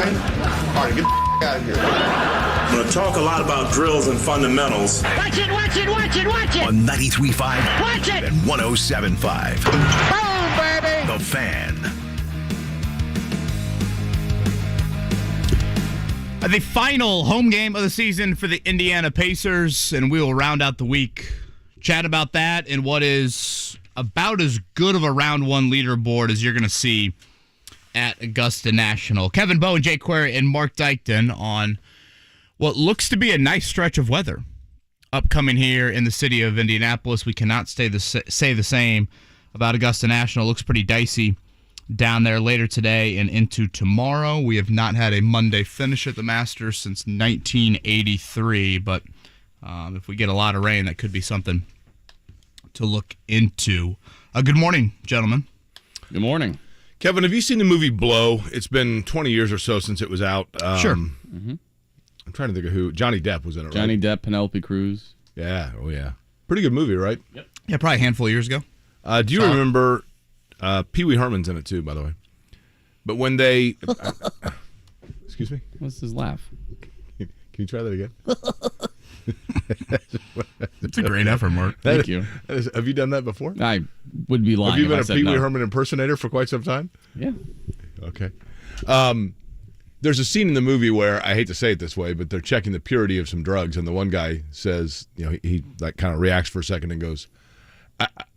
me? All right, get the out of here. I'm going to talk a lot about drills and fundamentals. Watch it, watch it, watch it, watch it! On 93.5 Watch it! and 107.5. Boom, baby! The Fan. The final home game of the season for the Indiana Pacers, and we will round out the week. Chat about that and what is about as good of a round one leaderboard as you're going to see at Augusta National. Kevin Bowen, Jake Query, and Marc Dykton on what looks to be a nice stretch of weather upcoming here in the city of Indianapolis. We cannot say the same about Augusta National. It looks pretty dicey down there later today and into tomorrow. We have not had a Monday finish at the Masters since 1983, but if we get a lot of rain, that could be something to look into. Good morning, gentlemen. Good morning. Kevin, have you seen the movie Blow? It's been 20 years or so since it was out. Sure. I'm trying to think of who. Johnny Depp was in it, right? Johnny Depp, Penelope Cruz. Yeah. Oh, yeah. Pretty good movie, right? Yep. Yeah, probably a handful of years ago. Do you remember Pee Wee Herman's in it, too, by the way. But when they... excuse me? What's his laugh? Can you try that again? It's a great effort, Mark. Thank you. Have you done that before? I would be lying. Have you been if a I said Pee Wee no. Herman impersonator for quite some time? Yeah. Okay. There's a scene in the movie where, I hate to say it this way, but they're checking the purity of some drugs, and the one guy says, you know, he like kind of reacts for a second and goes,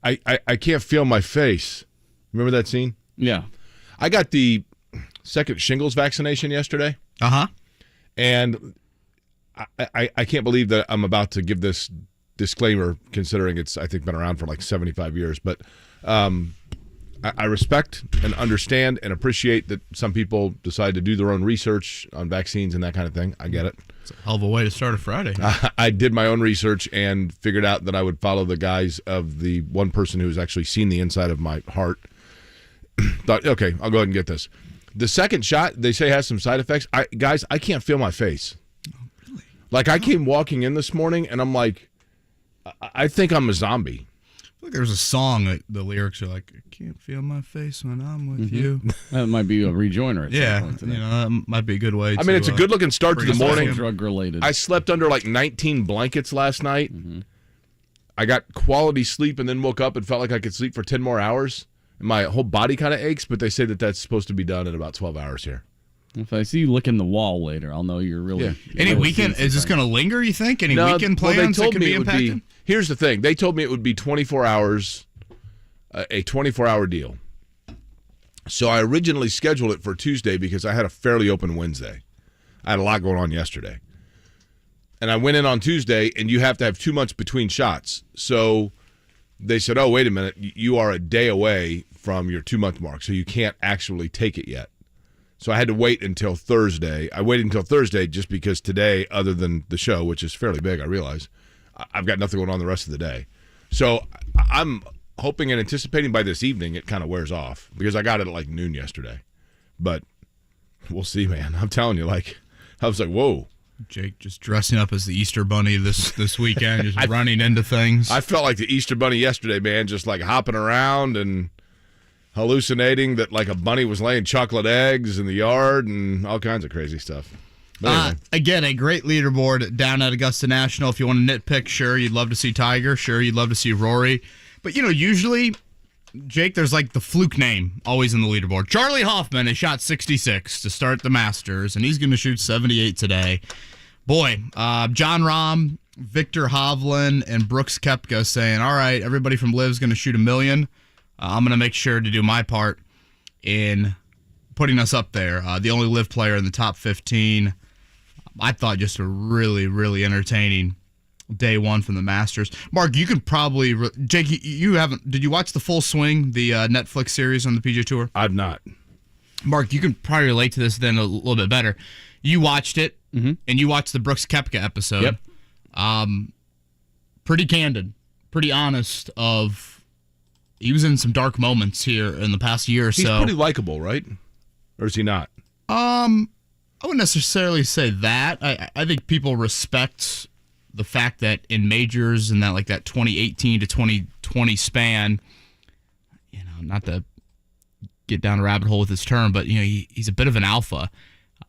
I can't feel my face. Remember that scene? Yeah. I got the second shingles vaccination yesterday. Uh-huh. And I can't believe that I'm about to give this disclaimer, considering it's, I think, been around for like 75 years. But I respect and understand and appreciate that some people decide to do their own research on vaccines and that kind of thing. I get it. It's a hell of a way to start a Friday. I did my own research and figured out that I would follow the guise of the one person who's actually seen the inside of my heart. Thought, okay, I'll go ahead and get this. The second shot, they say, has some side effects. Guys, I can't feel my face. Like, I came walking in this morning, and I'm like, I think I'm a zombie. I feel like there's a song that the lyrics are like, I can't feel my face when I'm with you. That might be a rejoiner at Yeah, some point today. you know, that might be a good way to... I mean, it's a good-looking start to the morning. Drug-related. I slept under like 19 blankets last night. I got quality sleep and then woke up and felt like I could sleep for 10 more hours. And my whole body kind of aches, but they say that that's supposed to be done in about 12 hours here. If I see you licking the wall later, I'll know you're really... Yeah. Any really weekend, is this going to linger, you think? Any weekend well, plans they told that could me be it would impacted? here's the thing. They told me it would be 24 hours, a 24-hour deal. So I originally scheduled it for Tuesday because I had a fairly open Wednesday. I had a lot going on yesterday. And I went in on Tuesday, and you have to have 2 months between shots. So they said, oh, wait a minute, you are a day away from your 2-month mark, so you can't actually take it yet. So I had to wait until Thursday. I waited until Thursday just because today, other than the show, which is fairly big, I realize, I've got nothing going on the rest of the day. So I'm hoping and anticipating by this evening it kind of wears off because I got it at like noon yesterday. But we'll see, man. I'm telling you, like, I was like, whoa. Jake just dressing up as the Easter Bunny this weekend, just running into things. I felt like the Easter Bunny yesterday, man, just like hopping around and hallucinating that like a bunny was laying chocolate eggs in the yard and all kinds of crazy stuff. But anyway. Again, a great leaderboard down at Augusta National. If you want to nitpick, sure, you'd love to see Tiger. Sure, you'd love to see Rory. But, you know, usually, Jake, there's like the fluke name always in the leaderboard. Charlie Hoffman has shot 66 to start the Masters, and he's going to shoot 78 today. Boy, John Rahm, Victor Hovland, and Brooks Koepka saying, all right, everybody from Liv's going to shoot 1 million. I'm going to make sure to do my part in putting us up there. The only Live player in the top 15. I thought just a really, really entertaining day one from the Masters. Mark, you could probably... Jake, you haven't... Did you watch the Full Swing, the Netflix series on the PGA Tour? I've not. Mark, you can probably relate to this then a little bit better. You watched it, and you watched the Brooks Koepka episode. Yep. Pretty candid, pretty honest of... He was in some dark moments here in the past year or so. He's pretty likable, right? Or is he not? I wouldn't necessarily say that. I think people respect the fact that in majors and that like that 2018 to 2020 span, you know, not to get down a rabbit hole with his term, but you know, he's a bit of an alpha.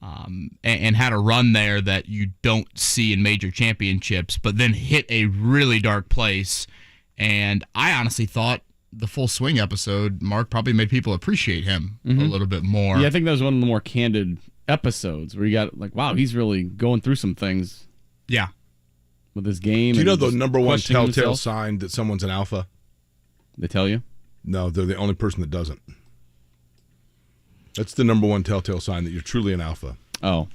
and had a run there that you don't see in major championships, but then hit a really dark place. And I honestly thought the Full Swing episode, Mark, probably made people appreciate him a little bit more. Yeah, I think that was one of the more candid episodes where you got like, wow, he's really going through some things. Yeah. With his game. Do you and know the just number one questioning telltale himself. sign that someone's an alpha? They tell you? No, they're the only person that doesn't. That's the number one telltale sign that you're truly an alpha. Oh.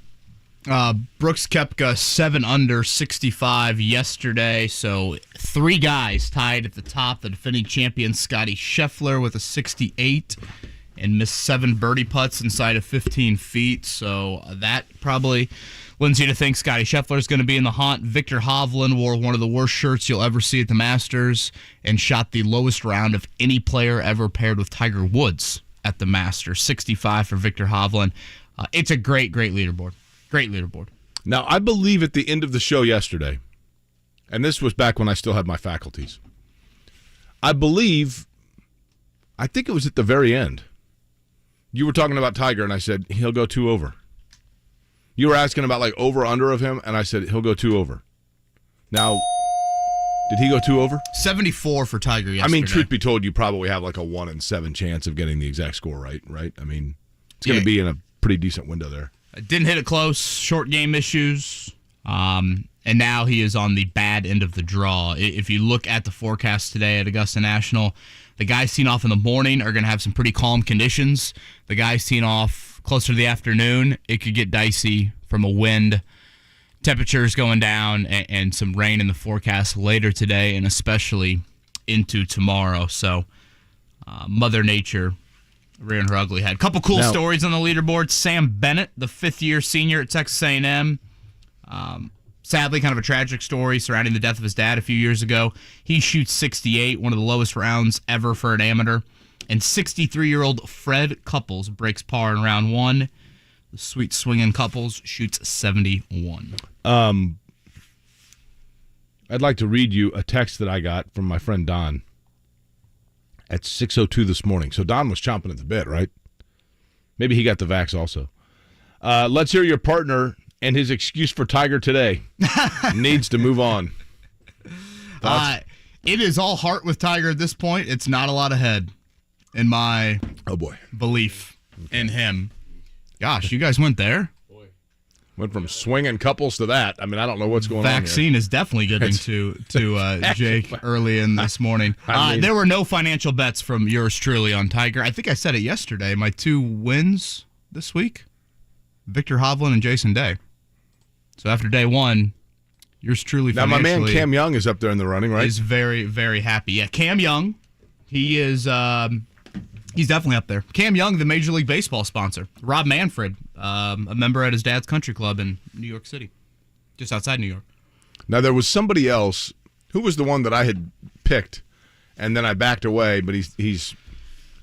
Brooks Koepka 7 under 65 yesterday, so 3 guys tied at the top. The defending champion Scotty Scheffler with a 68 and missed 7 birdie putts inside of 15 feet, so that probably lends you to think Scotty Scheffler is going to be in the hunt. Victor Hovland wore one of the worst shirts you'll ever see at the Masters and shot the lowest round of any player ever paired with Tiger Woods at the Masters. 65 for Victor Hovland. It's a great leaderboard. Great leaderboard. Now, I believe at the end of the show yesterday, and this was back when I still had my faculties, I think it was at the very end, you were talking about Tiger, and I said, he'll go 2 over. You were asking about like over under of him, and I said, he'll go 2 over. Now, did he go 2 over? 74 for Tiger yesterday. I mean, truth be told, you probably have like a 1 in 7 chance of getting the exact score right? I mean, it's going to be in a pretty decent window there. Didn't hit it close, short game issues, and now he is on the bad end of the draw. If you look at the forecast today at Augusta National, the guys teeing off in the morning are going to have some pretty calm conditions. The guys teeing off closer to the afternoon, it could get dicey from a wind, temperatures going down, and some rain in the forecast later today and especially into tomorrow. So Mother Nature rearing her ugly head. Couple cool stories on the leaderboard. Sam Bennett, the 5th-year senior at Texas A&M. Sadly, kind of a tragic story surrounding the death of his dad a few years ago. He shoots 68, one of the lowest rounds ever for an amateur. And 63-year-old Fred Couples breaks par in round 1. The sweet swinging Couples shoots 71. I'd like to read you a text that I got from my friend Don at 6:02 this morning. So Don was chomping at the bit, right? Maybe he got the vax also. Let's hear your partner and his excuse for Tiger today. Needs to move on. It is all heart with Tiger at this point. It's not a lot of head in my belief in him. Gosh, you guys went there? Went from swinging Couples to that. I mean, I don't know what's going on Vaccine is definitely getting to Jake early in this morning. There were no financial bets from yours truly on Tiger. I think I said it yesterday. My 2 wins this week, Victor Hovland and Jason Day. So after day 1, yours truly Now, my man Cam Young is up there in the running, right? Is very, very happy. Yeah, Cam Young, he is he's definitely up there. Cam Young, the Major League Baseball sponsor. Rob Manfred, a member at his dad's country club in New York City, just outside New York. Now, there was somebody else who was the one that I had picked, and then I backed away, but he's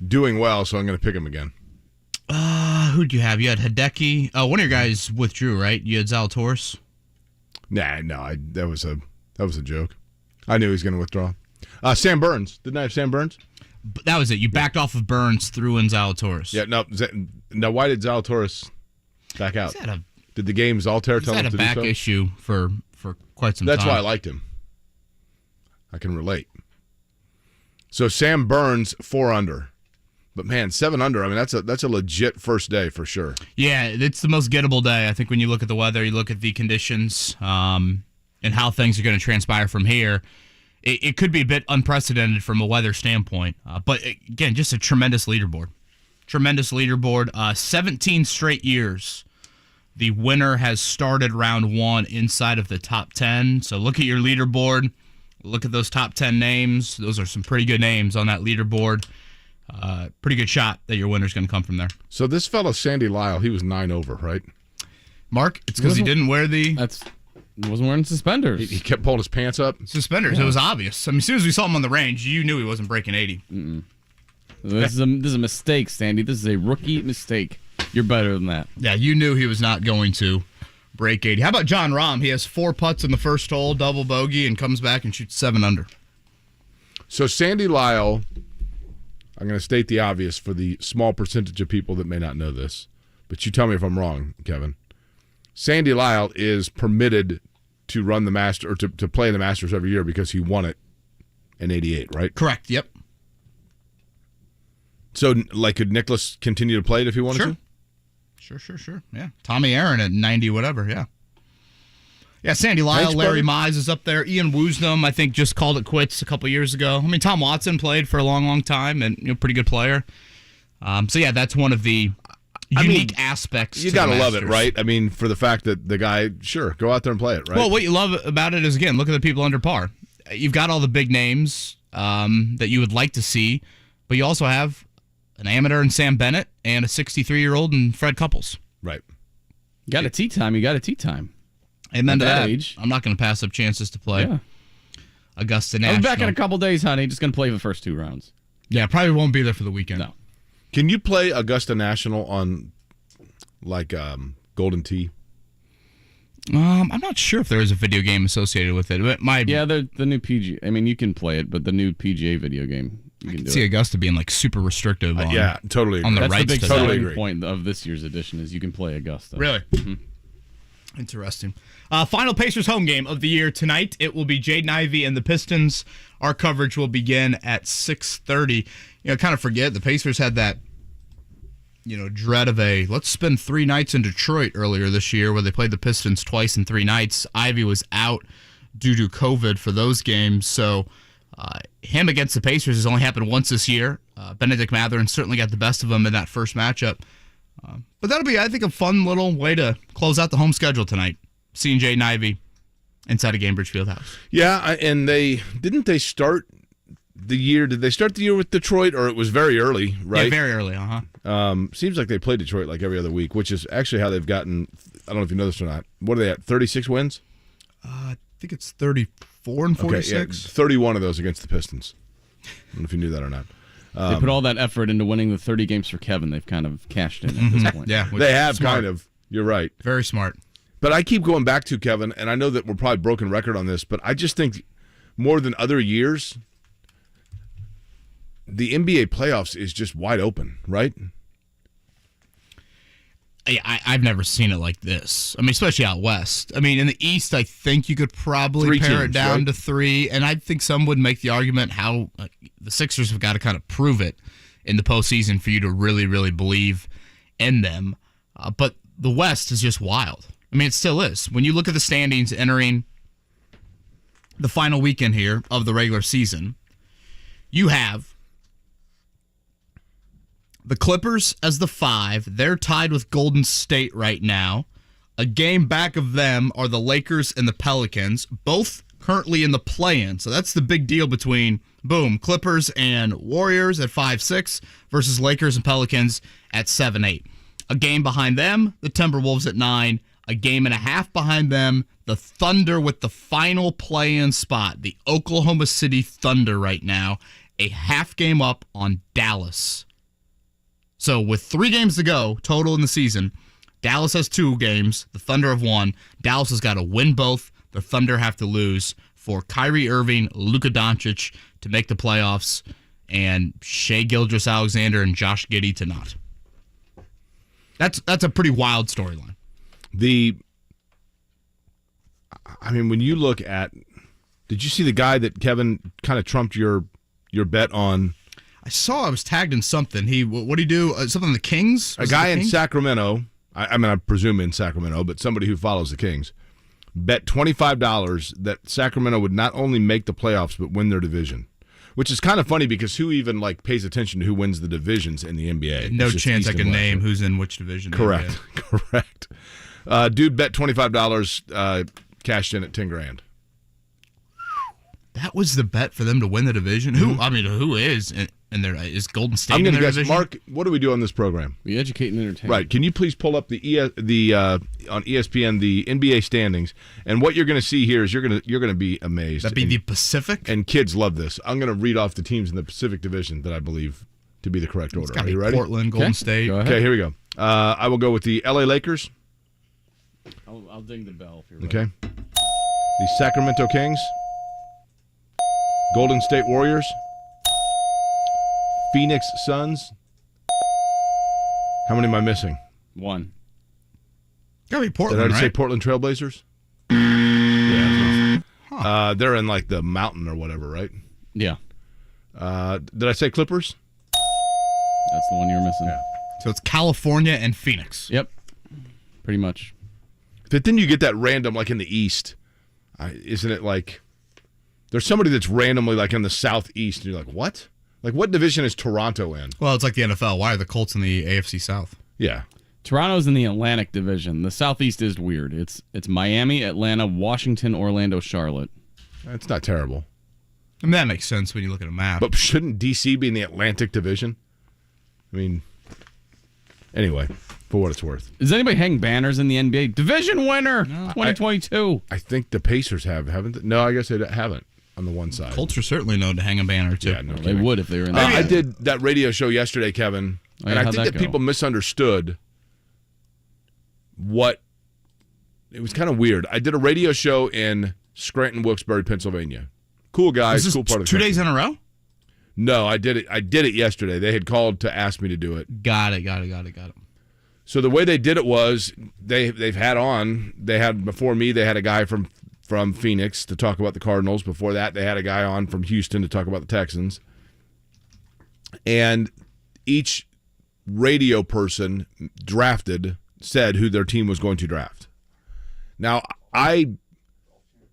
doing well, so I'm going to pick him again. Who'd you have? You had Hideki. Oh, one of your guys withdrew, right? You had Zalatoris. Nah, no, that was a joke. I knew he was going to withdraw. Sam Burns. Didn't I have Sam Burns? That was it. You backed off of Burns, threw in Zalatoris. Yeah, no. Now, why did Zalatoris back out? Did the game Zaltair tell him to do so? He's had a back issue for quite some time. That's why I liked him. I can relate. So Sam Burns 4 under, but man, 7 under. I mean, that's a legit first day for sure. Yeah, it's the most gettable day. I think when you look at the weather, you look at the conditions, and how things are going to transpire from here. It could be a bit unprecedented from a weather standpoint, but again, just a tremendous leaderboard. 17 straight years. The winner has started round 1 inside of the top 10. So look at your leaderboard. Look at those top 10 names. Those are some pretty good names on that leaderboard. Pretty good shot that your winner's going to come from there. So this fellow, Sandy Lyle, he was 9 over, right? Mark, it's because he didn't wear the... He wasn't wearing suspenders. He kept pulling his pants up. Suspenders. Yeah. It was obvious. I mean, as soon as we saw him on the range, you knew he wasn't breaking 80. Mm-mm. This is a mistake, Sandy. This is a rookie mistake. You're better than that. Yeah, you knew he was not going to break 80. How about John Rahm? He has 4 putts in the first hole, double bogey, and comes back and shoots 7 under. So Sandy Lyle, I'm going to state the obvious for the small percentage of people that may not know this, but you tell me if I'm wrong, Kevin. Sandy Lyle is permitted to run the Master or to play the Masters every year because he won it in '88, right? Correct. Yep. So, like, could Nicholas continue to play it if he wanted to? Sure. Yeah. Tommy Aaron at 90, whatever. Yeah. Yeah, Sandy Lyle, Thanks, Larry brother. Mize is up there. Ian Woosnam, I think, just called it quits a couple years ago. I mean, Tom Watson played for a long, long time and pretty good player. So, yeah, that's one of the unique aspects. You to got to the love it, Masters. right? I mean, for the fact that the guy, sure, go out there and play it, right? Well, what you love about it is, again, look at the people under par. You've got all the big names that you would like to see, but you also have an amateur in Sam Bennett and a 63-year-old in Fred Couples. Right. You got a tea time. Amen to At that that. age. I'm not going to pass up chances to play. Yeah. Augusta I'll National. be back in a couple days, honey. Just going to play the first 2 rounds. Yeah, probably won't be there for the weekend. No. Can you play Augusta National on, like, Golden Tee? I'm not sure if there is a video game associated with it. Yeah, the new PGA. I mean, you can play it, but the new PGA video game, you can do see it. Augusta being like super restrictive on, Yeah, totally. on the That's the rights big to Totally selling agree. point of this year's edition is you can play Augusta. Really? Interesting. Final Pacers home game of the year tonight. It will be Jaden Ivey and the Pistons. Our coverage will begin at 6:30. Kind of forget the Pacers had that, dread of let's spend 3 nights in Detroit earlier this year where they played the Pistons twice in 3 nights. Ivey was out due to COVID for those games, so him against the Pacers has only happened once this year. Benedict Mathurin certainly got the best of him in that first matchup. But that'll be, I think, a fun little way to close out the home schedule tonight. Seeing Jaden Ivey inside of Gainbridge Fieldhouse. Yeah, and did they start the year with Detroit, or it was very early, right? Yeah, very early, Seems like they play Detroit like every other week, which is actually how they've gotten, I don't know if you know this or not. What are they at, 36 wins? I think it's 34 and 46. Okay, yeah, 31 of those against the Pistons. I don't know if you knew that or not. They put all that effort into winning the 30 games for Kevin. They've kind of cashed in at this point. Yeah, They have smart. kind of. You're right. Very smart. But I keep going back to, Kevin, and I know that we're probably broken record on this, but I just think more than other years, the NBA playoffs is just wide open, right? I've never seen it like this. I mean, especially out west. I mean, in the East, I think you could probably 3 pare it teams, down right? to 3, and I think some would make the argument how the Sixers have got to kind of prove it in the postseason for you to really, really believe in them. But the West is just wild. I mean, it still is. When you look at the standings entering the final weekend here of the regular season, you have the Clippers as the 5. They're tied with Golden State right now. A game back of them are the Lakers and the Pelicans, both currently in the play-in. So that's the big deal between, Clippers and Warriors at 5-6 versus Lakers and Pelicans at 7-8. A game behind them, the Timberwolves at 9. A game and a half behind them, the Thunder with the final play-in spot. The Oklahoma City Thunder right now, a half game up on Dallas. So with 3 games to go total in the season, Dallas has 2 games. The Thunder have 1. Dallas has got to win both. The Thunder have to lose for Kyrie Irving, Luka Doncic to make the playoffs, and Shai Gilgeous-Alexander and Josh Giddey to not. That's a pretty wild storyline. When you look at, did you see the guy that Kevin kind of trumped your bet on? I saw I was tagged in something. What did he do? Something the Kings? A guy in Sacramento, I presume in Sacramento, but somebody who follows the Kings, bet $25 that Sacramento would not only make the playoffs but win their division, which is kind of funny because who even pays attention to who wins the divisions in the NBA? No It's just chance East I and can West. name who's in which division. Correct. Dude bet $25, cashed in at $10,000. That was the bet for them to win the division. Who is? And there is Golden State. I'm going going to to guess, Mark. What do we do on this program? We educate and entertain. Right. Can you please pull up on ESPN the NBA standings? And what you're going to see here is you're going to be amazed. That'd be the Pacific. And kids love this. I'm going to read off the teams in the Pacific Division that I believe to be the correct order. It's got Are to you be ready? Portland, Golden State. Go ahead. Okay, here we go. I will go with the LA Lakers. I'll ding the bell if you're ready. Okay. The Sacramento Kings. Golden State Warriors. Phoenix Suns. How many am I missing? 1. Gotta be Did Portland, I right? say Portland Trailblazers? Yeah. They're in like the mountain or whatever, right? Yeah, Did I say Clippers? that's the one you were missing. So it's California and Phoenix. Yep, pretty much. But then you get that random, like in the East. Isn't it like there's somebody that's randomly like in the Southeast, and you're like, what? Like, what division is Toronto in? Well, it's like the NFL. Why are the Colts in the AFC South? Yeah. Toronto's in the Atlantic Division. The Southeast is weird. It's Miami, Atlanta, Washington, Orlando, Charlotte. That's not terrible. I mean, that makes sense when you look at a map. But shouldn't DC be in the Atlantic Division? I mean, anyway, for what it's worth. Does anybody hang banners in the NBA? Division winner 2022. I think the Pacers haven't they? No, I guess they haven't on the one side. Colts are certainly known to hang a banner, too. Yeah, no They kidding. would if they were in the I did that radio show yesterday, Kevin, Oh, yeah, and I how'd think that that go? people misunderstood what. It was kind of weird. I did a radio show in Scranton, Wilkes-Barre, Pennsylvania. Cool guys, Is this cool part of the 2 days country. in a row? No, I did it yesterday. They had called to ask me to do it. Got it. So the way they did it was they've had before me they had a guy from Phoenix to talk about the Cardinals. Before that they had a guy on from Houston to talk about the Texans. And each radio person said who their team was going to draft. Now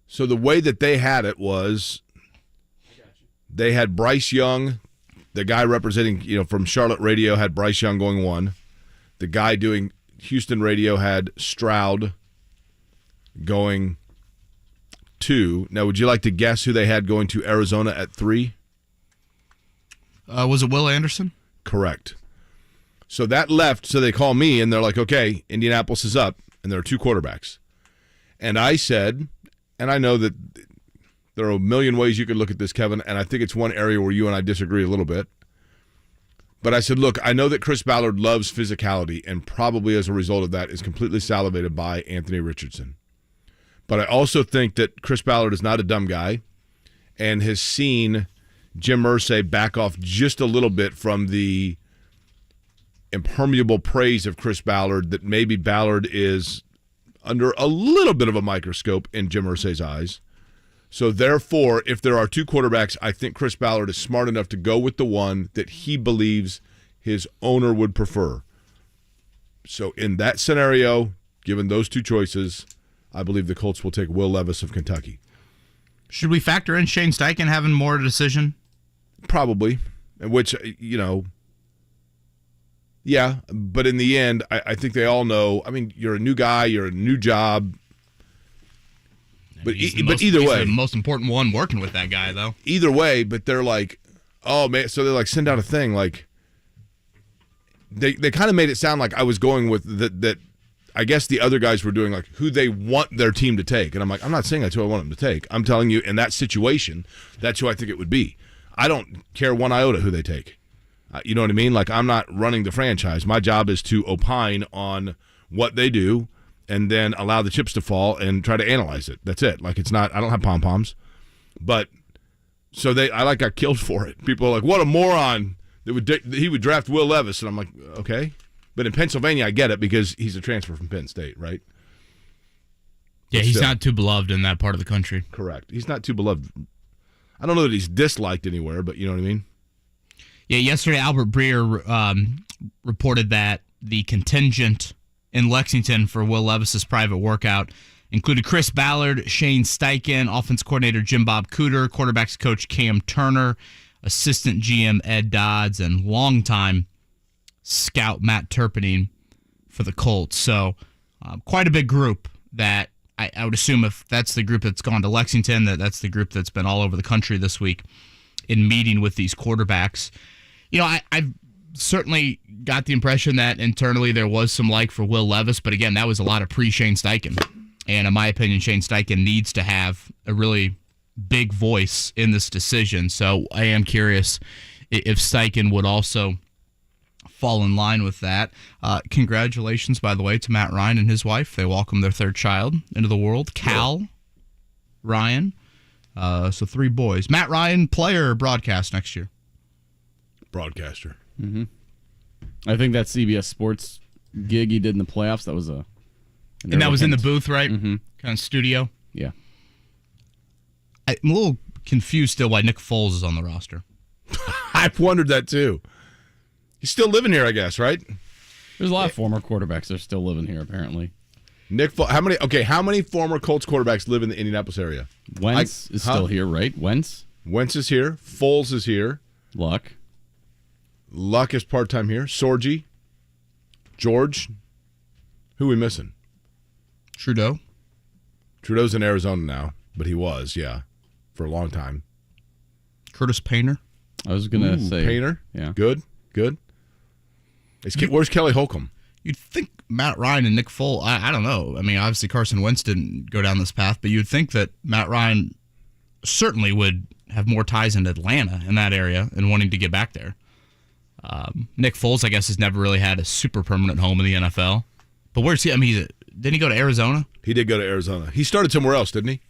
so the way that they had it was they had Bryce Young, the guy representing, from Charlotte radio had Bryce Young going 1. The guy doing Houston radio had Stroud going 2. Now, would you like to guess who they had going to Arizona at 3? Was it Will Anderson? Correct. So that left, so they call me, and they're like, okay, Indianapolis is up, and there are 2 quarterbacks. And I said, and I know that there are a million ways you could look at this, Kevin, and I think it's one area where you and I disagree a little bit. But I said, look, I know that Chris Ballard loves physicality, and probably as a result of that is completely salivated by Anthony Richardson. But I also think that Chris Ballard is not a dumb guy and has seen Jim Irsay back off just a little bit from the impermeable praise of Chris Ballard, that maybe Ballard is under a little bit of a microscope in Jim Irsay's eyes. So therefore, if there are 2 quarterbacks, I think Chris Ballard is smart enough to go with the one that he believes his owner would prefer. So in that scenario, given those 2 choices, I believe the Colts will take Will Levis of Kentucky. Should we factor in Shane Steichen having more decision? Probably, which, yeah, but in the end, I think they all know, I mean, you're a new guy, you're a new job. But either way, the most important one working with that guy, though. Either way, but they're like, oh man, so they're like, send out a thing, like they kind of made it sound like I was going with that. I guess the other guys were doing like who they want their team to take, and I'm like, I'm not saying that's who I want them to take. I'm telling you, in that situation, that's who I think it would be. I don't care one iota who they take. You know what I mean? Like, I'm not running the franchise. My job is to opine on what they do, and then allow the chips to fall and try to analyze it. That's it. Like, it's not, I don't have pom-poms. But, so I got killed for it. People are like, what a moron. He would draft Will Levis. And I'm like, okay. But in Pennsylvania, I get it because he's a transfer from Penn State, right? Yeah, he's not too beloved in that part of the country. Correct. He's not too beloved. I don't know that he's disliked anywhere, but you know what I mean? Yeah, yesterday Albert Breer reported that the contingent in Lexington for Will Levis's private workout included Chris Ballard, Shane Steichen, offense coordinator Jim Bob Cooter, quarterbacks coach Cam Turner, assistant GM Ed Dodds, and longtime scout Matt Turpinning for the Colts. So quite a big group that I would assume, if that's the group that's gone to Lexington, that's the group that's been all over the country this week in meeting with these quarterbacks. You know, I've certainly got the impression that internally there was some like for Will Levis, but again, that was a lot of pre-Shane Steichen. And in my opinion, Shane Steichen needs to have a really big voice in this decision. So I am curious if Steichen would also fall in line with that. Congratulations, by the way, to Matt Ryan and his wife. They welcomed their 3rd child into the world, Cal Ryan. So 3 boys. Matt Ryan, player or broadcast next year? Broadcaster. Mm-hmm. I think that CBS Sports gig he did in the playoffs. That was and that was in the booth, right? Mm-hmm. Kind of studio. Yeah. I'm a little confused still why Nick Foles is on the roster. I've wondered that too. He's still living here, I guess, right? There's a lot of former quarterbacks that are still living here, apparently. Nick Foles. How many former Colts quarterbacks live in the Indianapolis area? Wentz is still here, right? Wentz is here. Foles is here. Luck is part-time here. Sorgi. George. Who are we missing? Trudeau's in Arizona now, but he was, yeah, for a long time. Curtis Painter. I was going to say. Painter. Yeah. Good. Where's Kelly Holcomb? You'd think Matt Ryan and Nick Foles, I don't know. I mean, obviously Carson Wentz didn't go down this path, but you'd think that Matt Ryan certainly would have more ties in Atlanta in that area and wanting to get back there. Nick Foles, I guess, has never really had a super permanent home in the NFL. But where's he? I mean, didn't he go to Arizona? He did go to Arizona. He started somewhere else, didn't he?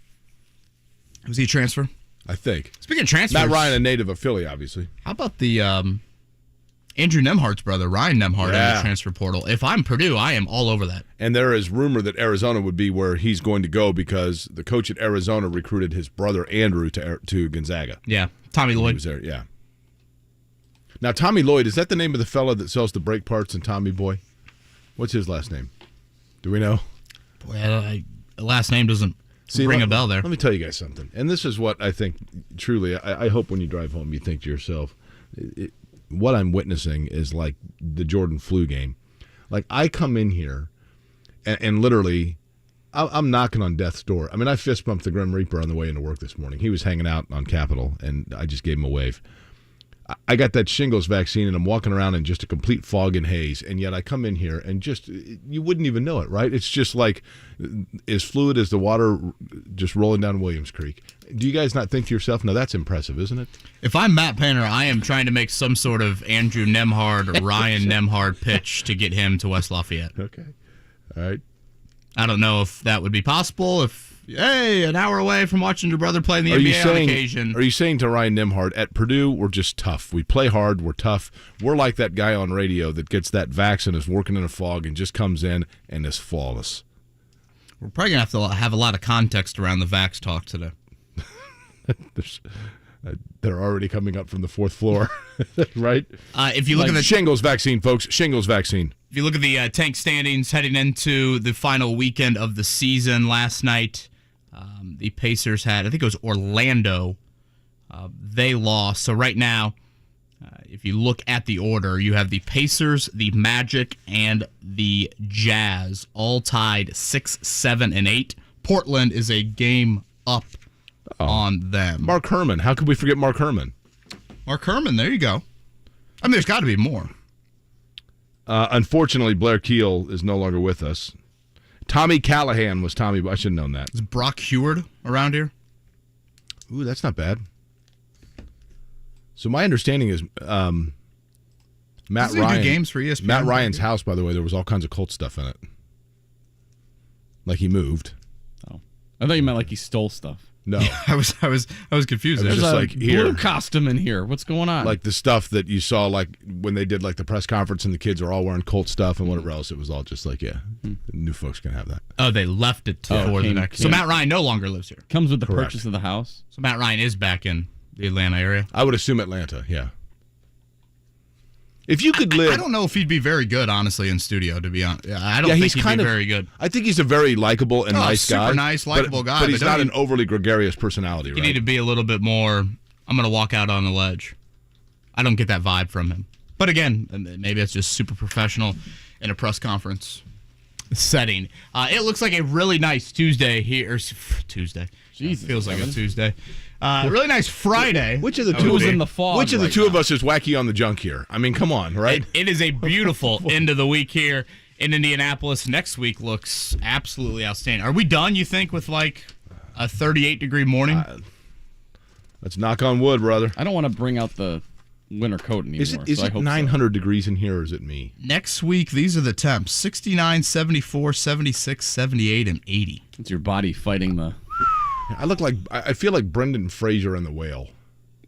Was he a transfer? I think. Speaking of transfers. Matt Ryan, a native of Philly, obviously. How about the Andrew Nemhardt's brother, Ryan Nemhard, in the transfer portal? If I'm Purdue, I am all over that. And there is rumor that Arizona would be where he's going to go because the coach at Arizona recruited his brother Andrew to Gonzaga. Yeah, Tommy Lloyd. He was there, yeah. Now, Tommy Lloyd, is that the name of the fella that sells the brake parts in Tommy Boy? What's his last name? Do we know? Boy, the last name doesn't ring a bell there. Let me tell you guys something. And this is what I think, truly, I hope when you drive home you think to yourself, what I'm witnessing is like the Jordan flu game. Like, I come in here and literally, I'm knocking on death's door. I mean, I fist bumped the Grim Reaper on the way into work this morning. He was hanging out on Capitol, and I just gave him a wave. I got that shingles vaccine, and I'm walking around in just a complete fog and haze, and yet I come in here and just, you wouldn't even know it, right? It's just like as fluid as the water just rolling down Williams Creek. Do you guys not think to yourself, no, that's impressive, isn't it? If I'm Matt Painter, I am trying to make some sort of Andrew Nemhard or Ryan Nemhard pitch to get him to West Lafayette. Okay. All right. I don't know if that would be possible. Hey, an hour away from watching your brother play in the NBA on occasion. Are you saying to Ryan Nemhard, at Purdue, we're just tough. We play hard. We're tough. We're like that guy on radio that gets that vax and is working in a fog and just comes in and is flawless. We're probably going to have a lot of context around the vax talk today. They're already coming up from the fourth floor, right? If you look at the shingles vaccine, folks, shingles vaccine. If you look at the tank standings heading into the final weekend of the season last night, the Pacers had, I think it was Orlando. They lost. So right now, if you look at the order, you have the Pacers, the Magic, and the Jazz all tied 6, 7, and 8. Portland is a game up on them. Mark Herman. How could we forget Mark Herman? Mark Herman, there you go. I mean, there's got to be more. Unfortunately, Blair Keel is no longer with us. Tommy Callahan was Tommy. I should have known that. Is Brock Heward around here? Ooh, that's not bad. So my understanding is Matt Ryan. Do games for ESPN. Matt Ryan's house, by the way, there was all kinds of Colts stuff in it. Like he moved. Oh, I thought you meant like he stole stuff. No, yeah, I was confused. It was just like here, blue costume in here. What's going on? Like the stuff that you saw, like when they did like the press conference, and the kids are all wearing Colt stuff and whatever else. It was all just like, new folks can have that. Oh, they left it for the next. So Matt Ryan no longer lives here. Comes with the purchase of the house. So Matt Ryan is back in the Atlanta area. I would assume Atlanta. Yeah. If you could live, I don't know if he'd be very good, honestly, in studio. To be honest, I don't think he'd be very good. I think he's a very likable and nice guy. Super nice, likable guy. But he's not an overly gregarious personality, right? You need to be a little bit more, I'm going to walk out on the ledge. I don't get that vibe from him. But again, maybe it's just super professional in a press conference setting. It looks like a really nice Tuesday here. Tuesday. Jesus, feels like a Tuesday. Really nice Friday. Which of the two was in the fog? Which of the two of us is wacky on the junk here? I mean, come on, right? It is a beautiful end of the week here in Indianapolis. Next week looks absolutely outstanding. Are we done, you think, with like a 38-degree morning? Let's knock on wood, brother. I don't want to bring out the winter coat anymore. Is it 900 degrees in here, or is it me? Next week, these are the temps. 69, 74, 76, 78, and 80. It's your body fighting the... I feel like Brendan Fraser in The Whale.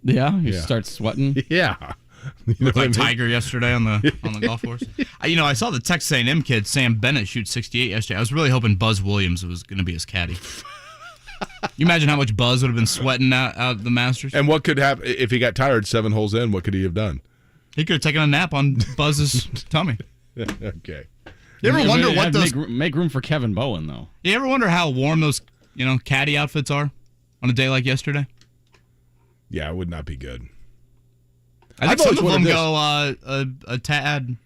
Yeah? You start sweating? Yeah. You know Looked what I like mean? Tiger yesterday on the golf course. I saw the Texas A&M kid Sam Bennett shoot 68 yesterday. I was really hoping Buzz Williams was going to be his caddy. You imagine how much Buzz would have been sweating out the Masters? And what could happen if he got tired 7 holes in? What could he have done? He could have taken a nap on Buzz's tummy. Okay. You ever wonder what those? make room for Kevin Bowen though? You ever wonder how warm those caddy outfits are on a day like yesterday? Yeah, it would not be good. I think I've some always of them wanted go a tad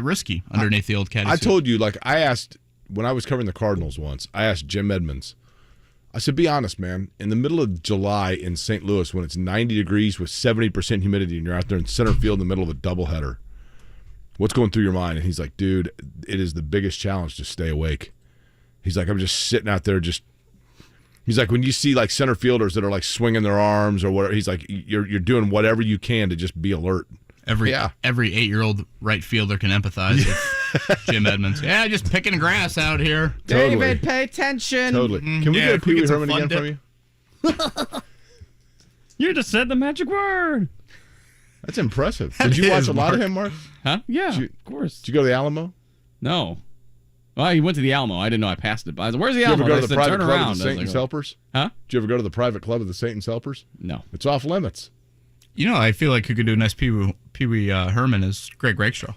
risky underneath the old caddy. I suit. told you, like I asked when I was covering the Cardinals once, I asked Jim Edmonds. I said, be honest, man. In the middle of July in St. Louis when it's 90 degrees with 70% humidity and you're out there in center field in the middle of a doubleheader, what's going through your mind? And he's like, dude, it is the biggest challenge to stay awake. He's like, I'm just sitting out there he's like, when you see like center fielders that are like swinging their arms or whatever, he's like, you're doing whatever you can to just be alert. Every 8-year-old right fielder can empathize with Jim Edmonds. Yeah, just picking grass out here. Totally. David, pay attention. Totally. Can we get a Pee Wee Herman again from you? You just said the magic word. That's impressive. Did you watch a lot of him, Mark? Huh? Yeah, of course. Did you go to the Alamo? No. Well, he went to the Alamo. I didn't know I passed it by. I said, where's the Did you Alamo? ever go to They the said, private turn club around. of the I was Satan's like, Helpers? Huh? Did you ever go to the private club of the Satan's Helpers? No. It's off limits. I feel like who could do a nice Pee Wee Herman is Greg Rakestraw.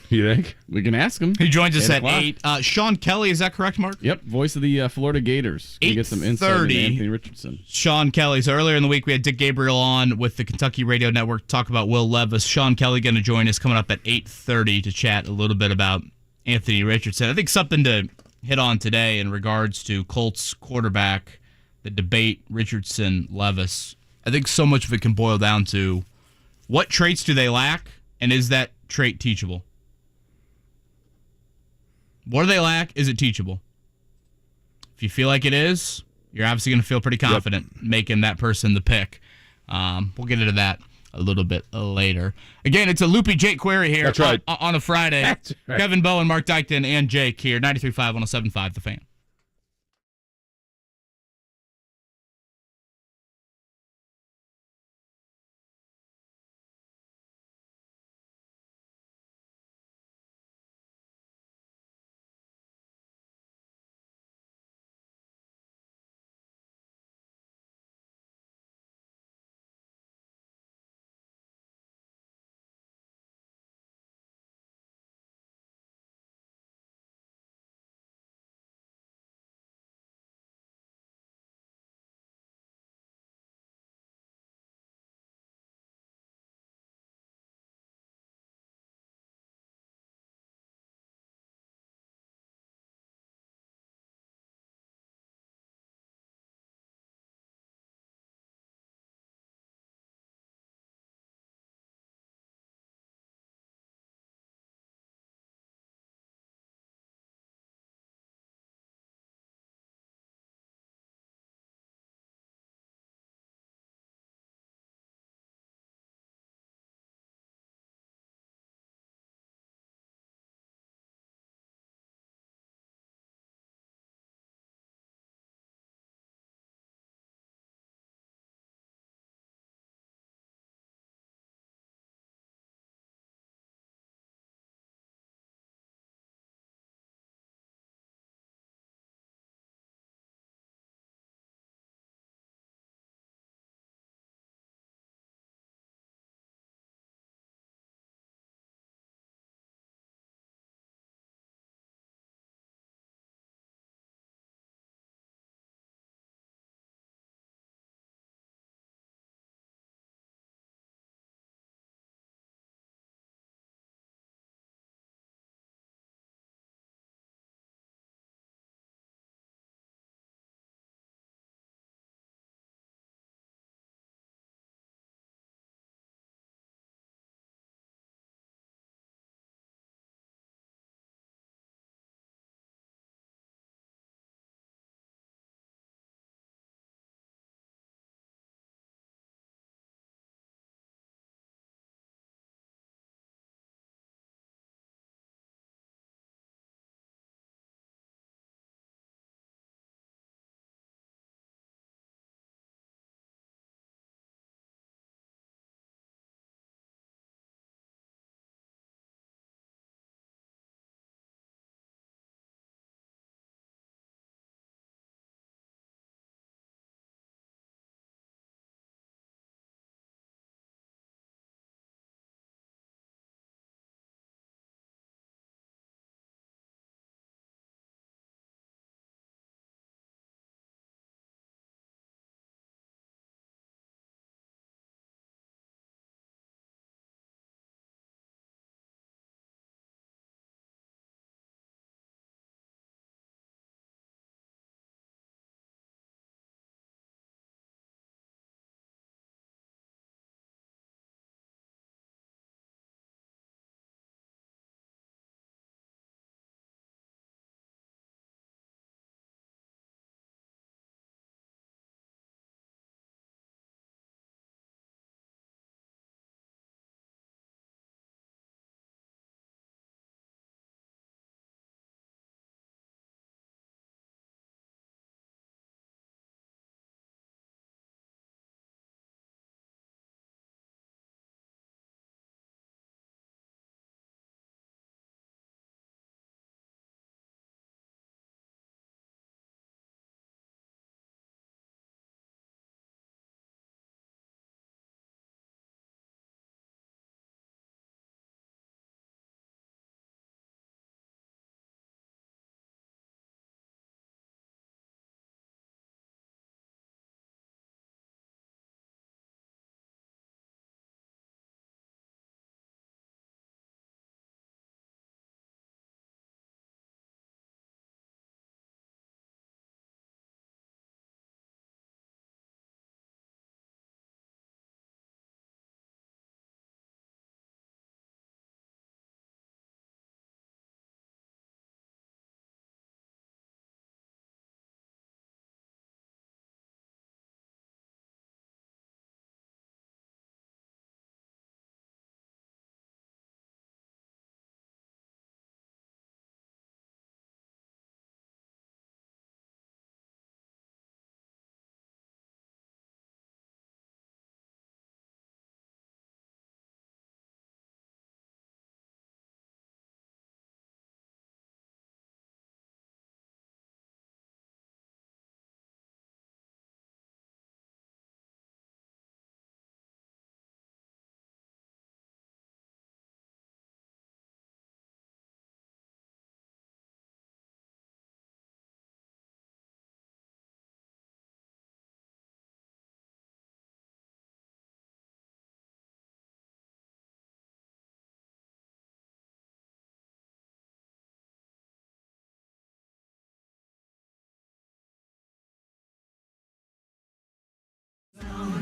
You think? We can ask him. He joins us 8 at o'clock. 8. Sean Kelley, is that correct, Mark? Yep, voice of the Florida Gators. Can we get some insight into 8:30. Anthony Richardson? Sean Kelley. So earlier in the week, we had Dick Gabriel on with the Kentucky Radio Network to talk about Will Levis. Sean Kelley going to join us coming up at 8:30 to chat a little bit about Anthony Richardson. I think something to hit on today in regards to Colts quarterback, the debate Richardson-Levis. I think so much of it can boil down to what traits do they lack, and is that trait teachable? What do they lack? Is it teachable? If you feel like it is, you're obviously going to feel pretty confident making that person the pick. We'll get into that a little bit later. Again, it's a loopy Jake query here. That's right. On a Friday. That's right. Kevin Bowen, Mark Dykton, and Jake here. 93.5, 107.5, The Fan.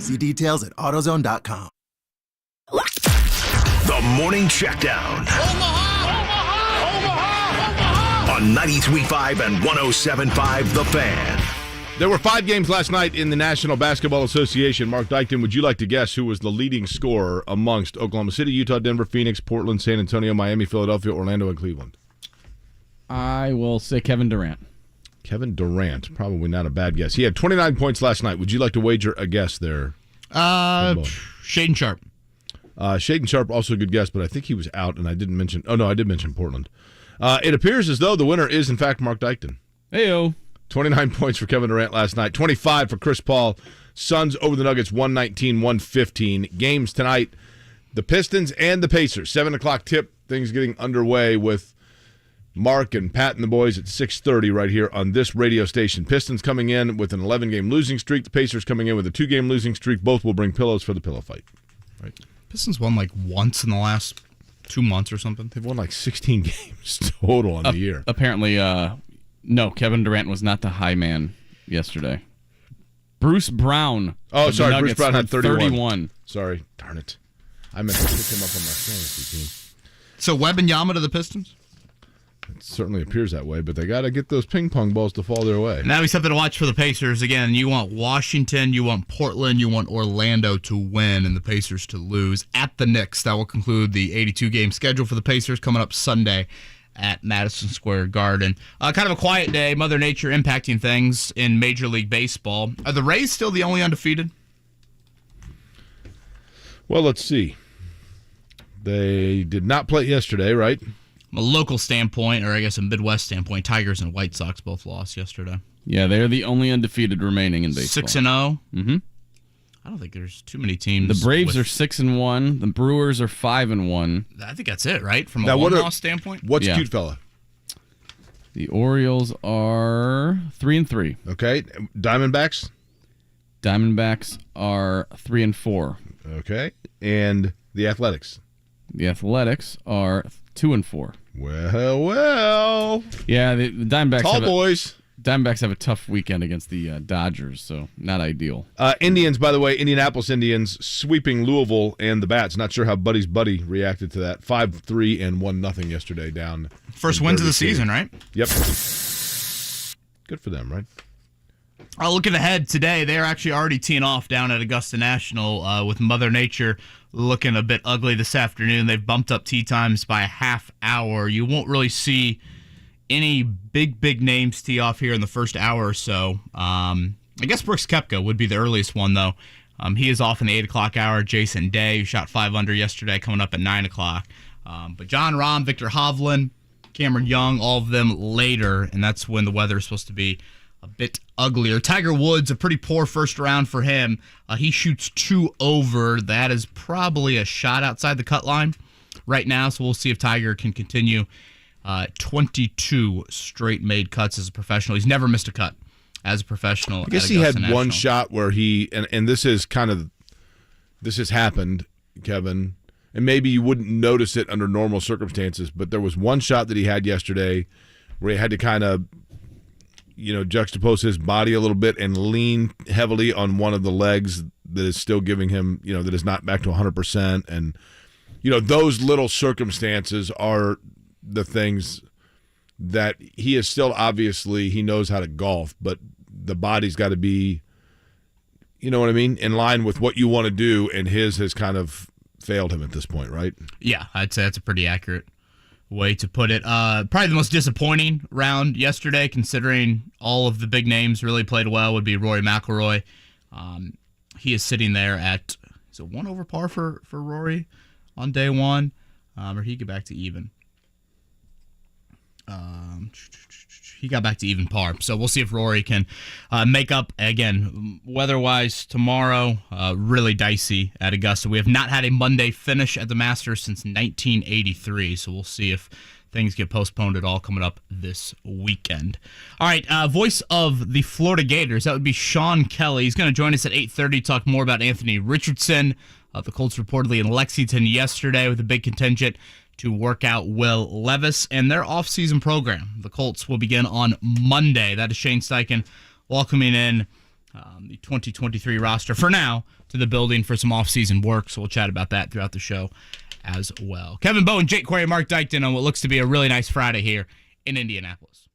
See details at AutoZone.com. The Morning Checkdown. On 93.5 and 107.5 The Fan. There were 5 games last night in the National Basketball Association. Mark Dykton, would you like to guess who was the leading scorer amongst Oklahoma City, Utah, Denver, Phoenix, Portland, San Antonio, Miami, Philadelphia, Orlando, and Cleveland? I will say Kevin Durant. Kevin Durant, probably not a bad guess. He had 29 points last night. Would you like to wager a guess there? Shaden Sharp. Shaden Sharp, also a good guess, but I think he was out, and I didn't mention. Oh no, I did mention Portland. It appears as though the winner is in fact Mark Dykton. Heyo. 29 points for Kevin Durant last night. 25 for Chris Paul. Suns over the Nuggets, 119-115. Games tonight: the Pistons and the Pacers. 7 o'clock tip. Things getting underway with Mark and Pat and the boys at 6:30 right here on this radio station. Pistons coming in with an 11-game losing streak. The Pacers coming in with a 2-game losing streak. Both will bring pillows for the pillow fight. Right. Pistons won like once in the last 2 months or something. They've won like 16 games total on the year. Apparently, no, Kevin Durant was not the high man yesterday. Bruce Brown. Oh, sorry, Nuggets Bruce Brown had 31. Sorry, darn it. I meant to pick him up on my fantasy team. So Webb and Yama to the Pistons? It certainly appears that way, but they got to get those ping pong balls to fall their way. Now we something to watch for the Pacers. Again, you want Washington, you want Portland, you want Orlando to win and the Pacers to lose at the Knicks. That will conclude the 82-game schedule for the Pacers coming up Sunday at Madison Square Garden. Kind of a quiet day. Mother Nature impacting things in Major League Baseball. Are the Rays still the only undefeated? Well, let's see. They did not play yesterday, right? From a local standpoint, or I guess a Midwest standpoint, Tigers and White Sox both lost yesterday. Yeah, they're the only undefeated remaining in baseball. 6-0. Mm-hmm. I don't think there's too many teams. The Braves are 6-1. The Brewers are 5-1. I think that's it, right? From a one-loss standpoint. What's cute fella? The Orioles are 3-3. Okay, Diamondbacks. Diamondbacks are 3-4. Okay, and the Athletics. The Athletics are 2-4. Well. Yeah, the Diamondbacks. Tall boys. Diamondbacks have a tough weekend against the Dodgers, so not ideal. Indians, by the way, Indianapolis Indians sweeping Louisville and the Bats. Not sure how Buddy's Buddy reacted to that. 5-3 and 1-0 yesterday down. First wins of the season, right? Yep. Good for them, right? Looking ahead today, they're actually already teeing off down at Augusta National with Mother Nature looking a bit ugly this afternoon. They've bumped up tee times by a half hour. You won't really see any big names tee off here in the first hour or so. I guess Brooks Koepka would be the earliest one, though. He is off in the 8 o'clock hour. Jason Day, who shot 5 under yesterday, coming up at 9 o'clock. But John Rahm, Victor Hovland, Cameron Young, all of them later, and that's when the weather is supposed to be a bit uglier. Tiger Woods, a pretty poor first round for him. He shoots 2 over. That is probably a shot outside the cut line right now, so we'll see if Tiger can continue 22 straight made cuts as a professional. He's never missed a cut as a professional. I guess he had one shot where he, and this has happened, Kevin, and maybe you wouldn't notice it under normal circumstances, but there was one shot that he had yesterday where he had to kind of, juxtapose his body a little bit and lean heavily on one of the legs that is still giving him, that is not back to 100%. And, those little circumstances are the things that he is still, obviously, he knows how to golf, but the body's got to be, you know what I mean, in line with what you want to do, and his has kind of failed him at this point, right? Yeah, I'd say that's a pretty accurate way to put it. Probably the most disappointing round yesterday, considering all of the big names really played well, would be Rory McIlroy. He is sitting there at, is it 1 over par for Rory on day one? Or he get back to even? He got back to even par. So we'll see if Rory can make up, again, weather-wise tomorrow. Really dicey at Augusta. We have not had a Monday finish at the Masters since 1983, so we'll see if things get postponed at all coming up this weekend. All right, voice of the Florida Gators, that would be Sean Kelley. He's going to join us at 8:30 to talk more about Anthony Richardson. The Colts reportedly in Lexington yesterday with a big contingent to work out Will Levis and their offseason program. The Colts will begin on Monday. That is Shane Steichen welcoming in the 2023 roster for now to the building for some off-season work, so we'll chat about that throughout the show as well. Kevin Bowen, Jake Query, Mark Dykton on what looks to be a really nice Friday here in Indianapolis.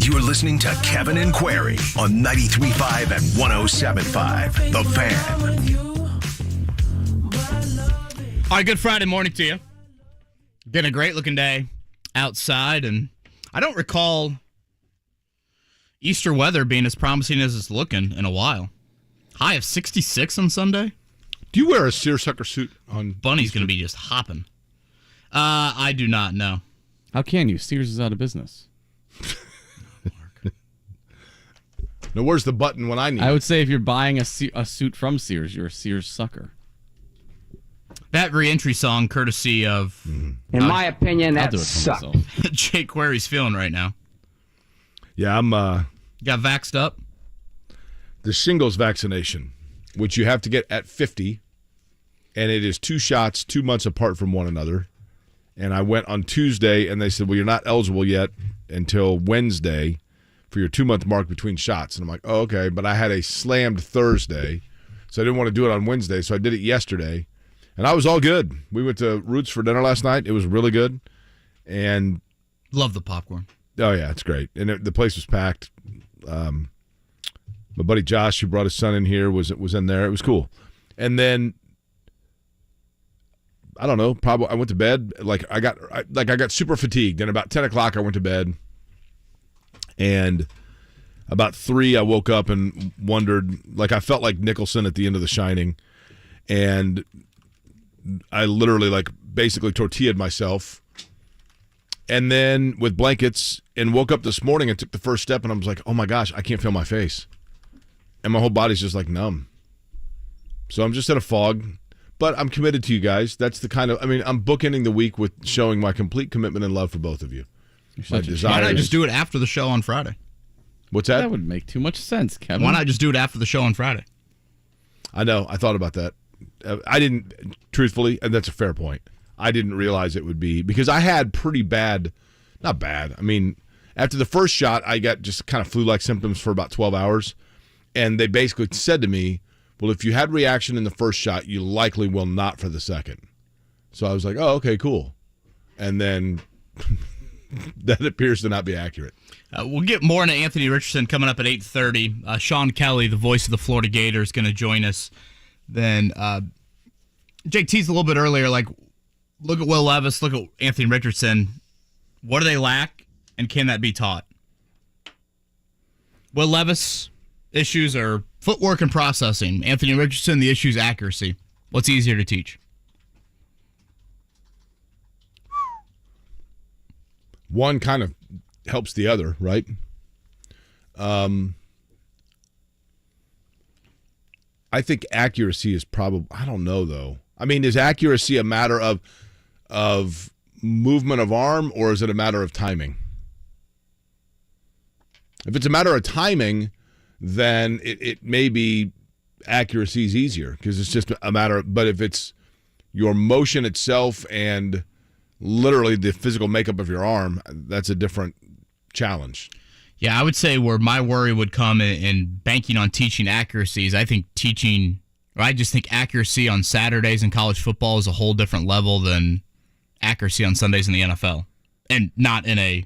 You are listening to Kevin and Query on 93.5 and 107.5. The Fan. All right, good Friday morning to you. Been a great looking day outside, and I don't recall Easter weather being as promising as it's looking in a while. High of 66 on Sunday. Do you wear a seersucker suit on Bunny's going to be just hopping. I do not know. How can you? Sears is out of business. Now, where's the button when I need I it? would say if you're buying a suit from Sears, you're a Sears sucker. That reentry song, courtesy of... In my opinion, I'll that do it for sucks. myself. Jake Query's feeling right now. Yeah, I'm Got vaxxed up? the shingles vaccination, which you have to get at 50, and it is 2 shots 2 months apart from one another. And I went on Tuesday, and they said, well, you're not eligible yet until Wednesday for your 2-month mark between shots. And I'm like, oh, okay. But I had a slammed Thursday, so I didn't want to do it on Wednesday. So I did it yesterday, and I was all good. We went to Roots for dinner last night. It was really good. And Love the popcorn. oh, yeah, it's great. And the place was packed. My buddy Josh, who brought his son in here, was in there. It was cool. And then, I don't know, probably I went to bed. I got super fatigued. And about 10 o'clock, I went to bed. And about 3, I woke up and wondered, I felt like Nicholson at the end of The Shining. And I literally, basically tortilled myself. And then with blankets, and woke up this morning and took the first step, and I was like, oh my gosh, I can't feel my face. And my whole body's just numb. So I'm just in a fog. But I'm committed to you guys. That's the kind of, I'm bookending the week with showing my complete commitment and love for both of you. My desires. Why not just do it after the show on Friday? What's that? That would make too much sense, Kevin. Why not just do it after the show on Friday? I know. I thought about that. I didn't, truthfully, and that's a fair point. I didn't realize it would be, because I had pretty bad, not bad. After the first shot, I got just kind of flu-like symptoms for about 12 hours. And they basically said to me, well, if you had reaction in the first shot, you likely will not for the second. So I was like, oh, okay, cool. And then that appears to not be accurate. We'll get more into Anthony Richardson coming up at 8:30. Sean Kelley, the voice of the Florida Gators, going to join us. Then Jake teased a little bit earlier, look at Will Levis, look at Anthony Richardson. What do they lack, and can that be taught? Will Levis, issues are footwork and processing. Anthony Richardson, the issue is accuracy. What's easier to teach? One kind of helps the other, right? I think accuracy is probably, I don't know, though. Is accuracy a matter of movement of arm, or is it a matter of timing? If it's a matter of timing, then it may be accuracy is easier, because it's just a matter of, but if it's your motion itself and literally the physical makeup of your arm, that's a different challenge. Yeah, I would say where my worry would come in banking on teaching accuracy is I just think accuracy on Saturdays in college football is a whole different level than accuracy on Sundays in the NFL. And not in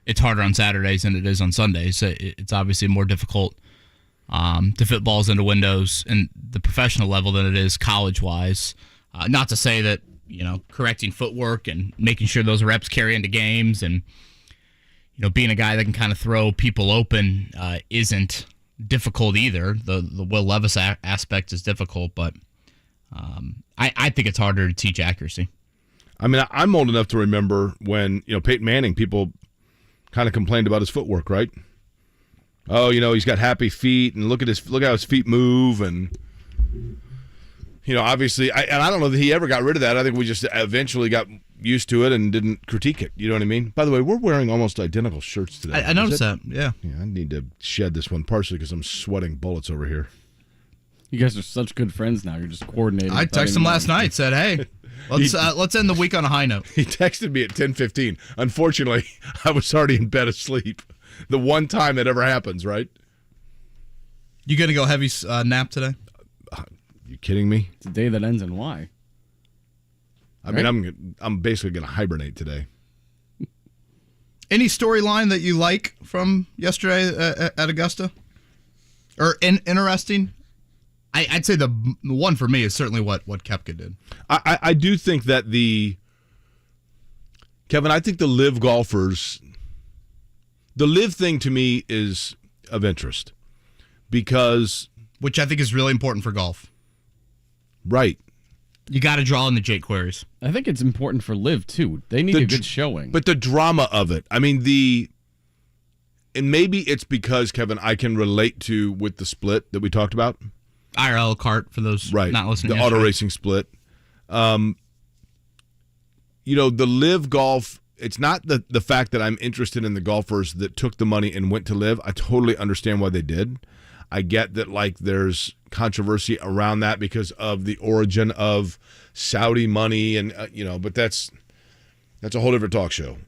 it's harder on Saturdays than it is on Sundays. It's obviously more difficult to fit balls into windows in the professional level than it is college-wise. Not to say that, correcting footwork and making sure those reps carry into games and, being a guy that can kind of throw people open isn't difficult either. The Will Levis aspect is difficult, but I think it's harder to teach accuracy. I'm old enough to remember when, Peyton Manning, people kind of complained about his footwork, right? Oh, he's got happy feet, and look how his feet move, and obviously, I don't know that he ever got rid of that. I think we just eventually got used to it and didn't critique it. You know what I mean? By the way, we're wearing almost identical shirts today. I noticed that. Yeah. Yeah, I need to shed this one partially because I'm sweating bullets over here. You guys are such good friends now. You're just coordinating. I texted him last night. Said, "Hey, let's end the week on a high note." He texted me at 10:15. Unfortunately, I was already in bed asleep. The one time that ever happens, right? You gonna go heavy nap today? You kidding me? It's a day that ends in Y. I'm basically going to hibernate today. Any storyline that you like from yesterday at Augusta? Or interesting? I'd say the one for me is certainly what Koepka did. I do think that Kevin, I think the live golfers, the live thing to me is of interest because... Which I think is really important for golf. Right. You got to draw in the Jake queries. I think it's important for Liv, too. They need a good showing. But the drama of it. And maybe it's because, Kevin, I can relate to with the split that we talked about. IRL kart for those not listening. The auto racing split. The Live golf, it's not the fact that I'm interested in the golfers that took the money and went to Live. I totally understand why they did. I get that there's controversy around that because of the origin of Saudi money and but that's a whole different talk show.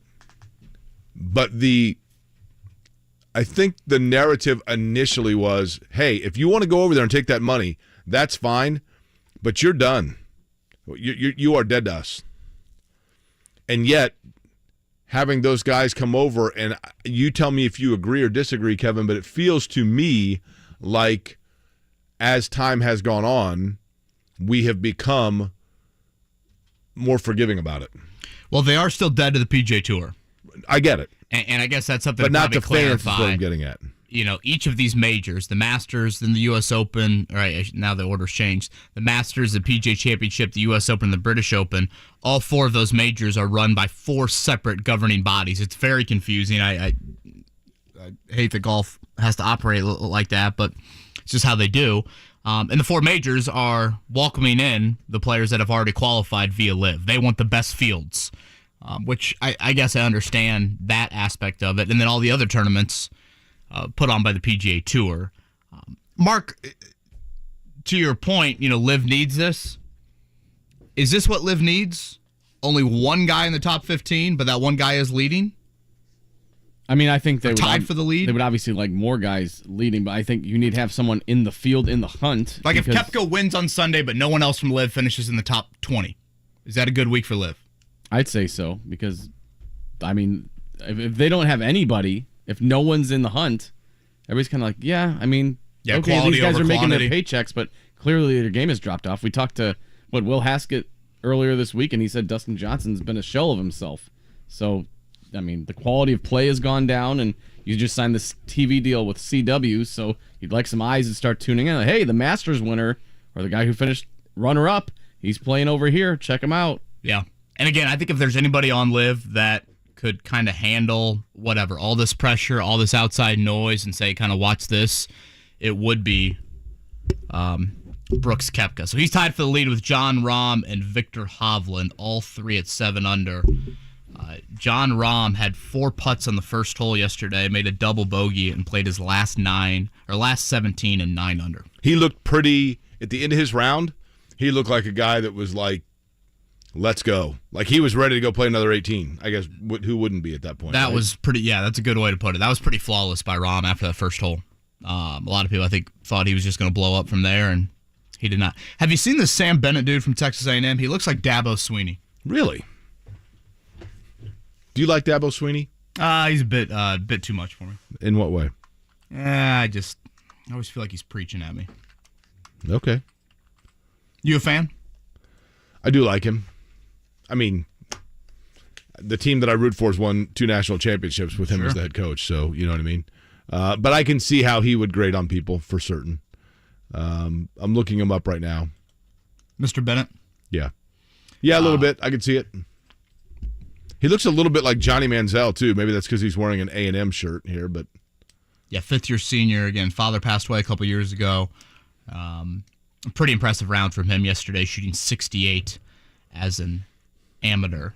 But I think the narrative initially was, hey, if you want to go over there and take that money, that's fine, but you're done. You are dead to us. And yet, having those guys come over, and you tell me if you agree or disagree, Kevin, but it feels to me like as time has gone on, we have become more forgiving about it. Well, they are still dead to the PGA Tour. I get it. And I guess that's something but to not probably to fans is clarify. what I'm getting at. You know, each of these majors, the Masters, then the U.S. Open, all right, now the order's changed. The Masters, the PGA Championship, the U.S. Open, the British Open, all 4 of those majors are run by 4 separate governing bodies. It's very confusing. I hate that golf has to operate like that, but it's just how they do. And the 4 majors are welcoming in the players that have already qualified via LIV. They want the best fields, which I guess I understand that aspect of it. And then all the other tournaments put on by the PGA Tour. Mark, to your point, LIV needs this. Is this what LIV needs? Only one guy in the top 15, but that one guy is leading? I mean, I think they would tied for the lead. They would obviously like more guys leading, but I think you need to have someone in the field in the hunt. Like if Koepka wins on Sunday, but no one else from LIV finishes in the top 20, is that a good week for LIV? I'd say so, because I mean, if they don't have anybody, if no one's in the hunt, everybody's kind of like, okay, these guys are making their paychecks, but clearly their game has dropped off. We talked to Will Haskett earlier this week, and he said Dustin Johnson's been a shell of himself. So, I mean, the quality of play has gone down, and you just signed this TV deal with CW, so you'd like some eyes to start tuning in. Like, hey, the Masters winner, or the guy who finished runner-up, he's playing over here. Check him out. Yeah. And again, I think if there's anybody on LIV that could kind of handle whatever, all this pressure, all this outside noise, and say, kind of watch this, it would be Brooks Koepka. So he's tied for the lead with Jon Rahm and Viktor Hovland, all 3 at 7 under. Jon Rahm had 4 putts on the first hole yesterday, made a double bogey, and played his last 17 and 9 under. He looked pretty, at the end of his round, he looked like a guy that was like, let's go. Like he was ready to go play another 18. I guess who wouldn't be at that point? That right? was pretty, that's a good way to put it. That was pretty flawless by Rahm after that first hole. A lot of people, I think, thought he was just going to blow up from there, and he did not. Have you seen this Sam Bennett dude from Texas A&M? He looks like Dabo Swinney. Really? Do you like Dabo Swinney? He's a bit too much for me. In what way? I always feel like he's preaching at me. Okay. You a fan? I do like him. I mean, the team that I root for has won 2 national championships with him as the head coach, so you know what I mean. But I can see how he would grade on people for certain. I'm looking him up right now. Mr. Bennett? Yeah, a little bit. I can see it. He looks a little bit like Johnny Manziel, too. Maybe that's because he's wearing an A&M shirt here. But yeah, 5th-year senior. Again, father passed away a couple years ago. Pretty impressive round from him yesterday, shooting 68 as an amateur.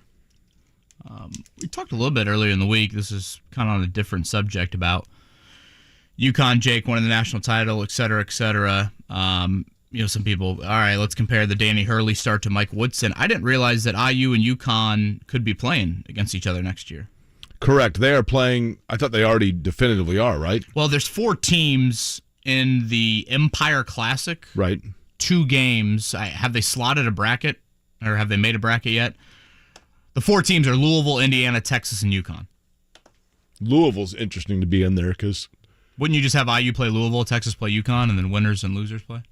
We talked a little bit earlier in the week. This is kind of on a different subject about UConn, Jake winning the national title, et cetera, et cetera. Some people, all right, let's compare the Danny Hurley start to Mike Woodson. I didn't realize that IU and UConn could be playing against each other next year. Correct. They are playing. I thought they already definitively are, right? Well, there's 4 teams in the Empire Classic. Right. 2 games. Have they slotted a bracket, or have they made a bracket yet? The 4 teams are Louisville, Indiana, Texas, and UConn. Louisville's interesting to be in there because... Wouldn't you just have IU play Louisville, Texas play UConn, and then winners and losers play?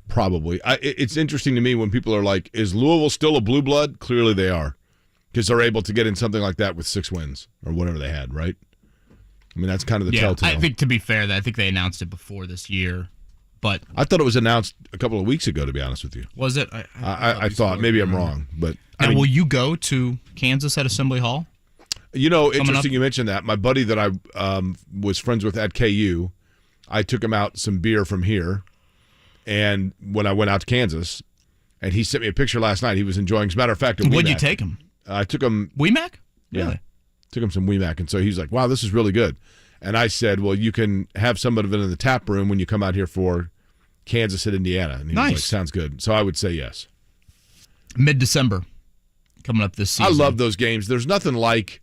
Probably. It's interesting to me when people are like, is Louisville still a blue blood? Clearly they are, because they're able to get in something like that with 6 wins or whatever they had, right? I mean, that's kind of the telltale. I think, to be fair, I think they announced it before this year. But I thought it was announced a couple of weeks ago, to be honest with you. Was it? I thought. Maybe I'm wrong. But and will you go to Kansas at Assembly Hall? Interesting you mentioned that. My buddy that I was friends with at KU, I took him out some beer from here. And when I went out to Kansas, and he sent me a picture last night, he was enjoying. As a matter of fact, what'd you take him? I took him WeMac? Yeah, really? Took him some WeMac, and so he's like, "Wow, this is really good." And I said, "Well, you can have some of it in the tap room when you come out here for Kansas at Indiana." And he was like, "Sounds good." So I would say yes. Mid-December, coming up this season. I love those games. There's nothing like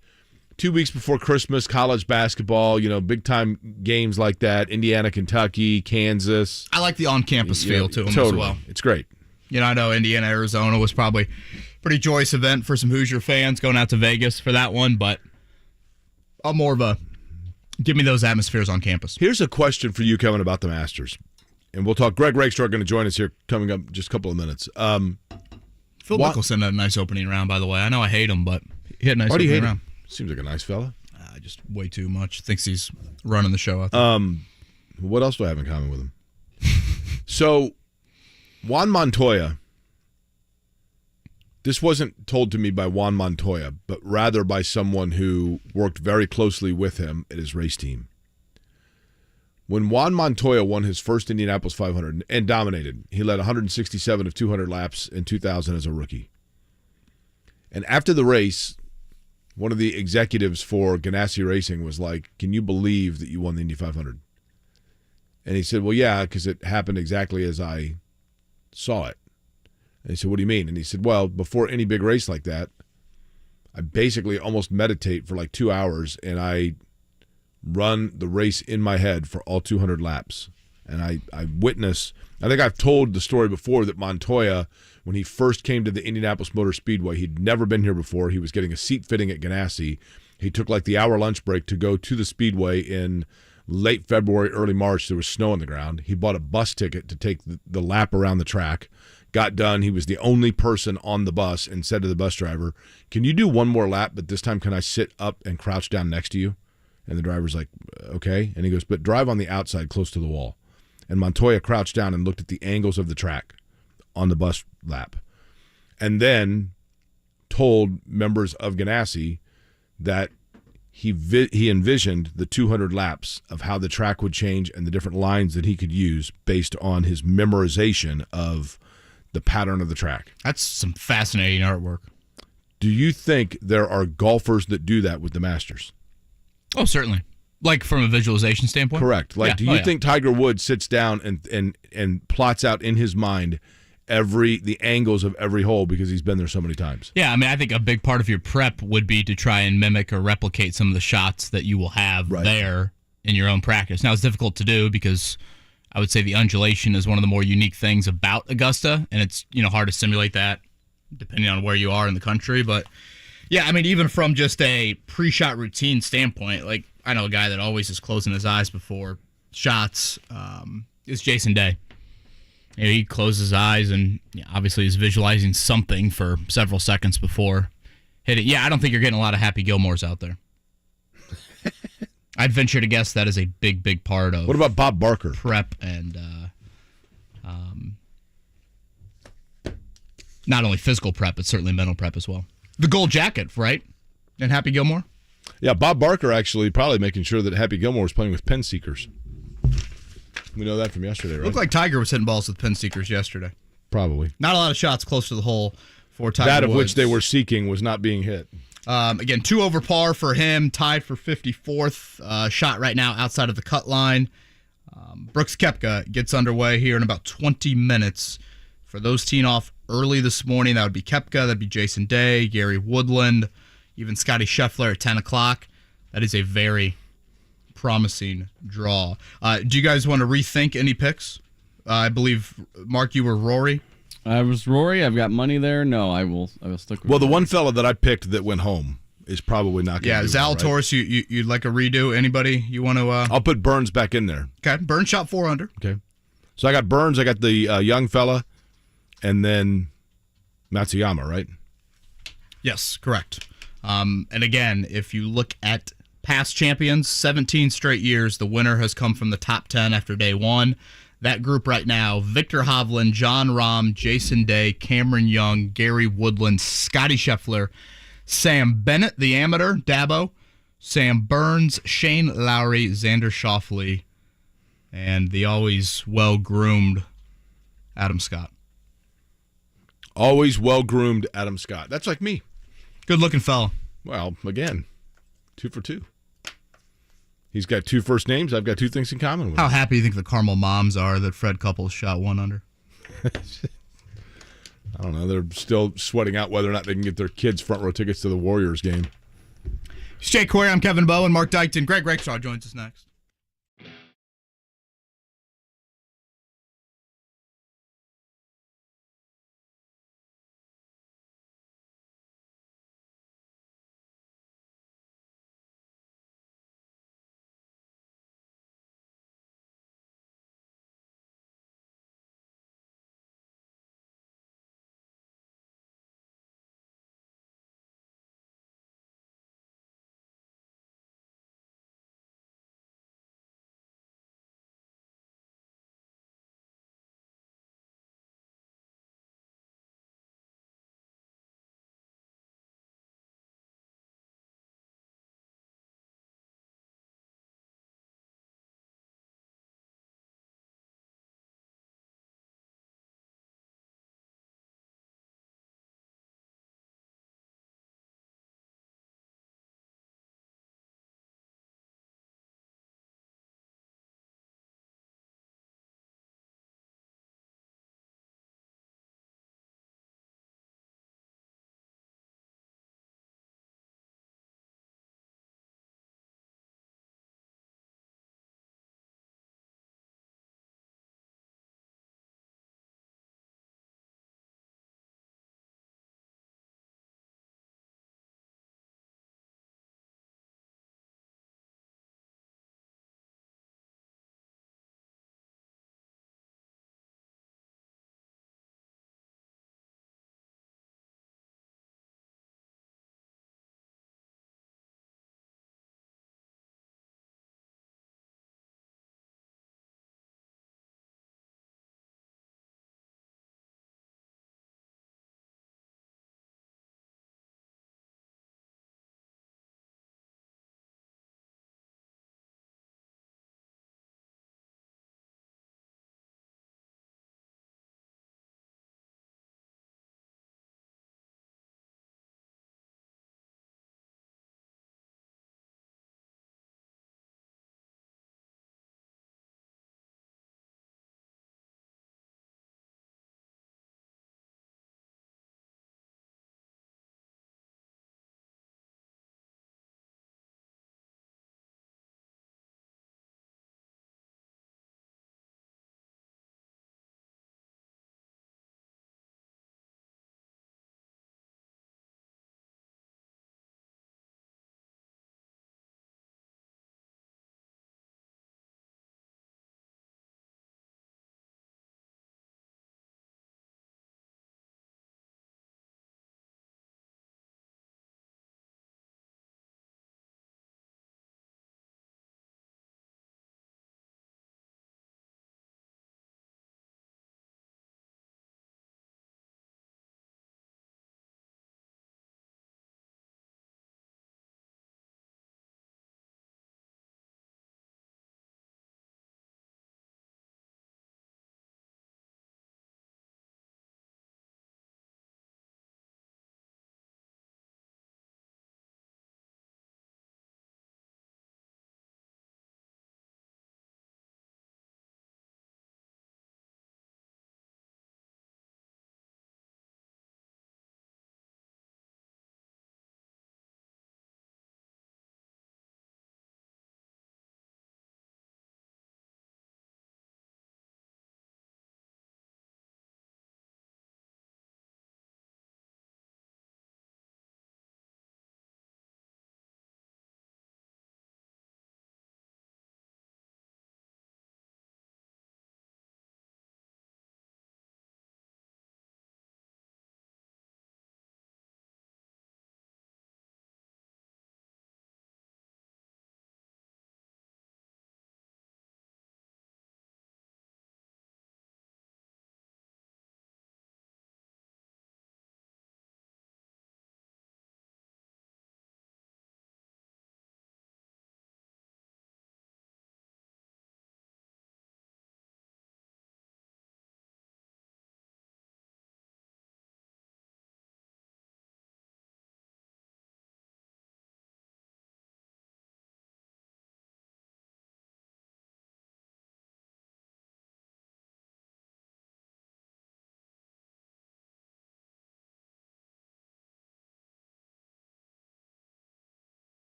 2 weeks before Christmas, college basketball, big time games like that. Indiana, Kentucky, Kansas. I like the on-campus feel to them totally. as well. It's great. I know Indiana, Arizona was probably a pretty joyous event for some Hoosier fans going out to Vegas for that one, but I'm more of a give me those atmospheres on campus. Here's a question for you, Kevin, about the Masters. And we'll talk. Greg Rakestraw going to join us here coming up just a couple of minutes. Phil Mickelson had a nice opening round, by the way. I know I hate him, but he had a nice opening round. Seems like a nice fella. Just way too much. Thinks he's running the show out there. What else do I have in common with him? So, Juan Montoya, this wasn't told to me by Juan Montoya, but rather by someone who worked very closely with him at his race team. When Juan Montoya won his first Indianapolis 500 and dominated, he led 167 of 200 laps in 2000 as a rookie. And after the race, one of the executives for Ganassi Racing was like, "Can you believe that you won the Indy 500?" And he said, "Well, yeah, because it happened exactly as I saw it." And he said, "What do you mean?" And he said, "Well, before any big race like that, I basically almost meditate for like 2 hours, and I run the race in my head for all 200 laps. And I witness, I think I've told the story before that Montoya, when he first came to the Indianapolis Motor Speedway, he'd never been here before. He was getting a seat fitting at Ganassi. He took like the hour lunch break to go to the Speedway in late February, early March. There was snow on the ground. He bought a bus ticket to take the lap around the track. Got done. He was the only person on the bus and said to the bus driver, "Can you do one more lap, but this time can I sit up and crouch down next to you?" And the driver's like, "Okay." And he goes, "But drive on the outside close to the wall." And Montoya crouched down and looked at the angles of the track on the bus lap. And then told members of Ganassi that he envisioned the 200 laps of how the track would change and the different lines that he could use based on his memorization of the pattern of the track. That's some fascinating artwork. Do you think there are golfers that do that with the Masters? Oh, certainly. Like from a visualization standpoint? Correct. Like, do you think Tiger Woods sits down and plots out in his mind the angles of every hole because he's been there so many times? Yeah, I mean, I think a big part of your prep would be to try and mimic or replicate some of the shots that you will have there in your own practice. Now, it's difficult to do because I would say the undulation is one of the more unique things about Augusta, and it's hard to simulate that depending on where you are in the country. But yeah, I mean, even from just a pre-shot routine standpoint, like I know a guy that always is closing his eyes before shots is Jason Day. He closes his eyes and obviously is visualizing something for several seconds before hitting. Yeah, I don't think you're getting a lot of Happy Gilmores out there. I'd venture to guess that is a big, big part of. What about Bob Barker? Prep and not only physical prep, but certainly mental prep as well. The gold jacket, right? And Happy Gilmore? Yeah, Bob Barker actually probably making sure that Happy Gilmore was playing with pen seekers. We know that from yesterday, right? Looked like Tiger was hitting balls with pen seekers yesterday. Probably. Not a lot of shots close to the hole for Tiger That of Woods. which they were seeking was not being hit. Again, 2 over par for him, tied for 54th. Shot right now outside of the cut line. Brooks Koepka gets underway here in about 20 minutes. For those teeing off early this morning, that would be Koepka, that'd be Jason Day, Gary Woodland, even Scotty Scheffler at 10 o'clock. That is a very promising draw. Do you guys want to rethink any picks? I believe, Mark, you were Rory. I was Rory. I've got money there. No, I will stick with Well, the one fella that I picked that went home is probably not going to do Zalatoris, right? You'd like a redo? Anybody you want to... I'll put Burns back in there. Okay, Burns shot 4 under. Okay. So I got Burns, I got the young fella, and then Matsuyama, right? Yes, correct. And again, if you look at past champions, 17 straight years, the winner has come from the top 10 after day one. That group right now, Victor Hovland, John Rahm, Jason Day, Cameron Young, Gary Woodland, Scotty Scheffler, Sam Bennett, the amateur, Dabo, Sam Burns, Shane Lowry, Xander Schauffele, and the always well-groomed Adam Scott. Always well-groomed Adam Scott. That's like me. Good-looking fella. Well, again, 2 for 2. He's got 2 first names. I've got 2 things in common with him. How happy do you think the Carmel moms are that Fred Couples shot 1 under? I don't know. They're still sweating out whether or not they can get their kids front row tickets to the Warriors game. It's Jake Query. I'm Kevin Bowe and Marc Dykton. Greg Rakestraw joins us next.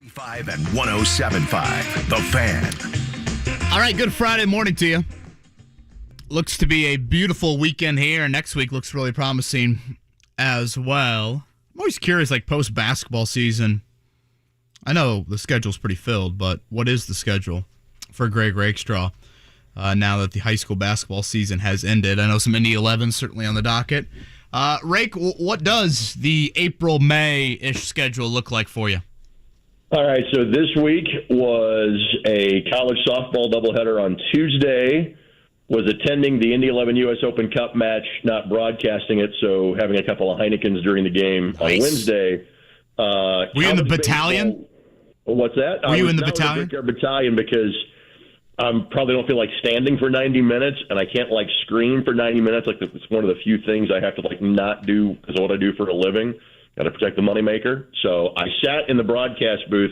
5 and 107.5, The Fan. All right, good Friday morning to you. Looks to be a beautiful weekend here, and next week looks really promising as well. I'm always curious, like post-basketball season. I know the schedule's pretty filled, but what is the schedule for Greg Rakestraw now that the high school basketball season has ended? I know some Indy 11s certainly on the docket. Rake, what does the April-May-ish schedule look like for you? All right, so this week was a college softball doubleheader on Tuesday, was attending the Indy 11 U.S. Open Cup match, not broadcasting it, so having a couple of Heinekens during the game on Wednesday. Were you in the battalion? What's that? Were you in the battalion? I was battalion because I probably don't feel like standing for 90 minutes, and I can't, scream for 90 minutes. It's one of the few things I have to, not do because of what I do for a living. Got to protect the moneymaker. So I sat in the broadcast booth.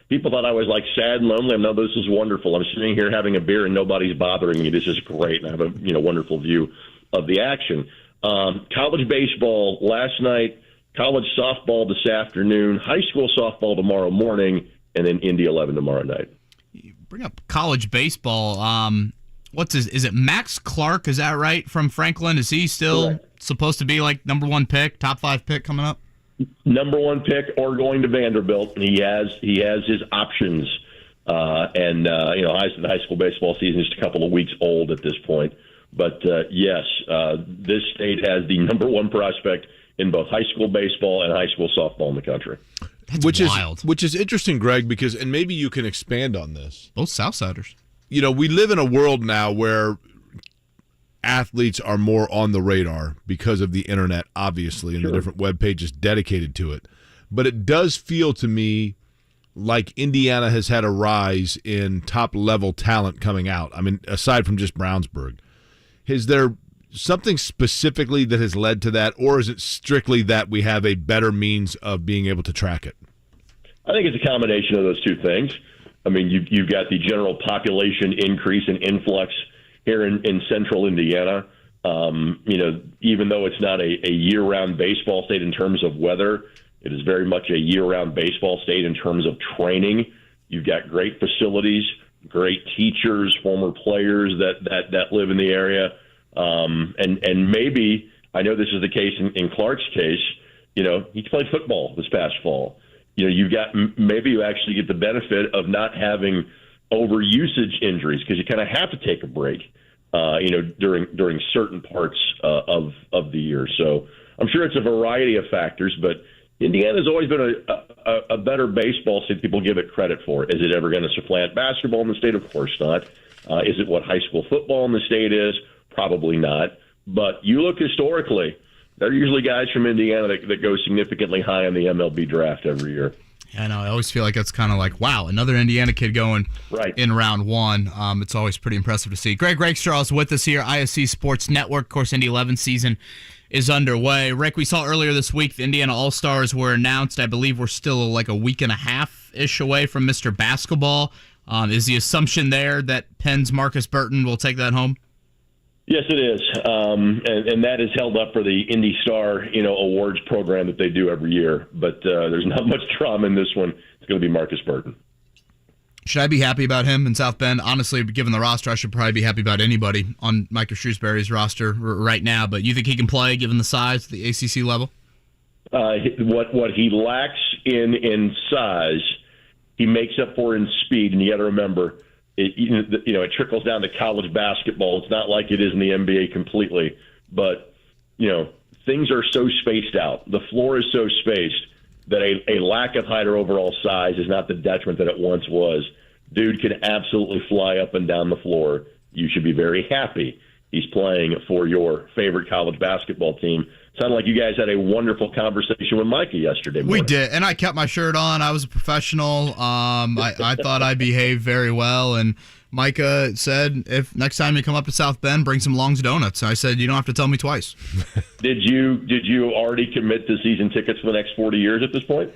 People thought I was sad and lonely. No, this is wonderful. I'm sitting here having a beer and nobody's bothering me. This is great. And I have a wonderful view of the action. College baseball last night, college softball this afternoon, high school softball tomorrow morning, and then Indy 11 tomorrow night. You bring up college baseball. Is it Max Clark? Is that right, from Franklin? Is he still supposed to be number one pick, top 5 pick coming up? Number one pick or going to Vanderbilt, and he has his options. The high school baseball season is just a couple of weeks old at this point. But yes, this state has the number one prospect in both high school baseball and high school softball in the country. That's wild. Which is interesting, Greg, because, and maybe you can expand on this. Both Southsiders. We live in a world now where athletes are more on the radar because of the internet, obviously, and the different web pages dedicated to it. But it does feel to me like Indiana has had a rise in top-level talent coming out. I mean, aside from just Brownsburg. Is there something specifically that has led to that, or is it strictly that we have a better means of being able to track it? I think it's a combination of those two things. I mean, you've got the general population increase and influx here in central Indiana. Even though it's not a year-round baseball state in terms of weather, it is very much a year-round baseball state in terms of training. You've got great facilities, great teachers, former players that live in the area. And maybe, I know this is the case in Clark's case, he played football this past fall. Maybe you actually get the benefit of not having overusage injuries because you kind of have to take a break, during certain parts of the year. So I'm sure it's a variety of factors, but Indiana's always been a better baseball state people give it credit for. Is it ever going to supplant basketball in the state? Of course not. Is it what high school football in the state is? Probably not. But you look historically, there are usually guys from Indiana that go significantly high in the MLB draft every year. I know. I always feel like it's kind of wow, another Indiana kid going in round one. It's always pretty impressive to see. Greg Rakestraw is with us here, ISC Sports Network. Of course, Indy 11 season is underway. Rick, we saw earlier this week the Indiana All-Stars were announced. I believe we're still a week and a half-ish away from Mr. Basketball. Is the assumption there that Penn's Marcus Burton will take that home? Yes, it is, and that is held up for the Indy Star, awards program that they do every year. But there's not much drama in this one. It's going to be Marcus Burton. Should I be happy about him in South Bend? Honestly, given the roster, I should probably be happy about anybody on Micah Shrewsbury's roster right now. But you think he can play, given the size, the ACC level? What he lacks in size, he makes up for in speed. And you got to remember, it trickles down to college basketball. It's not like it is in the NBA completely, but things are so spaced out. The floor is so spaced that a lack of height or overall size is not the detriment that it once was. Dude can absolutely fly up and down the floor. You should be very happy he's playing for your favorite college basketball team. Sounded like you guys had a wonderful conversation with Micah yesterday morning. We did, and I kept my shirt on. I was a professional. I thought I behaved very well, and Micah said, if next time you come up to South Bend, bring some Long's Donuts. I said, you don't have to tell me twice. Did you already commit to season tickets for the next 40 years at this point?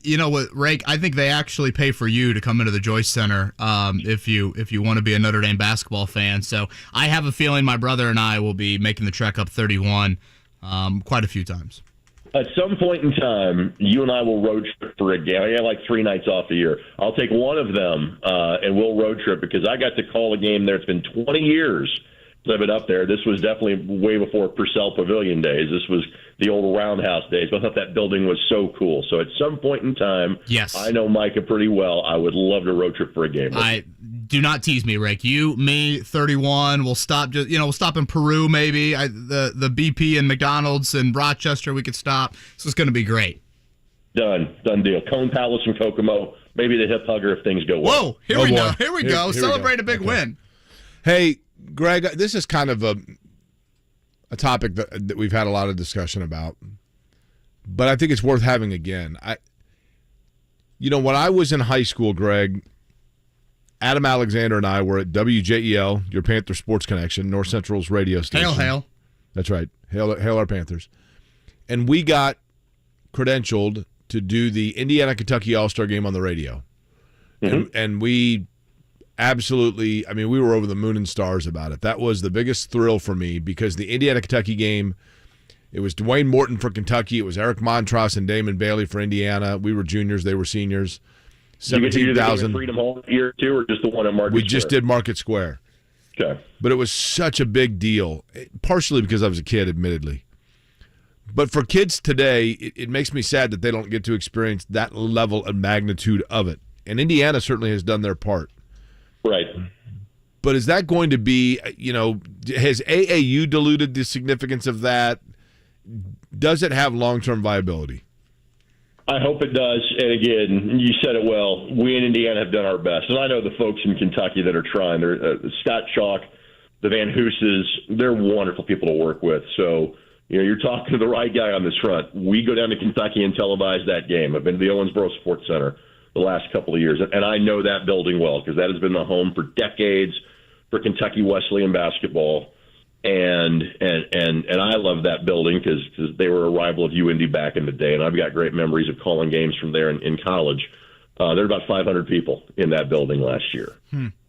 You know what, Rake? I think they actually pay for you to come into the Joyce Center if you want to be a Notre Dame basketball fan. So I have a feeling my brother and I will be making the trek up 31 quite a few times. At some point in time, you and I will road trip for a game. I got like 3 nights off a year. I'll take one of them, and we'll road trip because I got to call a game there. It's been 20 years since I've been up there. This was definitely way before Purcell Pavilion days. This was the old Roundhouse days. But I thought that building was so cool. So at some point in time, yes, I know Micah pretty well. I would love to road trip for a game. Do not tease me, Rick. You, me, 31. We'll stop. We'll stop in Peru maybe. The BP and McDonald's in Rochester. We could stop. This is going to be great. Done deal. Cone Palace and Kokomo. Maybe the hip hugger if things go well. Whoa! Here we go. Here we go. Celebrate a big win. Hey, Greg, this is kind of a topic that we've had a lot of discussion about, but I think it's worth having again. When I was in high school, Greg, Adam Alexander and I were at WJEL, your Panther Sports Connection, North Central's radio station. Hail. That's right. Hail our Panthers. And we got credentialed to do the Indiana-Kentucky All-Star Game on the radio. Mm-hmm. And we absolutely, we were over the moon and stars about it. That was the biggest thrill for me because the Indiana-Kentucky game, it was Dwayne Morton for Kentucky. It was Eric Montross and Damon Bailey for Indiana. We were juniors. They were seniors. 17,000. Freedom Hall year two, or just the one at Market Square? We just did Market Square. Okay. But it was such a big deal, partially because I was a kid, admittedly. But for kids today, it makes me sad that they don't get to experience that level and magnitude of it. And Indiana certainly has done their part. Right. But is that going to be, has AAU diluted the significance of that? Does it have long-term viability? I hope it does. And again, you said it well. We in Indiana have done our best. And I know the folks in Kentucky that are trying. They're Scott Chalk, the Van Hooses, they're wonderful people to work with. So, you're talking to the right guy on this front. We go down to Kentucky and televise that game. I've been to the Owensboro Sports Center the last couple of years, and I know that building well because that has been the home for decades for Kentucky Wesleyan basketball. And I love that building because they were a rival of UIndy back in the day, and I've got great memories of calling games from there in college. There were about 500 people in that building last year.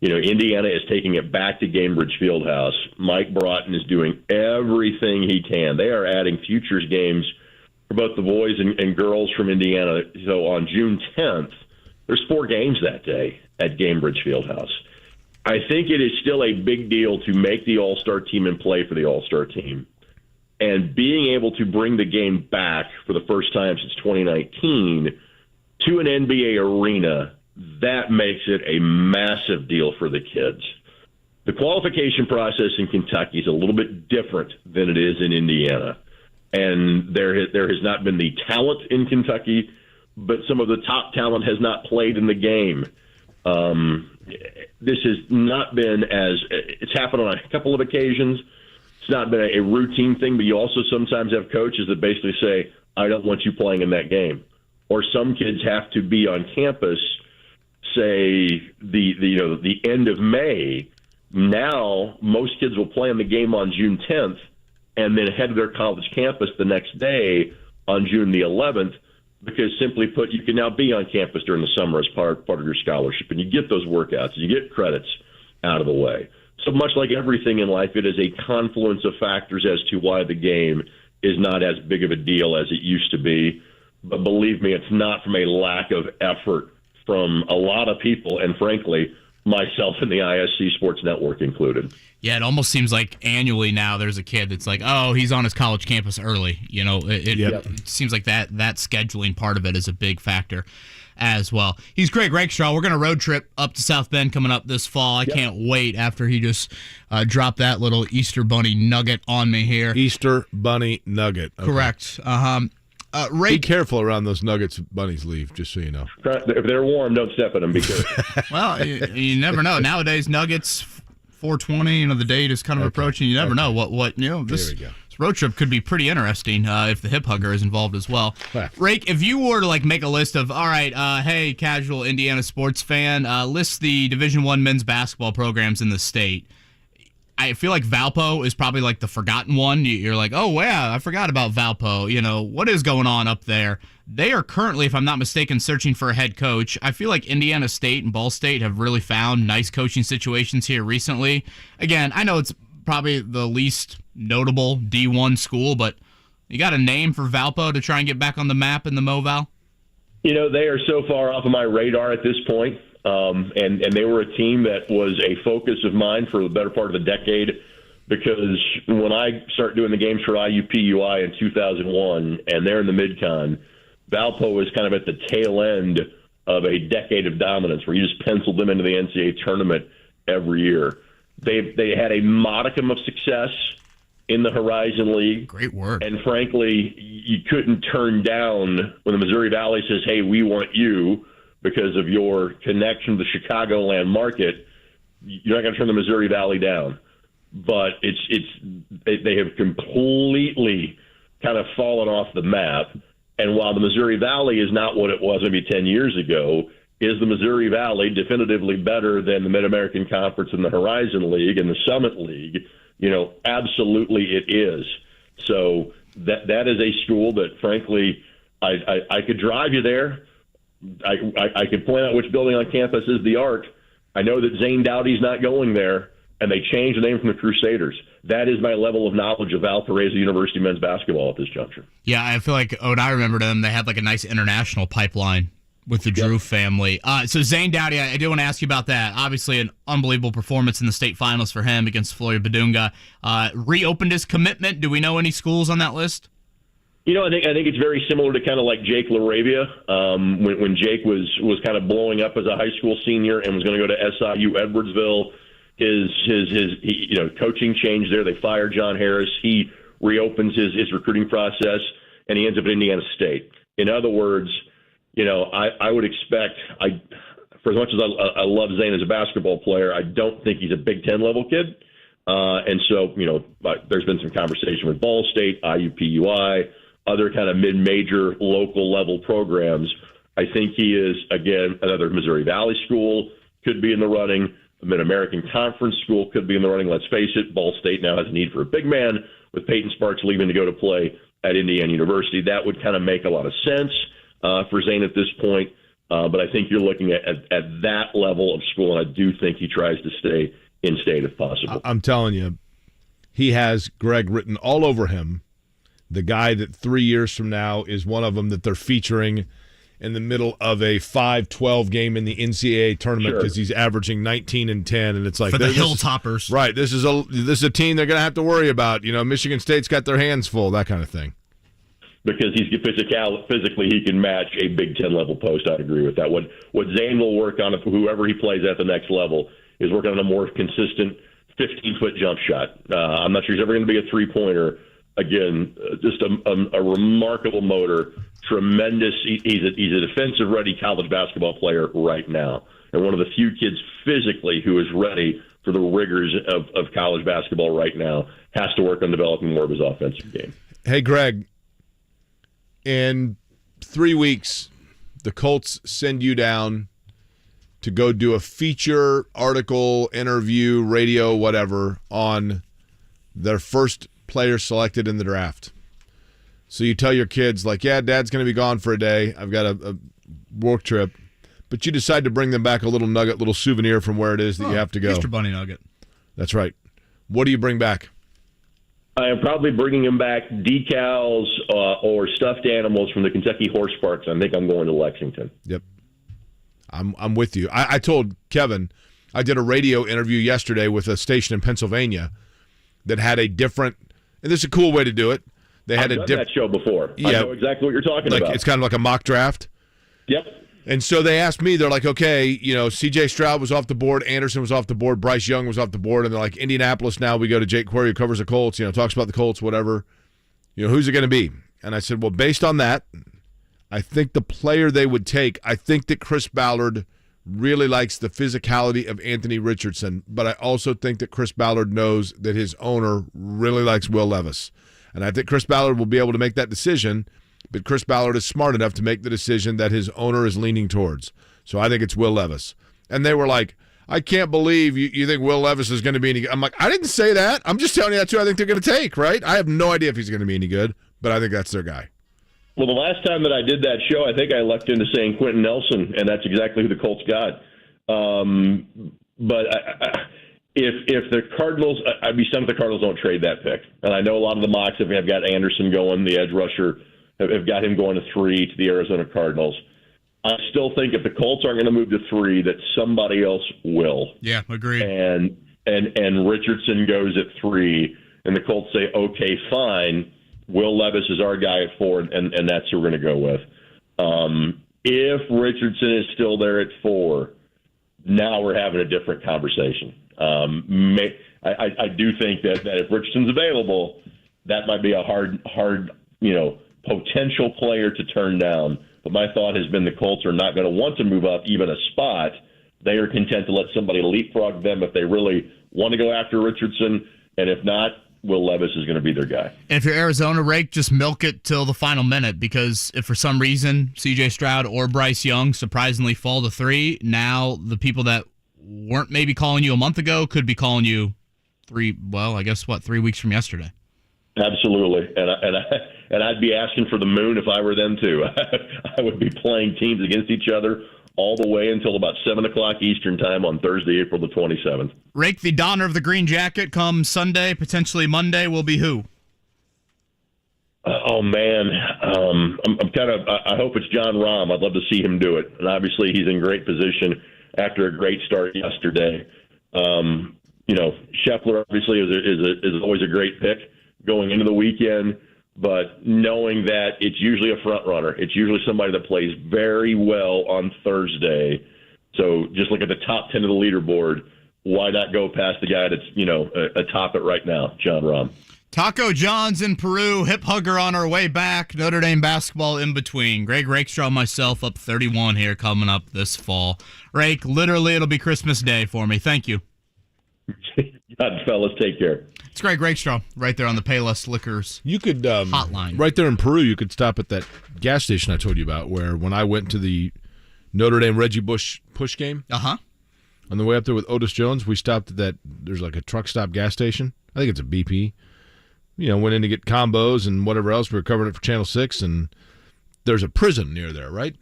Indiana is taking it back to Gainbridge Fieldhouse. Mike Broughton is doing everything he can. They are adding futures games for both the boys and girls from Indiana. So on June 10th, there's 4 games that day at Gainbridge Fieldhouse. I think it is still a big deal to make the All-Star team and play for the All-Star team. And being able to bring the game back for the first time since 2019 to an NBA arena, that makes it a massive deal for the kids. The qualification process in Kentucky is a little bit different than it is in Indiana. And there has not been the talent in Kentucky, but some of the top talent has not played in the game. This has not been it's happened on a couple of occasions. It's not been a routine thing, but you also sometimes have coaches that basically say, I don't want you playing in that game. Or some kids have to be on campus, say the end of May. Now most kids will play in the game on June 10th and then head to their college campus the next day on June the 11th. Because simply put, you can now be on campus during the summer as part of your scholarship, and you get those workouts, you get credits out of the way. So much like everything in life, it is a confluence of factors as to why the game is not as big of a deal as it used to be. But believe me, it's not from a lack of effort from a lot of people, and frankly, myself and the ISC Sports Network included. Yeah, it almost seems like annually now there's a kid that's like, oh, he's on his college campus early. It seems like that scheduling part of it is a big factor as well. He's Greg Rakestraw. We're going to road trip up to South Bend coming up this fall. I can't wait after he just dropped that little Easter Bunny nugget on me here. Easter Bunny nugget. Okay. Correct. Be careful around those nuggets bunnies leave, just so you know. If they're warm, don't step in them. Be careful. Well, you never know. Nowadays, nuggets, 420, the date is kind of approaching. You never know what this road trip could be pretty interesting if the hip hugger is involved as well. Rake, if you were to make a list of, all right, hey, casual Indiana sports fan, list the Division I men's basketball programs in the state. I feel like Valpo is probably the forgotten one. You're like, oh, yeah, I forgot about Valpo. What is going on up there? They are currently, if I'm not mistaken, searching for a head coach. I feel like Indiana State and Ball State have really found nice coaching situations here recently. Again, I know it's probably the least notable D1 school, but You got a name for Valpo to try and get back on the map in the MoVal? You know, they are so far off of my radar at this point, and they were a team that was a focus of mine for the better part of the decade, because when I started doing the games for IUPUI in 2001, and they're in the Mid-Con, Valpo was kind of at the tail end of a decade of dominance where you just penciled them into the NCAA tournament every year. They had a modicum of success in the Horizon League. Great word. And frankly, you couldn't turn down when the Missouri Valley says, hey, we want you because of your connection to the Chicagoland market. You're not going to turn the Missouri Valley down. But they have completely kind of fallen off the map. And while the Missouri Valley is not what it was maybe 10 years ago, is the Missouri Valley definitively better than the Mid-American Conference and the Horizon League and the Summit League? You know, absolutely it is. So that is a school that, frankly, I could drive you there. I could point out which building on campus is the Arc. I know that Zane Dowdy's not going there, and they changed the name from the Crusaders. That is my level of knowledge of Valparaiso University men's basketball at this juncture. Yeah, I feel like when I remember them, they had like a nice international pipeline with the Drew family. So Zane Dowdy, I do want to ask you about that. Obviously, an unbelievable performance in the state finals for him against Florida Badunga. Reopened his commitment. Do we know any schools on that list? You know, I think it's very similar to kind of like Jake LaRavia when Jake was kind of blowing up as a high school senior and was going to go to SIU Edwardsville. His coaching changed there. They fired John Harris. He reopens his recruiting process, and he ends up at Indiana State. In other words, you know, I would expect, for as much as I love Zane as a basketball player, I don't think he's a Big Ten level kid. And so, you know, there's been some conversation with Ball State, IUPUI, other kind of mid-major local level programs. I think he is, again, another Missouri Valley school, could be in the running. A Mid-American Conference school could be in the running. Let's face it, Ball State now has a need for a big man with Peyton Sparks leaving to go to play at Indiana University. That would kind of make a lot of sense for Zane at this point. But I think you're looking at that level of school, and I do think he tries to stay in-state if possible. I'm telling you, he has Greg written all over him, the guy that 3 years from now is one of them that they're featuring in the middle of a 5-12 game in the NCAA tournament because he's averaging 19 and 10, and it's like for the Hilltoppers, right? This is a team they're going to have to worry about. You know, Michigan State's got their hands full, that kind of thing. Because he's physically, he can match a Big Ten level post. I agree with that. What Zane will work on, if whoever he plays at the next level, is working on a more consistent 15-foot jump shot. I'm not sure he's ever going to be a three-pointer. Again, just a remarkable motor. Tremendous. He's a defensive-ready college basketball player right now, and one of the few kids physically who is ready for the rigors of college basketball right now. Has to work on developing more of his offensive game. Hey, Greg, in 3 weeks, the Colts send you down to go do a feature, article, interview, radio, whatever, on their first player selected in the draft. So you tell your kids, like, yeah, Dad's going to be gone for a day. I've got a work trip. But you decide to bring them back a little nugget, little souvenir from where it is that you have to go. Easter Bunny nugget. That's right. What do you bring back? I am probably bringing him back decals or stuffed animals from the Kentucky Horse Parks. I think I'm going to Lexington. Yep. I'm with you. I told Kevin, I did a radio interview yesterday with a station in Pennsylvania that had a different, and this is a cool way to do it. They had I've done that show before. Yeah, I know exactly what you're talking about. It's kind of like a mock draft. Yep. And so they asked me, they're like, okay, you know, C.J. Stroud was off the board, Anderson was off the board, Bryce Young was off the board, and they're like, Indianapolis now, we go to Jake Query, who covers the Colts, you know, talks about the Colts, whatever. You know, who's it going to be? And I said, well, based on that, I think the player they would take, I think that Chris Ballard really likes the physicality of Anthony Richardson, but I also think that Chris Ballard knows that his owner really likes Will Levis. And I think Chris Ballard will be able to make that decision, but Chris Ballard is smart enough to make the decision that his owner is leaning towards. So I think it's Will Levis. And they were like, I can't believe you think Will Levis is going to be any good. I'm like, I didn't say that. I'm just telling you that's who I think they're going to take, right? I have no idea if he's going to be any good, but I think that's their guy. Well, the last time that I did that show, I think I lucked into saying Quentin Nelson, and that's exactly who the Colts got. But if the Cardinals, I'd be stunned if the Cardinals don't trade that pick. And I know a lot of the mocks have got Anderson going, the edge rusher, have got him going to 3 to the Arizona Cardinals. I still think if the Colts aren't going to move to 3, that somebody else will. Yeah, agreed. And Richardson goes at 3, and the Colts say, okay, fine, Will Levis is our guy at 4, and that's who we're going to go with. If Richardson is still there at 4, now we're having a different conversation. I do think that if Richardson's available, that might be a hard, potential player to turn down. But my thought has been the Colts are not going to want to move up even a spot. They are content to let somebody leapfrog them if they really want to go after Richardson, and if not, Will Levis is going to be their guy. And if you're Arizona, Rake, just milk it till the final minute, because if for some reason C.J. Stroud or Bryce Young surprisingly fall to 3, now the people that weren't maybe calling you a month ago could be calling you 3 weeks from yesterday. Absolutely, and I'd be asking for the moon if I were them too. I would be playing teams against each other all the way until about 7 o'clock Eastern time on Thursday, April the 27th. Rake, the donor of the green jacket come Sunday, potentially Monday, will be who? Oh man, I'm kind of. I hope it's John Rahm. I'd love to see him do it, and obviously he's in great position after a great start yesterday. Scheffler obviously is always a great pick going into the weekend, but knowing that it's usually a front runner, it's usually somebody that plays very well on Thursday. So just look at the top 10 of the leaderboard. Why not go past the guy that's atop it right now, John Rahm? Taco John's in Peru, hip hugger on our way back. Notre Dame basketball in between. Greg Rakestraw and myself up 31 here coming up this fall. Rake, literally it'll be Christmas Day for me. Thank you. God, fellas, take care. It's Greg Rakestraw right there on the Payless Liquors you could hotline. Right there in Peru, you could stop at that gas station I told you about where when I went to the Notre Dame Reggie Bush push game, on the way up there with Otis Jones, we stopped at that. There's like a truck stop gas station. I think it's a BP. Went in to get combos and whatever else. We were covering it for Channel 6, and there's a prison near there, right?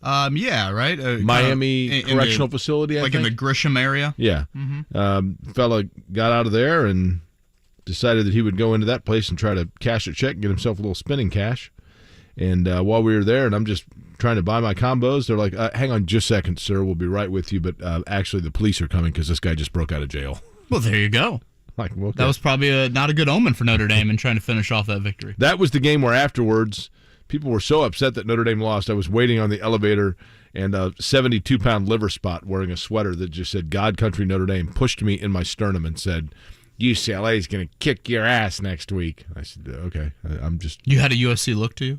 Yeah, right. Miami Correctional Facility, I think. In the Grisham area? Yeah. Fella got out of there and decided that he would go into that place and try to cash a check and get himself a little spending cash. And while we were there, and I'm just trying to buy my combos, they're like, hang on just a second, sir. We'll be right with you. But actually, the police are coming because this guy just broke out of jail. Well, there you go. Okay. That was probably not a good omen for Notre Dame in trying to finish off that victory. That was the game where afterwards people were so upset that Notre Dame lost. I was waiting on the elevator, and a 72-pound liver spot wearing a sweater that just said God Country Notre Dame pushed me in my sternum and said, UCLA is going to kick your ass next week. I said, okay. I'm just... You had a USC look to you?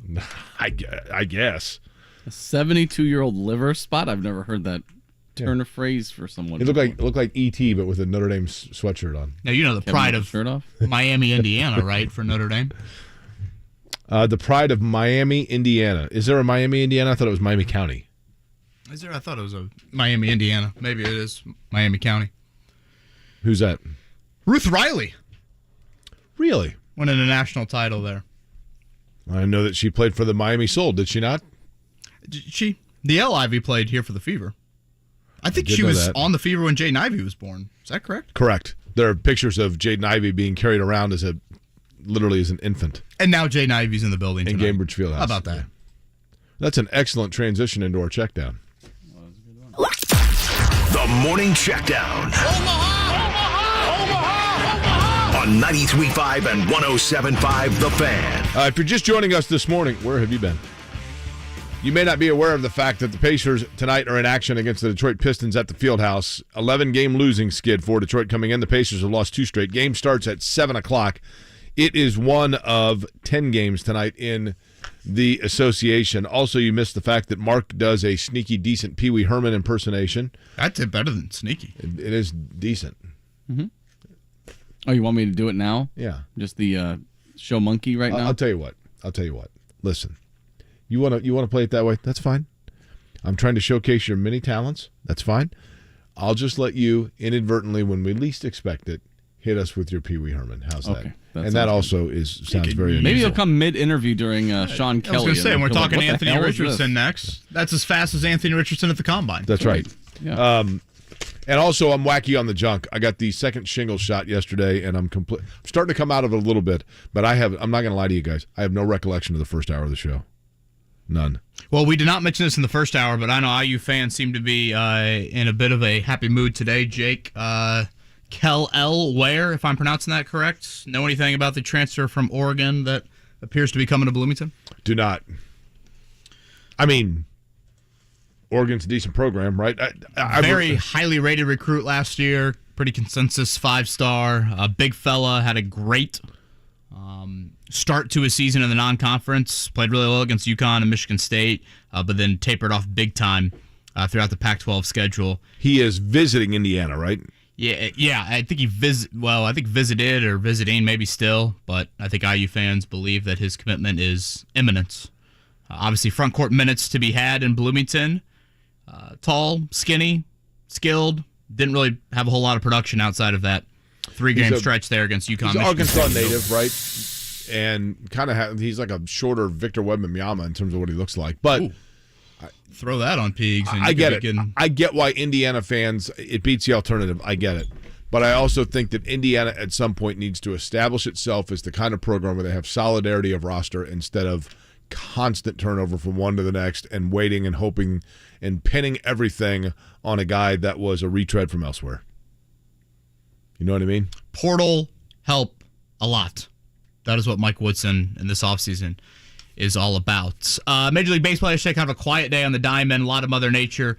I guess. A 72-year-old liver spot? I've never heard that turn of phrase for someone. It looked like E.T., but with a Notre Dame sweatshirt on. Now, the pride of Miami, Indiana, right, for Notre Dame? The pride of Miami, Indiana. Is there a Miami, Indiana? I thought it was Miami County. Is there? I thought it was a Miami, Indiana. Maybe it is Miami County. Who's that? Ruth Riley. Really? Winning a national title there. I know that she played for the Miami Soul, did she not? The L. Ivy played here for the Fever. I think she was on the Fever when Jaden Ivey was born. Is that correct? Correct. There are pictures of Jaden Ivey being carried around literally as an infant. And now Jaden Ivey's in the building tonight. In Cambridge Fieldhouse. How about that? Yeah. That's an excellent transition into our checkdown. The Morning Checkdown. On 93.5 and 107.5 The Fan. If you're just joining us this morning, where have you been? You may not be aware of the fact that the Pacers tonight are in action against the Detroit Pistons at the Fieldhouse. 11-game losing skid for Detroit coming in. The Pacers have lost 2 straight. Game starts at 7 o'clock. It is one of 10 games tonight in the association. Also, you missed the fact that Marc does a sneaky, decent Pee Wee Herman impersonation. That's better than sneaky. It is decent. Mm-hmm. Oh, you want me to do it now? Yeah. Just the show monkey right now? I'll tell you what. Listen. You want to play it that way? That's fine. I'm trying to showcase your many talents. That's fine. I'll just let you inadvertently, when we least expect it, hit us with your Pee Wee Herman. How's that? And that also sounds very unusual. Maybe he'll come mid-interview during Sean Kelley. I was going to say, we're talking like, Anthony Richardson next. That's as fast as Anthony Richardson at the Combine. That's right. Yeah. And also, I'm wacky on the junk. I got the second shingle shot yesterday, and I'm starting to come out of it a little bit. But I'm not going to lie to you guys. I have no recollection of the first hour of the show. None. Well, we did not mention this in the first hour, but I know IU fans seem to be in a bit of a happy mood today. Jake, Kelley, Ware, if I'm pronouncing that correct, know anything about the transfer from Oregon that appears to be coming to Bloomington? Do not. I mean, Oregon's a decent program, right? Very highly rated recruit last year. Pretty consensus 5-star. Big fella, had a great start to his season in the non-conference. Played really well against UConn and Michigan State, but then tapered off big time throughout the Pac-12 schedule. He is visiting Indiana, right? Yeah. I think visited or visiting, maybe still, but I think IU fans believe that his commitment is imminent. Obviously, front court minutes to be had in Bloomington. Tall, skinny, skilled. Didn't really have a whole lot of production outside of that 3-game stretch there against UConn. He's an Arkansas native, right? And kind of he's like a shorter Victor Wembanyama in terms of what he looks like. But throw that on Pigs. And I get it. I get why Indiana fans, it beats the alternative. I get it. But I also think that Indiana at some point needs to establish itself as the kind of program where they have solidarity of roster instead of constant turnover from one to the next and waiting and hoping and pinning everything on a guy that was a retread from elsewhere. You know what I mean? Portal help a lot. That is what Mike Woodson in this offseason is all about. Major League Baseball yesterday, kind of a quiet day on the diamond. A lot of Mother Nature,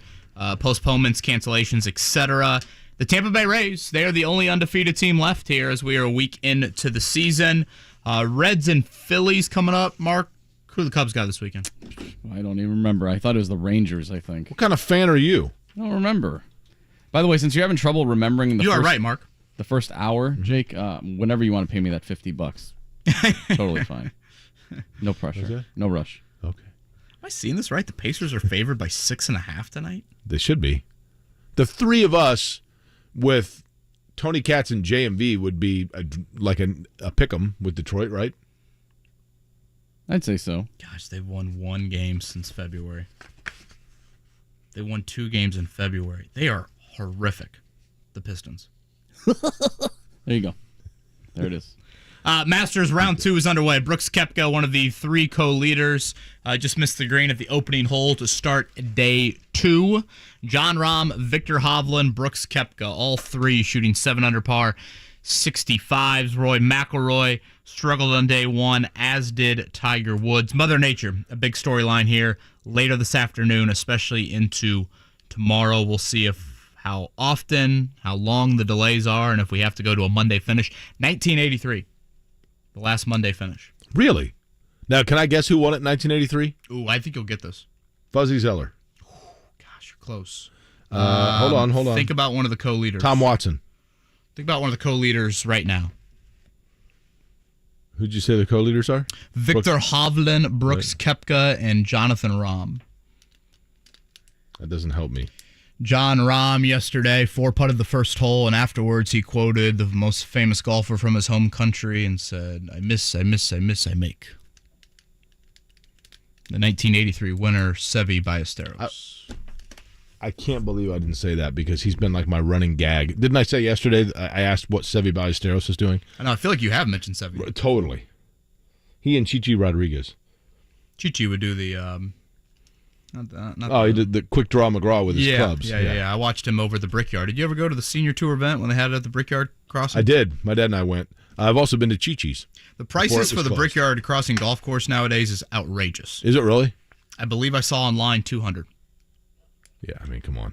postponements, cancellations, etc. The Tampa Bay Rays, they are the only undefeated team left here as we are a week into the season. Reds and Phillies coming up. Mark, who the Cubs got this weekend? I don't even remember. I thought it was the Rangers, I think. What kind of fan are you? I don't remember. By the way, since you're having trouble remembering You are right, Mark. The first hour, Jake, whenever you want to pay me that $50, totally fine. No pressure. No rush. Okay. Am I seeing this right? The Pacers are favored by 6.5 tonight? They should be. The three of us with Tony Katz and JMV would be like a pick 'em with Detroit, right? I'd say so. Gosh, they've won one game since February. They won 2 games in February. They are horrific, the Pistons. There you go. There it is. Masters round 2 is underway. Brooks Koepka, one of the 3 co-leaders, just missed the green at the opening hole to start day 2. John Rahm, Victor Hovland, Brooks Koepka, all 3 shooting 7 under par, 65s. Roy McIlroy struggled on day 1, as did Tiger Woods. Mother Nature, a big storyline here later this afternoon, especially into tomorrow. We'll see how often, how long the delays are, and if we have to go to a Monday finish. 1983, the last Monday finish. Really? Now, can I guess who won it in 1983? Ooh, I think you'll get this. Fuzzy Zeller. Gosh, you're close. Hold on. Think about one of the co-leaders. Tom Watson. Think about one of the co-leaders right now. Who'd you say the co-leaders are? Victor Hovland, Brooks Koepka, and Jonathan Rahm. That doesn't help me. John Rahm yesterday 4-putted the first hole, and afterwards he quoted the most famous golfer from his home country and said, I miss, I make. The 1983 winner, Seve Ballesteros. I can't believe I didn't say that because he's been like my running gag. Didn't I say yesterday I asked what Seve Ballesteros is doing? I know, I feel like you have mentioned Seve. Totally. He and Chichi Rodriguez. Chichi would do the... he did the quick draw McGraw with his clubs. Yeah. I watched him over the Brickyard. Did you ever go to the senior tour event when they had it at the Brickyard Crossing? I did. My dad and I went. I've also been to Chi-Chi's. The prices for the Brickyard Crossing golf course nowadays is outrageous. Is it really? I believe I saw online $200. Yeah, I mean, come on.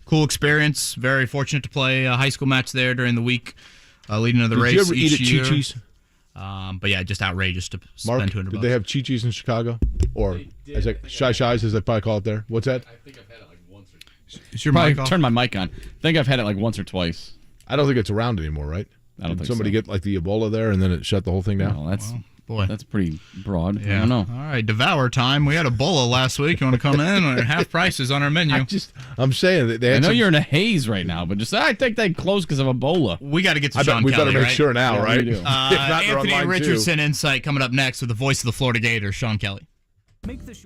Cool experience. Very fortunate to play a high school match there during the week leading to the race. Did you ever each eat at year. Chi-Chi's? But yeah, just outrageous to Mark, spend $200. Did they have Chi-Chi's in Chicago? Or as Shy-Shies, as they probably call it there? What's that? I think I've had it like once or twice. Is your mic off? Turn my mic on. I think I've had it like once or twice. I don't think it's around anymore, right? I don't think somebody get like the Ebola there and then it shut the whole thing down? Well, that's pretty broad. Yeah. I don't know. All right, Devour time. We had Ebola last week. You want to come in? Half prices on our menu. I'm saying that they had I know you're in a haze right now, but I think they closed because of Ebola. We got to get to Sean we Kelley, better make sure now, Yeah, right? we do. Anthony Richardson insight coming up next with the voice of the Florida Gators, Sean Kelley. Make this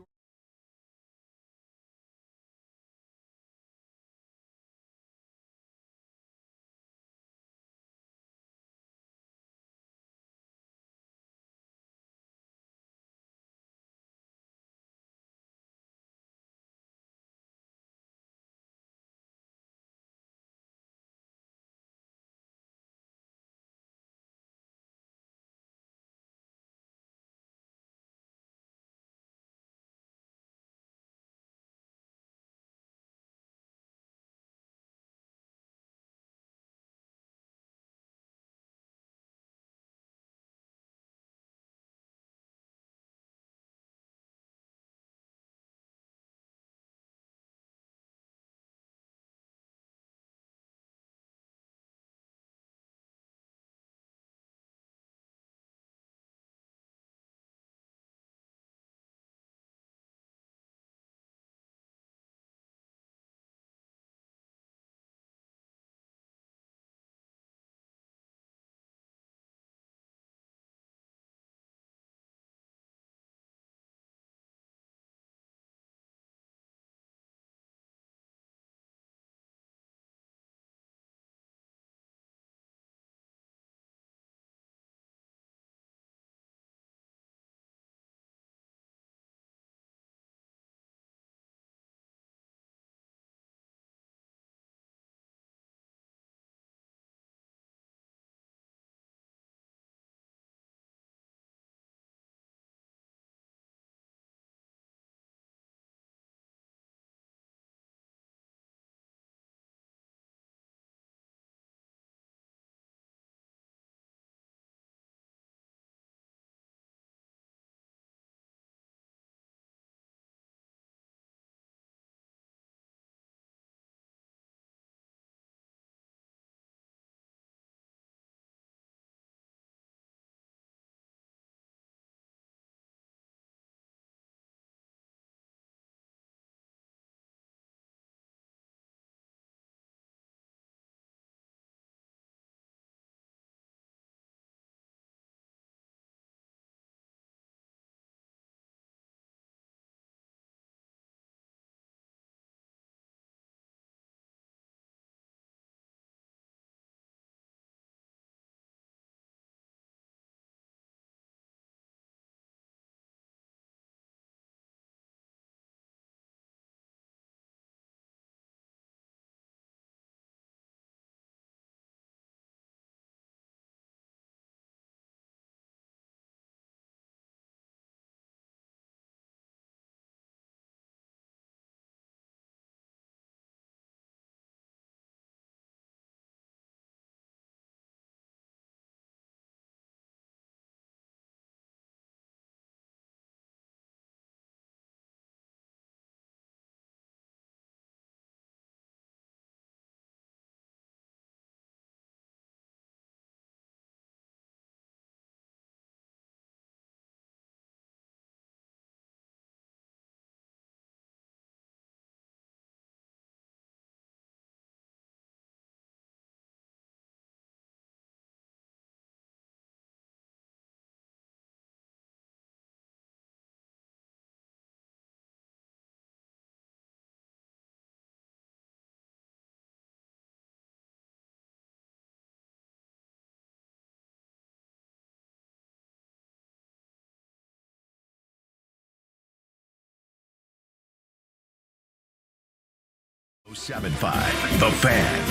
107.5 The Fan.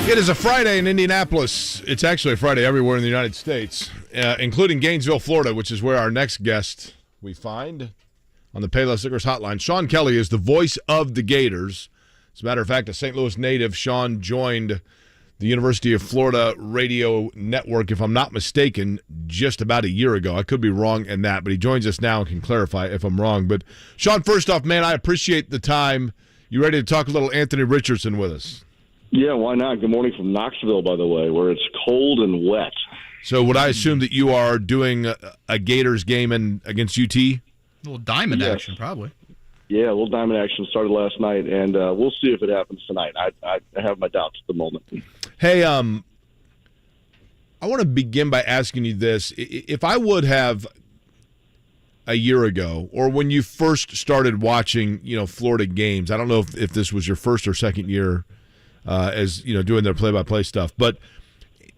It is a Friday in Indianapolis. It's actually a Friday everywhere in the United States, including Gainesville, Florida, which is where our next guest we find on the Payless Liquors Hotline. Sean Kelley is the voice of the Gators. As a matter of fact, a St. Louis native, Sean joined the University of Florida radio network, if I'm not mistaken, just about a year ago. I could be wrong in that, but he joins us now and can clarify if I'm wrong. But, Sean, first off, man, I appreciate the time. You ready to talk a little Anthony Richardson with us? Yeah, why not? Good morning from Knoxville, by the way, where it's cold and wet. So would I assume that you are doing a Gators game against UT? A little diamond action, probably. Yeah, a little diamond action started last night, and we'll see if it happens tonight. I have my doubts at the moment. Hey, I want to begin by asking you this. If I would have a year ago, or when you first started watching, Florida games, I don't know if this was your first or second year as, doing their play-by-play stuff, but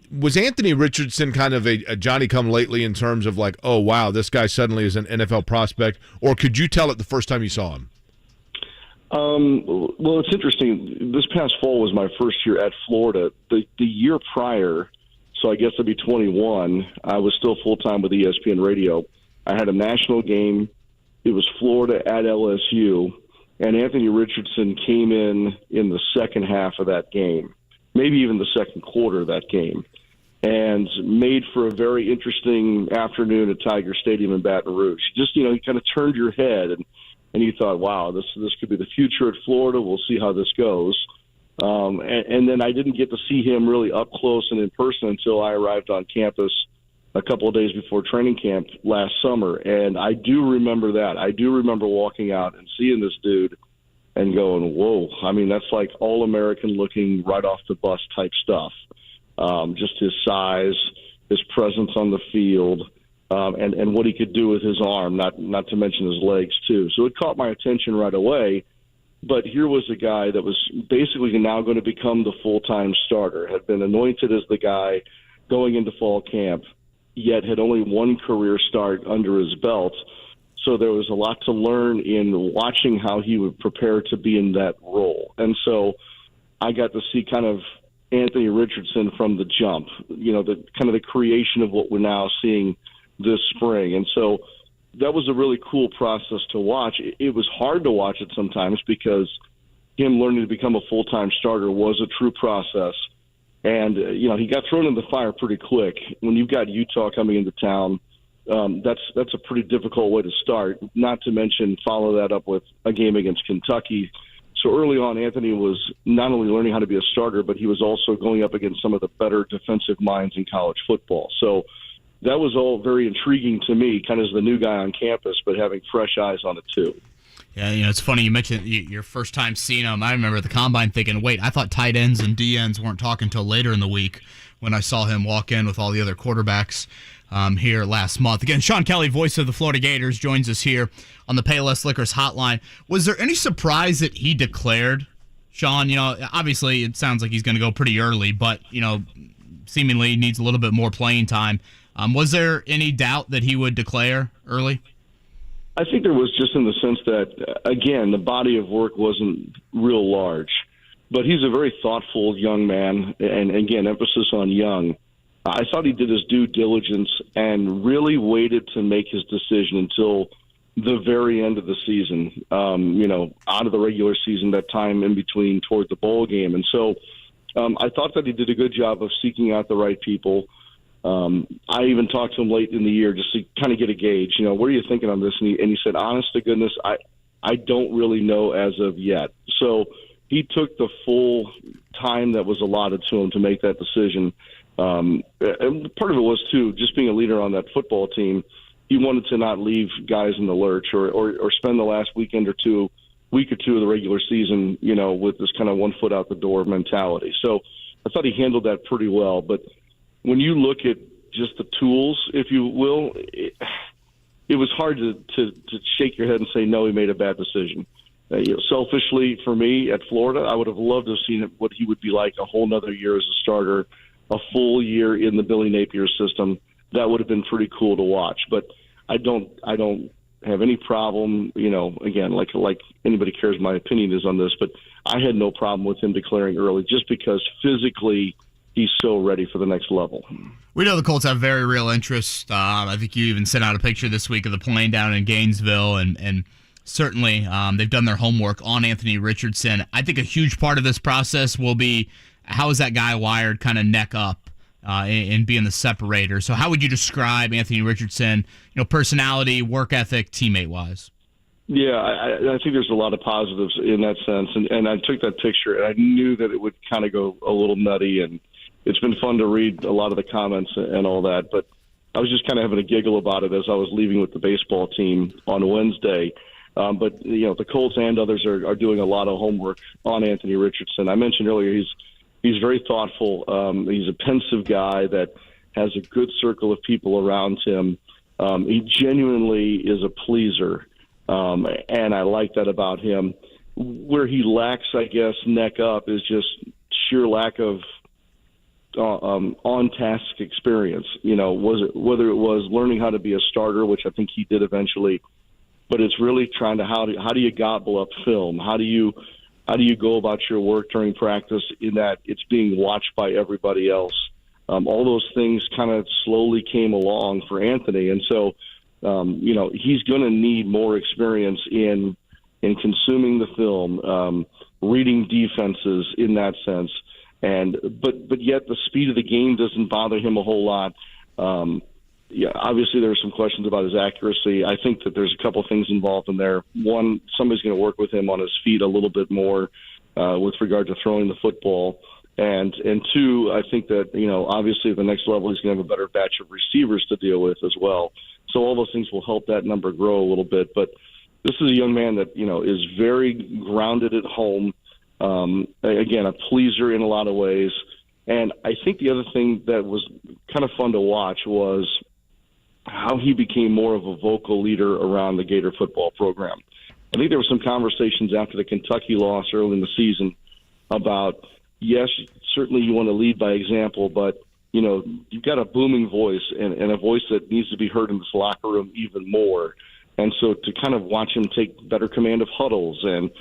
was Anthony Richardson kind of a Johnny-come-lately in terms of like, oh, wow, this guy suddenly is an NFL prospect, or could you tell it the first time you saw him? Well, it's interesting. This past fall was my first year at Florida. The year prior, so I guess I'd be 21, I was still full-time with ESPN Radio. I had a national game. It was Florida at LSU, and Anthony Richardson came in the second half of that game, maybe even the second quarter of that game, and made for a very interesting afternoon at Tiger Stadium in Baton Rouge. Just, you kind of turned your head and you thought, wow, this could be the future at Florida. We'll see how this goes. And then I didn't get to see him really up close and in person until I arrived on campus a couple of days before training camp last summer. And I do remember that. I do remember walking out and seeing this dude and going, whoa, I mean, that's like all-American looking right off the bus type stuff. Just his size, his presence on the field, and what he could do with his arm, not to mention his legs too. So it caught my attention right away. But here was a guy that was basically now going to become the full-time starter, had been anointed as the guy going into fall camp, yet had only one career start under his belt. So there was a lot to learn in watching how he would prepare to be in that role. And so I got to see kind of Anthony Richardson from the jump, the kind of the creation of what we're now seeing this spring. And so that was a really cool process to watch. It was hard to watch it sometimes because him learning to become a full-time starter was a true process. And, he got thrown in the fire pretty quick. When you've got Utah coming into town, that's a pretty difficult way to start, not to mention follow that up with a game against Kentucky. So early on, Anthony was not only learning how to be a starter, but he was also going up against some of the better defensive minds in college football. So that was all very intriguing to me, kind of as the new guy on campus, but having fresh eyes on it too. Yeah, it's funny you mentioned your first time seeing him. I remember at the Combine thinking, wait, I thought tight ends and D ends weren't talking until later in the week when I saw him walk in with all the other quarterbacks here last month. Again, Sean Kelley, voice of the Florida Gators, joins us here on the Payless Liquors Hotline. Was there any surprise that he declared, Sean? Obviously it sounds like he's going to go pretty early, but, seemingly needs a little bit more playing time. Was there any doubt that he would declare early? I think there was, just in the sense that, again, the body of work wasn't real large. But he's a very thoughtful young man, and again, emphasis on young. I thought he did his due diligence and really waited to make his decision until the very end of the season, out of the regular season, that time in between toward the bowl game. And so I thought that he did a good job of seeking out the right people. I even talked to him late in the year just to kind of get a gauge, what are you thinking on this? And he said, honest to goodness, I don't really know as of yet. So he took the full time that was allotted to him to make that decision. And part of it was, too, just being a leader on that football team, he wanted to not leave guys in the lurch or spend the last week or two of the regular season, with this kind of one foot out the door mentality. So I thought he handled that pretty well. But when you look at just the tools, if you will, it was hard to shake your head and say, no, he made a bad decision. Selfishly, for me at Florida, I would have loved to have seen what he would be like a whole nother year as a starter, a full year in the Billy Napier system. That would have been pretty cool to watch. But I don't have any problem, again, like anybody cares my opinion is on this, but I had no problem with him declaring early just because physically he's so ready for the next level. We know the Colts have very real interest. I think you even sent out a picture this week of the plane down in Gainesville, and certainly they've done their homework on Anthony Richardson. I think a huge part of this process will be how is that guy wired kind of neck up and being the separator. So how would you describe Anthony Richardson, personality, work ethic, teammate-wise? Yeah, I think there's a lot of positives in that sense. And I took that picture, and I knew that it would kind of go a little nutty, and it's been fun to read a lot of the comments and all that. But I was just kind of having a giggle about it as I was leaving with the baseball team on Wednesday. But the Colts and others are doing a lot of homework on Anthony Richardson. I mentioned earlier he's very thoughtful. He's a pensive guy that has a good circle of people around him. He genuinely is a pleaser, and I like that about him. Where he lacks, I guess, neck up is just sheer lack of on-task experience. Whether it was learning how to be a starter, which I think he did eventually, but it's really trying to how do you gobble up film? How do you go about your work during practice in that it's being watched by everybody else? All those things kind of slowly came along for Anthony, and so he's going to need more experience in consuming the film, reading defenses in that sense, but yet the speed of the game doesn't bother him a whole lot. Obviously there are some questions about his accuracy. I think that there's a couple of things involved in there. One, somebody's going to work with him on his feet a little bit more with regard to throwing the football. And two, I think that, obviously at the next level he's going to have a better batch of receivers to deal with as well. So all those things will help that number grow a little bit. But this is a young man that, is very grounded at home. Again, a pleaser in a lot of ways. And I think the other thing that was kind of fun to watch was how he became more of a vocal leader around the Gator football program. I think there were some conversations after the Kentucky loss early in the season about, yes, certainly you want to lead by example, but, you've got a booming voice and a voice that needs to be heard in this locker room even more. And so to kind of watch him take better command of huddles and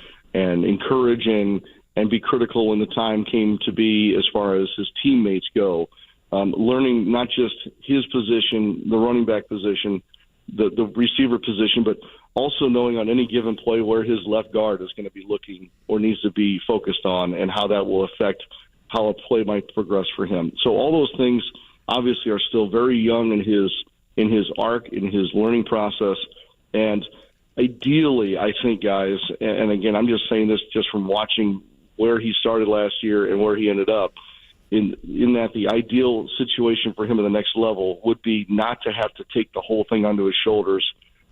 encourage and be critical when the time came to be as far as his teammates go, learning not just his position, the running back position, the receiver position, but also knowing on any given play where his left guard is going to be looking or needs to be focused on and how that will affect how a play might progress for him. So all those things obviously are still very young in his arc, in his learning process. And ideally, I think, guys, and again, I'm just saying this just from watching where he started last year and where he ended up, in that the ideal situation for him at the next level would be not to have to take the whole thing onto his shoulders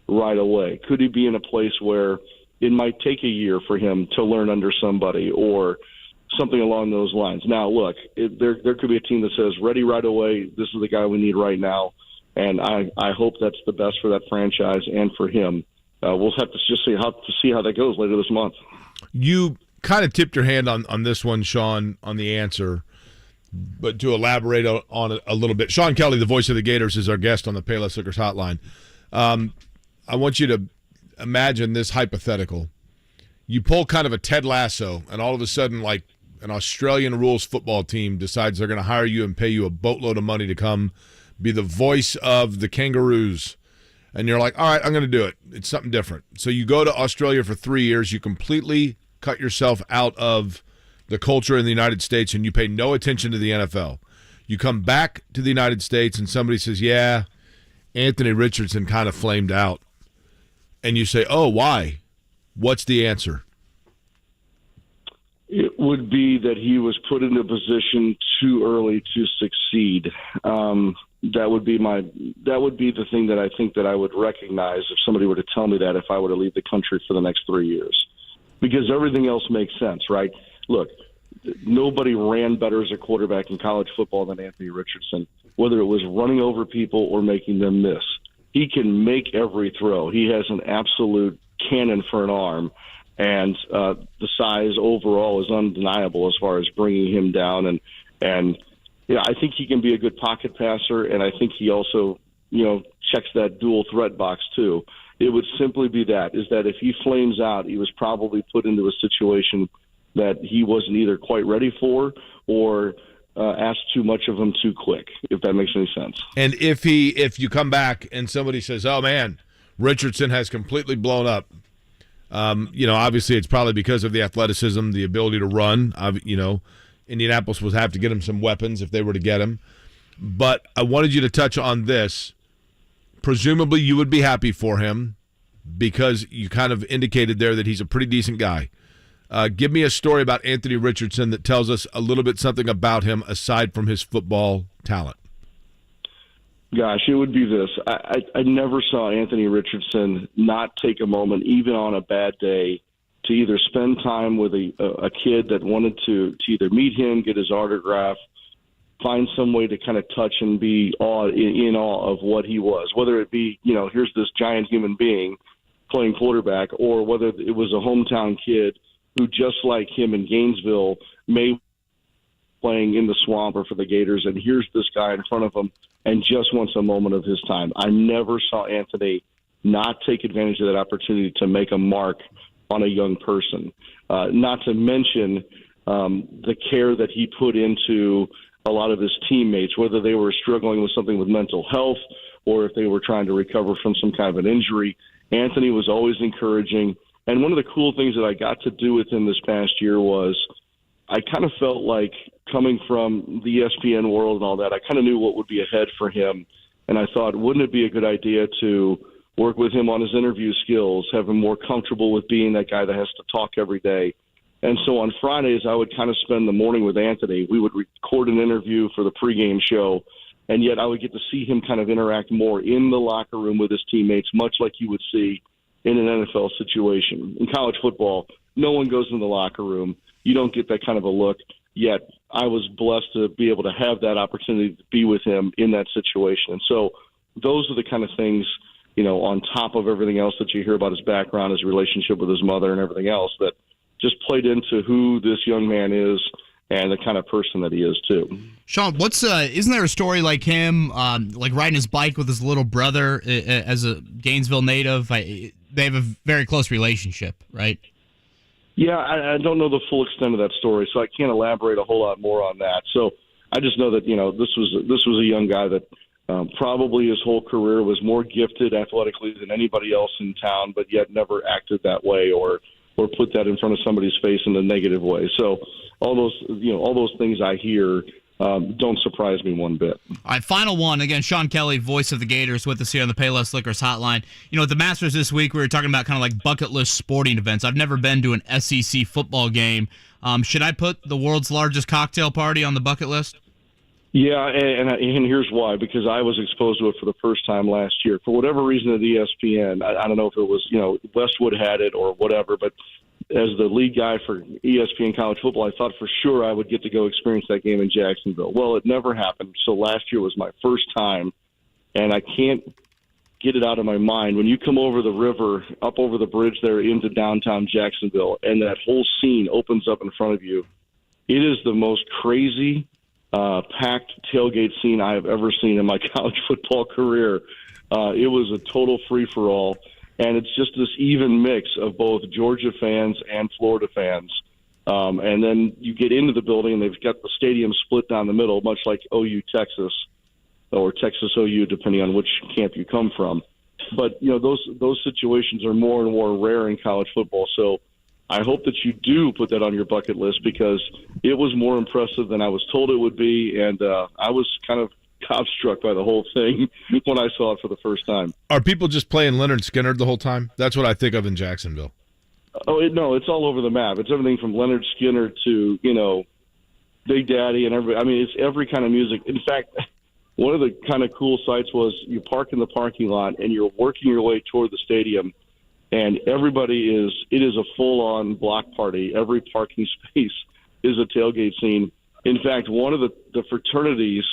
right away. Could he be in a place where it might take a year for him to learn under somebody or something along those lines? Now, look, there could be a team that says, ready right away, this is the guy we need right now, and I hope that's the best for that franchise and for him. We'll have to just see how that goes later this month. You kind of tipped your hand on this one, Sean, on the answer, but to elaborate on it a little bit, Sean Kelley, the voice of the Gators, is our guest on the Payless Liquors Hotline. I want you to imagine this hypothetical. You pull kind of a Ted Lasso, and all of a sudden, like an Australian rules football team decides they're going to hire you and pay you a boatload of money to come be the voice of the Kangaroos. And you're like, all right, I'm going to do it. It's something different. So you go to Australia for 3 years. You completely cut yourself out of the culture in the United States, and you pay no attention to the NFL. You come back to the United States, and somebody says, yeah, Anthony Richardson kind of flamed out. And you say, oh, why? What's the answer? It would be that he was put in a position too early to succeed. That would be the thing that I think that I would recognize if somebody were to tell me that if I were to leave the country for the next 3 years, because everything else makes sense, right? Look, nobody ran better as a quarterback in college football than Anthony Richardson, whether it was running over people or making them miss. He can make every throw. He has an absolute cannon for an arm, and the size overall is undeniable as far as bringing him down. And yeah, I think he can be a good pocket passer, and I think he also, checks that dual threat box too. It would simply be that if he flames out, he was probably put into a situation that he wasn't either quite ready for or asked too much of him too quick, if that makes any sense. And if you come back and somebody says, oh, man, Richardson has completely blown up, obviously it's probably because of the athleticism, the ability to run. Indianapolis would have to get him some weapons if they were to get him. But I wanted you to touch on this. Presumably you would be happy for him because you kind of indicated there that he's a pretty decent guy. Give me a story about Anthony Richardson that tells us a little bit something about him aside from his football talent. Gosh, it would be this. I never saw Anthony Richardson not take a moment, even on a bad day, to either spend time with a kid that wanted to either meet him, get his autograph, find some way to kind of touch and be in awe of what he was, whether it be, here's this giant human being playing quarterback, or whether it was a hometown kid who, just like him in Gainesville, may playing in the swamp or for the Gators, and here's this guy in front of him and just wants a moment of his time. I never saw Anthony not take advantage of that opportunity to make a mark on a young person. Not to mention the care that he put into a lot of his teammates, whether they were struggling with something with mental health or if they were trying to recover from some kind of an injury. Anthony was always encouraging. And one of the cool things that I got to do with him this past year was I kind of felt like, coming from the ESPN world and all that, I kind of knew what would be ahead for him. And I thought, wouldn't it be a good idea to work with him on his interview skills, have him more comfortable with being that guy that has to talk every day. And so on Fridays, I would kind of spend the morning with Anthony. We would record an interview for the pregame show, and yet I would get to see him kind of interact more in the locker room with his teammates, much like you would see in an NFL situation. In college football, no one goes in the locker room. You don't get that kind of a look, yet I was blessed to be able to have that opportunity to be with him in that situation. And so those are the kind of things, on top of everything else that you hear about his background, his relationship with his mother and everything else, that just played into who this young man is and the kind of person that he is too. Sean, isn't there a story like him, like riding his bike with his little brother as a Gainesville native? They have a very close relationship, right? Yeah, I don't know the full extent of that story, so I can't elaborate a whole lot more on that. So I just know that this was a young guy that probably his whole career was more gifted athletically than anybody else in town, but yet never acted that way or put that in front of somebody's face in a negative way. So all those things I hear don't surprise me one bit. All right, final one. Again, Sean Kelley, voice of the Gators, with us here on the Payless Liquors hotline. At the Masters this week, we were talking about kind of like bucket list sporting events. I've never been to an SEC football game. Should I put the world's largest cocktail party on the bucket list? Yeah, and here's why. Because I was exposed to it for the first time last year. For whatever reason at ESPN, I don't know if it was, Westwood had it or whatever, but as the lead guy for ESPN College Football, I thought for sure I would get to go experience that game in Jacksonville. Well, it never happened. So last year was my first time, and I can't get it out of my mind. When you come over the river, up over the bridge there into downtown Jacksonville, and that whole scene opens up in front of you, it is the most crazy, packed tailgate scene I have ever seen in my college football career. It was a total free-for-all. And it's just this even mix of both Georgia fans and Florida fans. And then you get into the building, and they've got the stadium split down the middle, much like OU Texas or Texas OU, depending on which camp you come from. But, those situations are more and more rare in college football. So I hope that you do put that on your bucket list, because it was more impressive than I was told it would be. And I was kind of gobstruck by the whole thing when I saw it for the first time. Are people just playing Leonard Skinner the whole time? That's what I think of in Jacksonville. No, it's all over the map. It's everything from Leonard Skinner to, Big Daddy and everybody. I mean, it's every kind of music. In fact, one of the kind of cool sights was you park in the parking lot and you're working your way toward the stadium, and it is a full-on block party. Every parking space is a tailgate scene. In fact, one of the fraternities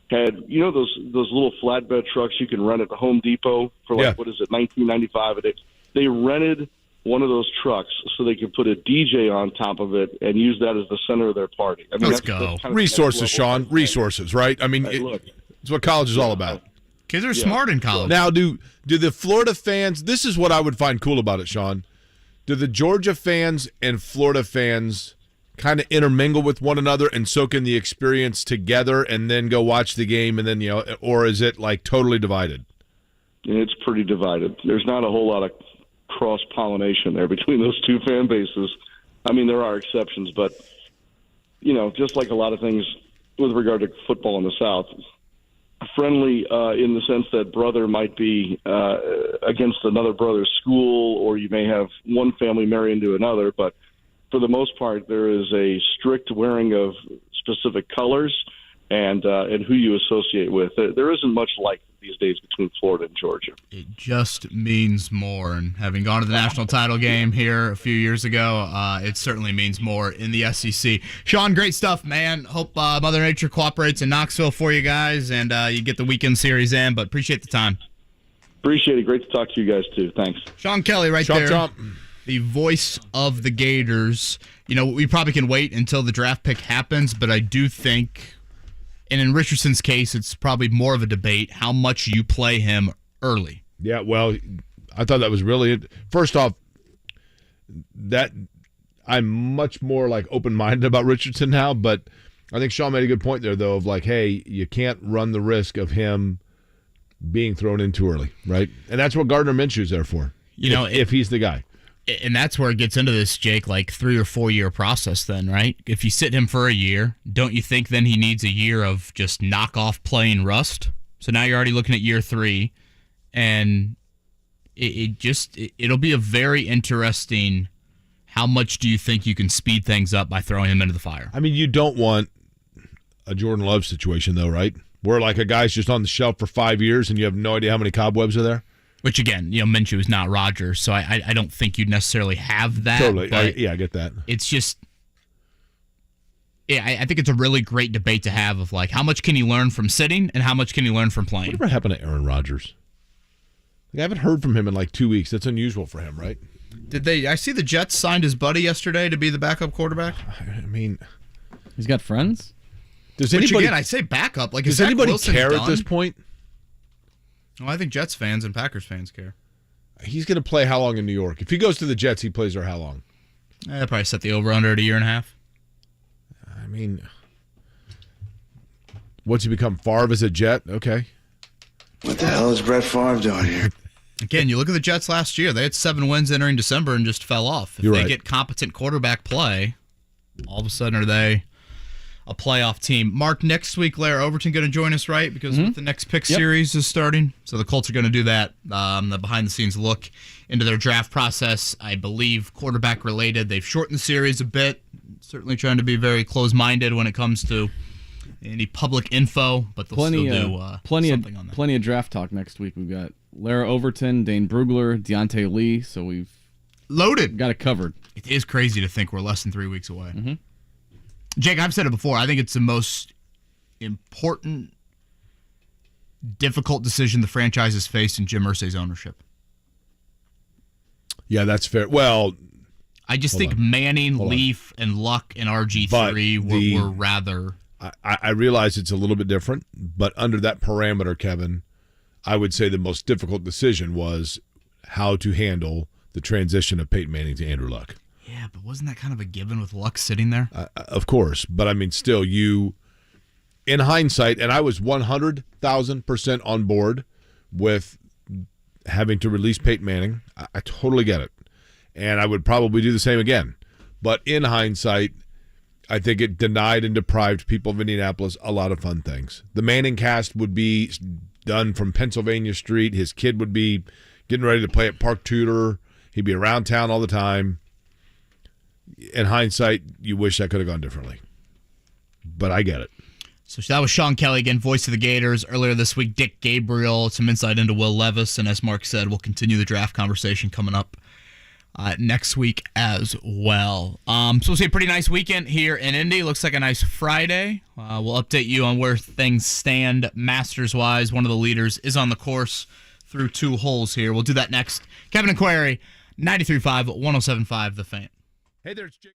had, those little flatbed trucks you can rent at the Home Depot for $19.95 a day. They rented one of those trucks so they could put a DJ on top of it and use that as the center of their party. I mean, Let's go. Resources, Sean. Resources, right? I mean, it's what college is all about. Kids are smart in college. Now, do the Florida fans, this is what I would find cool about it, Sean. Do the Georgia fans and Florida fans kind of intermingle with one another and soak in the experience together and then go watch the game and then, or is it like totally divided? It's pretty divided. There's not a whole lot of cross-pollination there between those two fan bases. I mean, there are exceptions, but, just like a lot of things with regard to football in the South, friendly in the sense that brother might be against another brother's school, or you may have one family marry into another, but for the most part, there is a strict wearing of specific colors and who you associate with. There isn't much like these days between Florida and Georgia. It just means more. And having gone to the national title game here a few years ago, it certainly means more in the SEC. Sean, great stuff, man. Hope Mother Nature cooperates in Knoxville for you guys, and you get the weekend series in, but appreciate the time. Appreciate it. Great to talk to you guys, too. Thanks. Sean Kelley right there. Chomp. The voice of the Gators. We probably can wait until the draft pick happens, but I do think, and in Richardson's case, it's probably more of a debate how much you play him early. Yeah, well, I thought that was really first off, that I'm much more like open-minded about Richardson now, but I think Sean made a good point there, though, of like, hey, you can't run the risk of him being thrown in too early, right? And that's what Gardner Minshew's there for, if he's the guy. And that's where it gets into this, Jake, like 3 or 4 year process then, right? If you sit him for a year, don't you think then he needs a year of just knock off playing rust? So now you're already looking at year 3, and it'll be a very interesting, how much do you think you can speed things up by throwing him into the fire? I mean, you don't want a Jordan Love situation, though, right? Where like a guy's just on the shelf for 5 years and you have no idea how many cobwebs are there. Which, again, Minshew is not Rodgers, so I don't think you'd necessarily have that. Totally. I get that. It's just, I think it's a really great debate to have of, like, how much can he learn from sitting and how much can he learn from playing? Whatever happened to Aaron Rodgers? I haven't heard from him in like 2 weeks. That's unusual for him, right? I see the Jets signed his buddy yesterday to be the backup quarterback. I mean, he's got friends? Which, again, I say backup. Like, does anybody care at this point? Well, I think Jets fans and Packers fans care. He's going to play how long in New York? If he goes to the Jets, he plays there how long? I'll probably set the over-under at a year and a half. I mean, what's he become? Favre as a Jet? Okay. What the hell is Brett Favre doing here? Again, you look at the Jets last year. They had 7 wins entering December and just fell off. If they get competent quarterback play, all of a sudden are they a playoff team? Mark, next week, Lair Overton going to join us, right? Because the next pick series is starting. So the Colts are going to do that, the behind-the-scenes look into their draft process. I believe quarterback-related. They've shortened the series a bit, certainly trying to be very close-minded when it comes to any public info, but they'll still do something on that. Plenty of draft talk next week. We've got Lara Overton, Dane Brugler, Deontay Lee, so we've loaded. Got it covered. It is crazy to think we're less than 3 weeks away. Mm-hmm. Jake, I've said it before. I think it's the most important, difficult decision the franchise has faced in Jim Irsay's ownership. Yeah, that's fair. Well, I just think Manning, Leaf, and Luck and RG3 were rather... I realize it's a little bit different, but under that parameter, Kevin, I would say the most difficult decision was how to handle the transition of Peyton Manning to Andrew Luck. Yeah, but wasn't that kind of a given with Luck sitting there? Of course, but I mean, still, in hindsight, and I was 100,000% on board with having to release Peyton Manning. I totally get it, and I would probably do the same again. But in hindsight, I think it denied and deprived people of Indianapolis a lot of fun things. The Manning cast would be done from Pennsylvania Street. His kid would be getting ready to play at Park Tudor. He'd be around town all the time. In hindsight, you wish that could have gone differently. But I get it. So that was Sean Kelley, again, voice of the Gators. Earlier this week, Dick Gabriel, some insight into Will Levis. And as Mark said, we'll continue the draft conversation coming up next week as well. So we'll see a pretty nice weekend here in Indy. Looks like a nice Friday. We'll update you on where things stand Masters-wise. One of the leaders is on the course through 2 holes here. We'll do that next. Kevin and Query, 93.5, 107.5 The Fan. Hey there, it's Jake.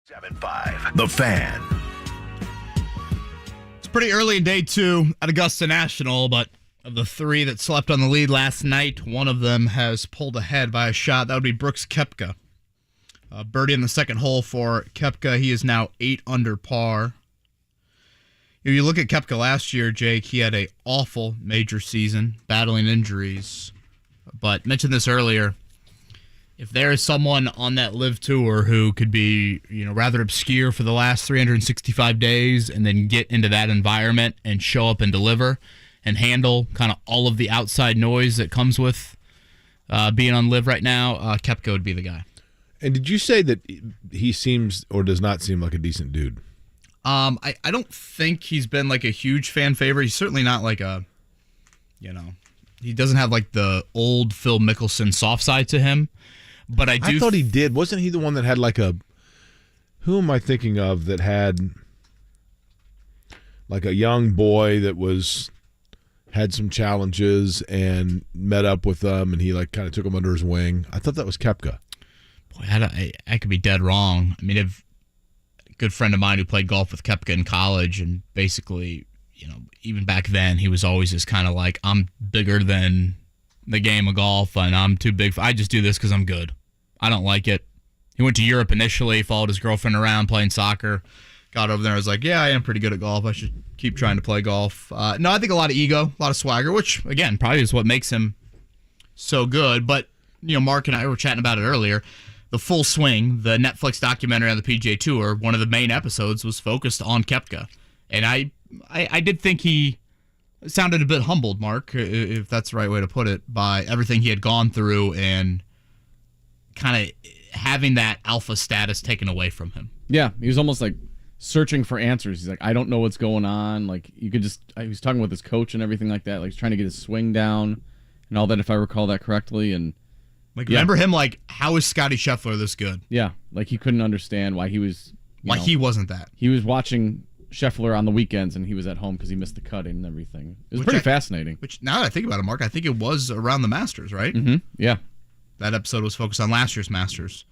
7-5, The Fan. It's pretty early in day 2 at Augusta National, but of the 3 that slept on the lead last night, one of them has pulled ahead by a shot. That would be Brooks Koepka. Birdie in the second hole for Koepka. He is now 8 under par. If you look at Koepka last year, Jake, he had an awful major season, battling injuries. But mentioned this earlier, if there is someone on that LIV Tour who could be, rather obscure for the last 365 days and then get into that environment and show up and deliver and handle kind of all of the outside noise that comes with being on LIV right now, Koepka would be the guy. And did you say that he seems or does not seem like a decent dude? I don't think he's been like a huge fan favorite. He's certainly not like a, he doesn't have like the old Phil Mickelson soft side to him. But I thought he did. Wasn't he the one that had like a? Who am I thinking of that had like a young boy that had some challenges and met up with them, and he like kind of took him under his wing? I thought that was Koepka. Boy, I could be dead wrong. I mean, a good friend of mine who played golf with Koepka in college, and basically, even back then, he was always just kind of like, I'm bigger than the game of golf, and I'm too big. I just do this because I'm good. I don't like it. He went to Europe initially, followed his girlfriend around playing soccer, got over there and was like, yeah, I am pretty good at golf. I should keep trying to play golf. No, I think a lot of ego, a lot of swagger, which, again, probably is what makes him so good. But, Mark and I were chatting about it earlier. The Full Swing, the Netflix documentary on the PGA Tour, one of the main episodes was focused on Koepka. And I did think he sounded a bit humbled, Mark, if that's the right way to put it, by everything he had gone through and kind of having that alpha status taken away from him. Yeah, he was almost like searching for answers. He's like, I don't know what's going on. Like, he was talking with his coach and everything like that. Like, he's trying to get his swing down and all that, if I recall that correctly. And remember him like, how is Scotty Scheffler this good? Yeah, like he couldn't understand why he was... he wasn't that. He was watching Scheffler on the weekends, and he was at home because he missed the cutting and everything. It was pretty fascinating. Which, now that I think about it, Mark, I think it was around the Masters, right? Mm-hmm. Yeah. That episode was focused on last year's Masters,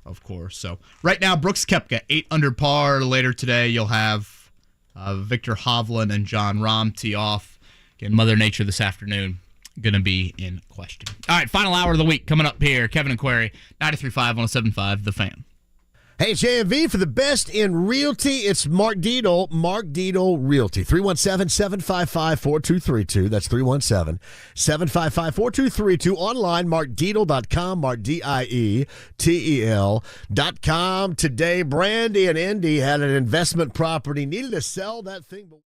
of course. So right now, Brooks Koepka, 8 under par. Later today, you'll have Victor Hovland and John Rahm tee off. Again, Mother Nature this afternoon going to be in question. All right, final hour of the week coming up here. Kevin and Query, 93.5, 107.5, The Fan. Hey, it's JMV for the best in realty. It's Marc Dietel, Marc Dietel Realty. 317-755-4232. That's 317-755-4232. Online, marcdietel.com, MarcDietel.com. Today, Brandy and Indy had an investment property, needed to sell that thing, but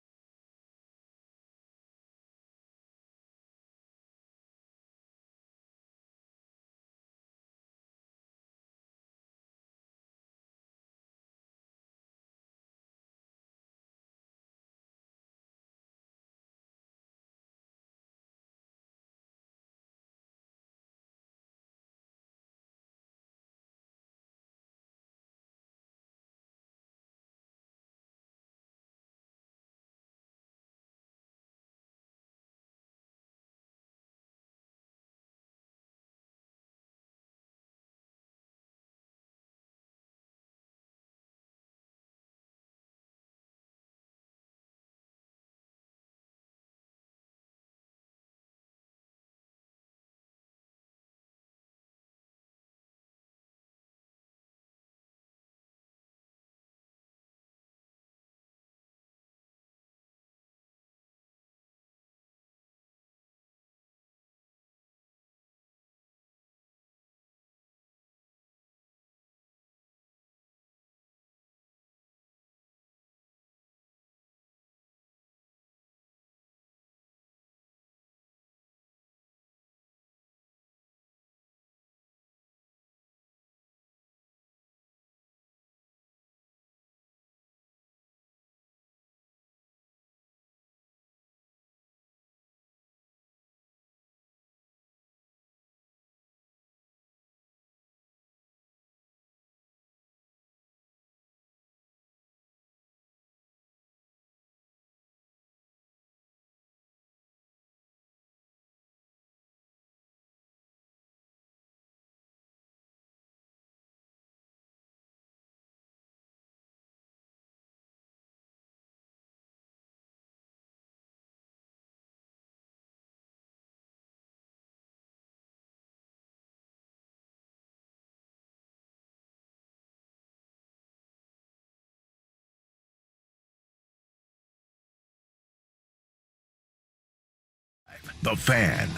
The Fan.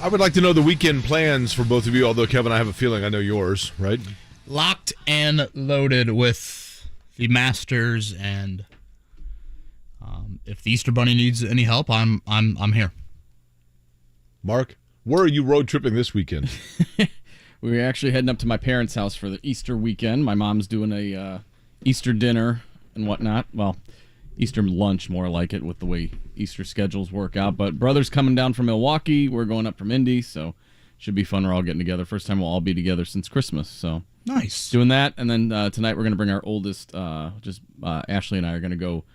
I would like to know the weekend plans for both of you, although, Kevin, I have a feeling I know yours, right? Locked and loaded with the Masters, and if the Easter Bunny needs any help, I'm here. Mark, where are you road tripping this weekend? We're actually heading up to my parents' house for the Easter weekend. My mom's doing a Easter dinner and whatnot. Well, Easter lunch, more like it, with the way Easter schedules work out. But brother's coming down from Milwaukee. We're going up from Indy, so should be fun. We're all getting together. First time we'll all be together since Christmas. So nice. Doing that, and then tonight we're going to bring our oldest. Ashley and I are going to go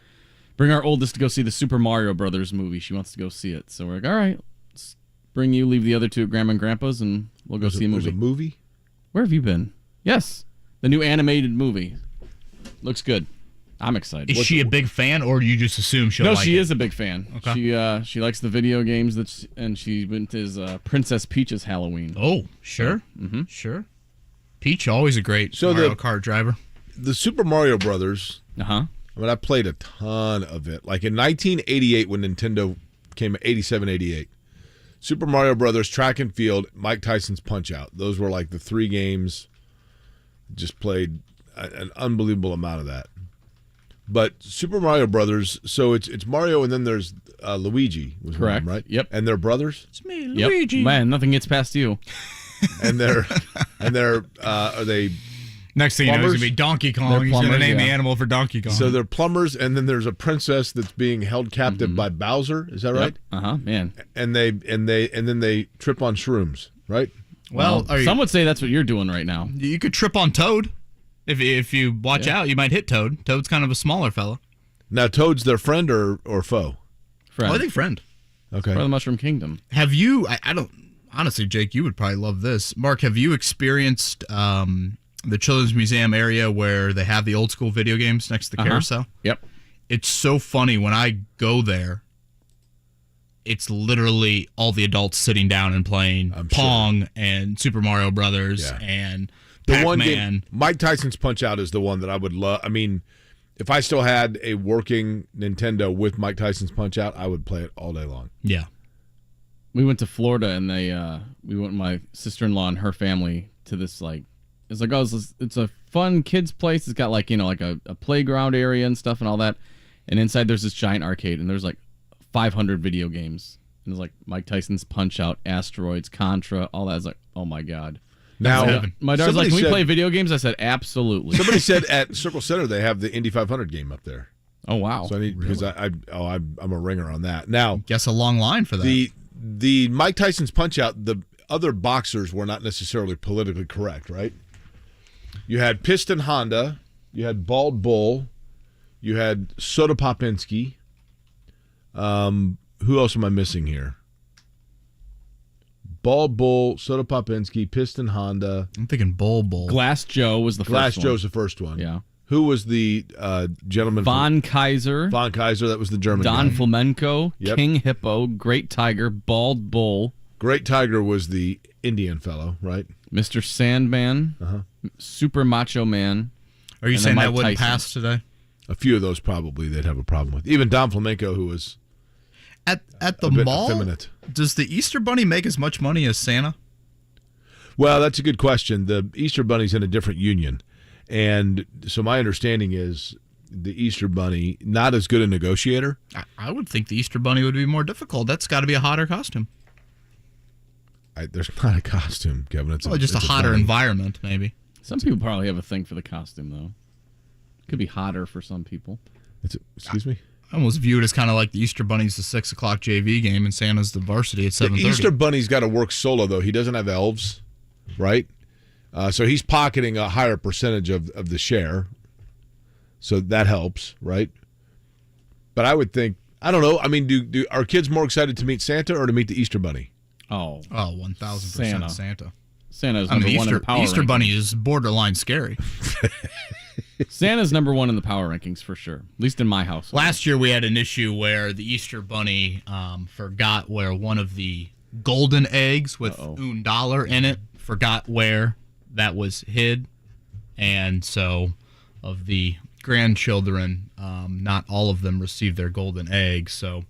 bring our oldest to go see the Super Mario Brothers movie. She wants to go see it, so we're like, all right, let's bring you, leave the other two at Grandma and Grandpa's, and we'll go see a movie. There's a movie? Where have you been? Yes, the new animated movie. Looks good. I'm excited. Is she a big fan, or do you just assume she'll like it? No, she is a big fan. Okay. She likes the video games, and she went to Princess Peach's Halloween. Oh, sure. Mm-hmm. Sure. Peach, always a great Mario Kart driver. The Super Mario Brothers. Uh-huh. I mean, I played a ton of it. Like in 1988, when Nintendo came, 87, 88. Super Mario Brothers, Track and Field, Mike Tyson's Punch-Out. Those were like the three games. Just played an unbelievable amount of that. But Super Mario Brothers, so it's Mario, and then there's Luigi. Was correct, one, right? Yep. And they're brothers. It's me, Luigi. Yep. Man, nothing gets past you. and they're are they? Next thing you know, it's going to be Donkey Kong. He's going to name the animal for Donkey Kong. So they're plumbers, and then there's a princess that's being held captive by Bowser. Is that right? Man. And then they trip on shrooms, right? Well, some would say that's what you're doing right now. You could trip on Toad. If you watch out, you might hit Toad. Toad's kind of a smaller fella. Now, Toad's their friend or foe? Friend. Oh, I think friend. Okay. Part of the Mushroom Kingdom. Have you? I don't. Honestly, Jake, you would probably love this. Mark, have you experienced the Children's Museum area where they have the old school video games next to the carousel? Yep. It's so funny when I go there. It's literally all the adults sitting down and playing Pong and Super Mario Brothers and Pac-Man. The one game, Mike Tyson's Punch-Out is the one that I would love. I mean, if I still had a working Nintendo with Mike Tyson's Punch-Out, I would play it all day long. Yeah. We went to Florida, and we went with my sister-in-law and her family to this, like, it's a fun kids place. It's got, like, like a playground area and stuff and all that. And inside there's this giant arcade, and there's like 500 video games. And there's like Mike Tyson's Punch-Out, Asteroids, Contra, all that. I was like, oh my God. Now, my daughter's like, can we play video games? I said, absolutely. Somebody said at Circle Center they have the Indy 500 game up there. Oh, wow. So I need, because I'm a ringer on that. Now, guess a long line for that. The Mike Tyson's Punch-Out, the other boxers were not necessarily politically correct, right? You had Piston Honda, you had Bald Bull, you had Soda Popinski. Who else am I missing here? Bald Bull, Soda Popinski, Piston Honda. I'm thinking Bull. Glass Joe was the first one. Glass Joe's the first one. Yeah. Who was the gentleman? Von Kaiser. Von Kaiser, that was the German Don guy. Flamenco, King Hippo, Great Tiger, Bald Bull. Great Tiger was the Indian fellow, right? Mr. Sandman, Super Macho Man. Are you saying that wouldn't pass today? A few of those probably they'd have a problem with. Even Don Flamenco, who was at the mall. Effeminate. Does the Easter Bunny make as much money as Santa? Well, that's a good question. The Easter Bunny's in a different union. And so my understanding is the Easter Bunny, not as good a negotiator. I would think the Easter Bunny would be more difficult. That's got to be a hotter costume. There's not a costume, Kevin. It's just a hotter environment, maybe. Some people probably have a thing for the costume, though. Could be hotter for some people. Excuse me? I almost view it as kind of like the Easter Bunny's the 6 o'clock JV game and Santa's the varsity at 7:30. The Easter Bunny's got to work solo, though. He doesn't have elves, right? So he's pocketing a higher percentage of the share. So that helps, right? But I would think, I don't know. I mean, do are kids more excited to meet Santa or to meet the Easter Bunny? Oh, 1,000% Santa. Santa's number one in the power Easter rankings. Bunny is borderline scary. Santa's number one in the power rankings for sure, at least in my house. Last year we had an issue where the Easter Bunny forgot where one of the golden eggs with $1 in it, forgot where that was hid. And so of the grandchildren, not all of them received their golden eggs. So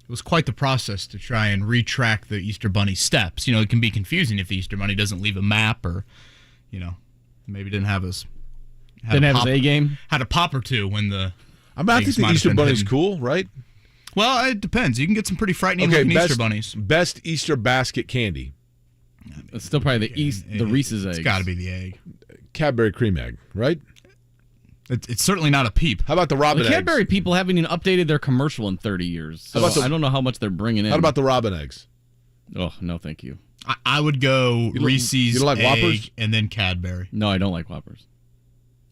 It was quite the process to try and retrack the Easter Bunny steps. It can be confusing if the Easter Bunny doesn't leave a map or, maybe didn't have his A game. Had a pop or two when the. I think the Easter Bunny's cool, right? Well, it depends. You can get some pretty frightening looking Easter bunnies. Best Easter basket candy. It's still probably the Reese's eggs. It's got to be the egg. Cadbury cream egg, right? It's certainly not a peep. How about the robin eggs? The Cadbury people haven't even updated their commercial in 30 years. So I don't know how much they're bringing in. How about the robin eggs? Oh, no, thank you. I would go Reese's you don't like egg Whoppers? And then Cadbury. No, I don't like Whoppers.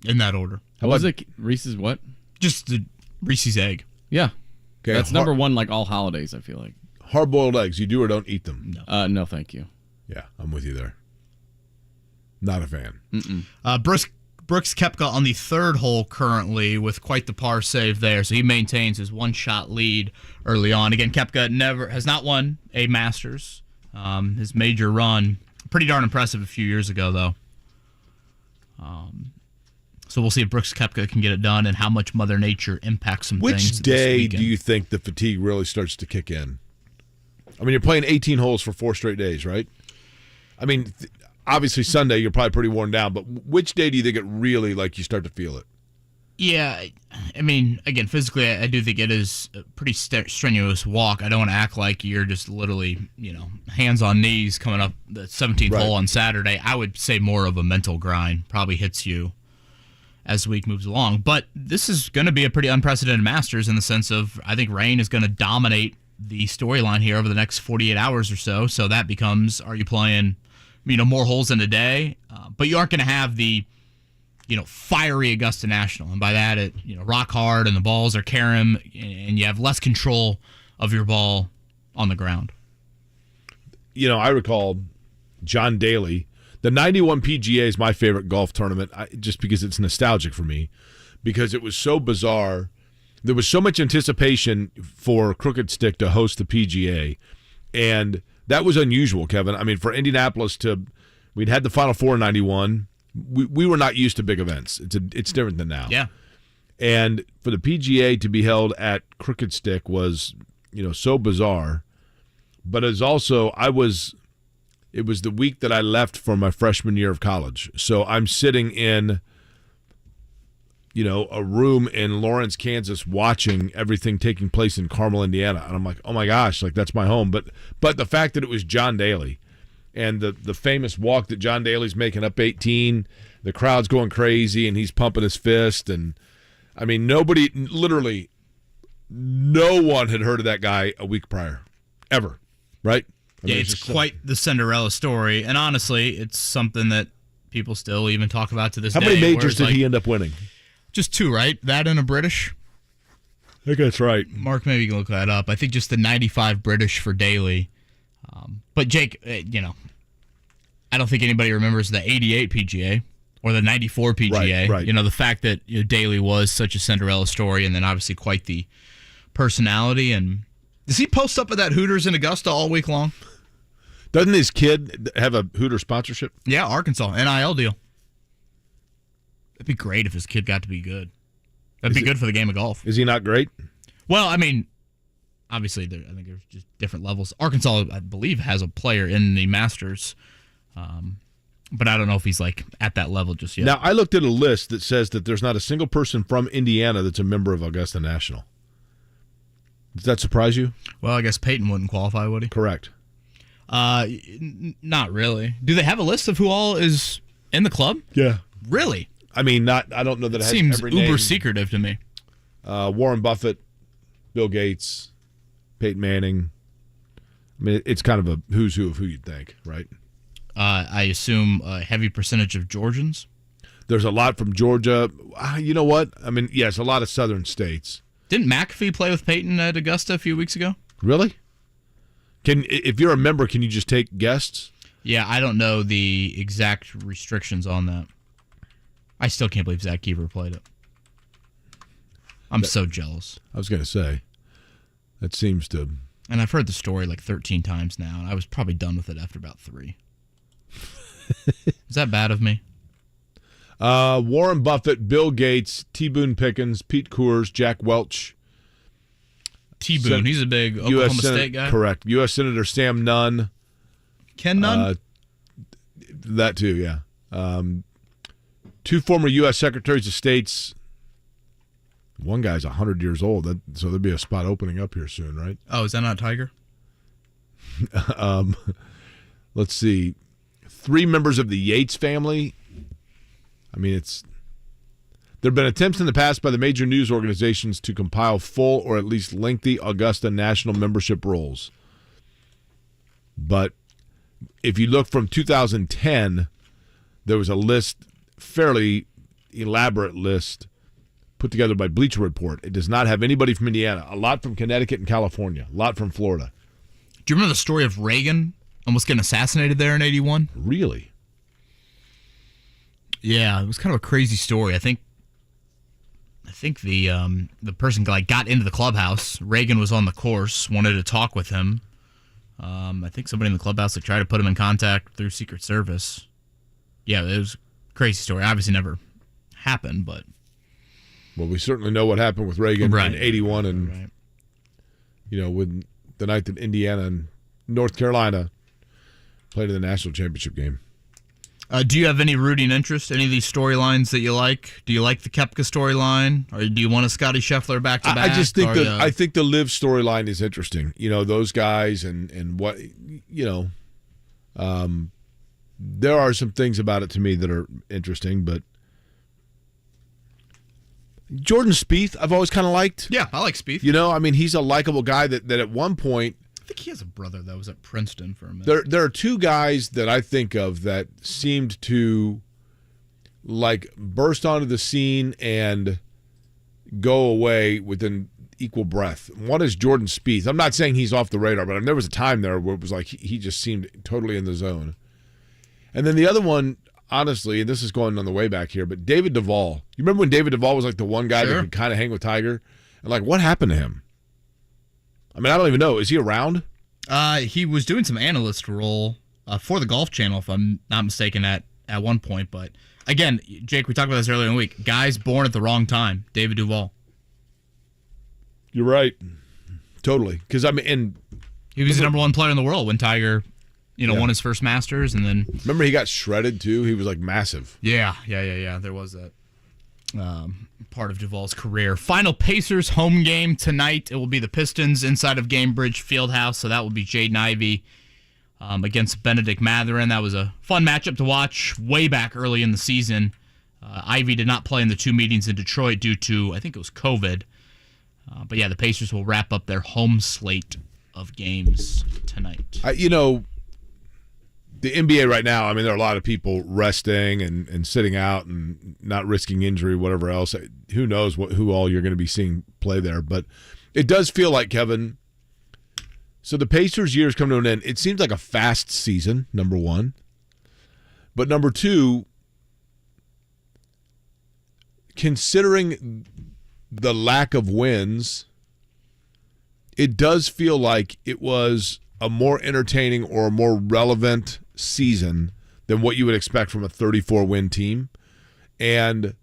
In that order. How was it? Reese's what? Just the Reese's egg. Yeah. Okay, that's number one, like all holidays, I feel like. Hard-boiled eggs, you do or don't eat them? No. No, thank you. Yeah, I'm with you there. Not a fan. Brooks Koepka on the third hole currently with quite the par save there, so he maintains his one-shot lead early on. Again, Koepka has not won a Masters. His major run, pretty darn impressive a few years ago, though. So we'll see if Brooks Koepka can get it done and how much Mother Nature impacts some things. Which day do you think the fatigue really starts to kick in? I mean, you're playing 18 holes for 4 straight days, right? I mean, obviously Sunday you're probably pretty worn down, but which day do you think it really, like, you start to feel it? Yeah, I mean, again, physically, I do think it is a pretty strenuous walk. I don't want to act like you're just literally, hands on knees coming up the 17th hole on Saturday. I would say more of a mental grind probably hits you as the week moves along. But this is going to be a pretty unprecedented Masters in the sense of I think rain is going to dominate the storyline here over the next 48 hours or so. So that becomes, are you playing, more holes in a day? But you aren't going to have the, fiery Augusta National. And by that, it, rock hard and the balls are carom and you have less control of your ball on the ground. I recall John Daly. The 91 PGA is my favorite golf tournament just because it's nostalgic for me, because it was so bizarre. There was so much anticipation for Crooked Stick to host the PGA, and that was unusual, Kevin. I mean, for Indianapolis we'd had the Final Four in 91. We were not used to big events. It's different than now. Yeah. And for the PGA to be held at Crooked Stick was, so bizarre. But it's also, it was the week that I left for my freshman year of college. So I'm sitting in, a room in Lawrence, Kansas, watching everything taking place in Carmel, Indiana. And I'm like, oh my gosh, like that's my home. But the fact that it was John Daly and the famous walk that John Daly's making up 18, the crowd's going crazy and he's pumping his fist. And I mean, literally no one had heard of that guy a week prior, ever, right? I mean, it's quite the Cinderella story, and honestly, it's something that people still even talk about to this day. How many majors did he end up winning? Just 2, right? That and a British? I think that's right. Mark, maybe you can look that up. I think just the 95 British for Daly. But Jake, I don't think anybody remembers the 88 PGA or the 94 PGA. Right. The fact that Daly was such a Cinderella story, and then obviously quite the personality. And does he post up at that Hooters in Augusta all week long? Doesn't his kid have a Hooter sponsorship? Yeah, Arkansas, NIL deal. It'd be great if his kid got to be good. That'd be good for the game of golf. Is he not great? Well, I mean, obviously, I think there's just different levels. Arkansas, I believe, has a player in the Masters, but I don't know if he's like at that level just yet. Now, I looked at a list that says that there's not a single person from Indiana that's a member of Augusta National. Does that surprise you? Well, I guess Peyton wouldn't qualify, would he? Correct. Not really. Do they have a list of who all is in the club? Yeah. Really? I mean, I don't know that it has seems every uber name. secretive to me. Warren Buffett, Bill Gates, Peyton Manning. I mean, it's kind of a who's who of who you'd think, right? I assume a heavy percentage of Georgians. There's a lot from Georgia. You know what? I mean, yes, a lot of southern states. Didn't McAfee play with Peyton at Augusta a few weeks ago? Really? If you're a member, can you just take guests? Yeah, I don't know the exact restrictions on that. I still can't believe Zach Keefer played it. I'm so jealous. I was going to say, that seems to... And I've heard the story like 13 times now, and I was probably done with it after about 3. Is that bad of me? Warren Buffett, Bill Gates, T. Boone Pickens, Pete Coors, Jack Welch, T. Boone. He's a big Oklahoma State guy. Correct. U.S. Senator Sam Nunn. Ken Nunn? That too, yeah. 2 former U.S. Secretaries of States. One guy's 100 years old, so there'll be a spot opening up here soon, right? Oh, is that not Tiger? Let's see. 3 members of the Yates family. I mean, there have been attempts in the past by the major news organizations to compile full or at least lengthy Augusta National membership rolls. But if you look from 2010, there was a list, fairly elaborate list, put together by Bleacher Report. It does not have anybody from Indiana. A lot from Connecticut and California. A lot from Florida. Do you remember the story of Reagan almost getting assassinated there in 81? Really? Yeah, it was kind of a crazy story. I think the person got into the clubhouse. Reagan was on the course, wanted to talk with him. I think somebody in the clubhouse tried to put him in contact through Secret Service. Yeah, it was a crazy story. Obviously never happened, but... Well, we certainly know what happened with Reagan in 81 and, right. When the night that Indiana and North Carolina played in the national championship game. Do you have any rooting interest? Any of these storylines that you like? Do you like the Koepka storyline, or do you want a Scotty Scheffler back to back? I just think I think the Liv storyline is interesting. Those guys and what there are some things about it to me that are interesting, but Jordan Spieth, I've always kind of liked. Yeah, I like Spieth. He's a likable guy that at one point. I think he has a brother that was at Princeton for a minute. There are 2 guys that I think of that seemed to burst onto the scene and go away within equal breath. One is Jordan Spieth. I'm not saying he's off the radar, but there was a time there where it was like he just seemed totally in the zone. And then the other one, honestly, and this is going on the way back here, but David Duval. You remember when David Duval was the one guy that could kind of hang with Tiger? And what happened to him? I mean, I don't even know. Is he around? He was doing some analyst role for the Golf Channel, if I'm not mistaken, at one point. But again, Jake, we talked about this earlier in the week. Guys born at the wrong time. David Duval. You're right. Totally. Because he was the number 1 player in the world when Tiger, won his first Masters, and then remember he got shredded too. He was massive. Yeah. There was that. Part of Duval's career. Final Pacers home game tonight. It will be the Pistons inside of Gamebridge Fieldhouse, so that will be Jaden Ivey against Benedict Mathurin. That was a fun matchup to watch way back early in the season. Ivey did not play in the 2 meetings in Detroit due to, I think it was COVID. But yeah, the Pacers will wrap up their home slate of games tonight. The NBA right now, there are a lot of people resting and sitting out and not risking injury, whatever else. Who knows who all you're going to be seeing play there. But it does feel like, Kevin, so the Pacers' years come to an end. It seems like a fast season, number 1. But number 2, considering the lack of wins, it does feel like it was a more entertaining or a more relevant season than what you would expect from a 34-win team. And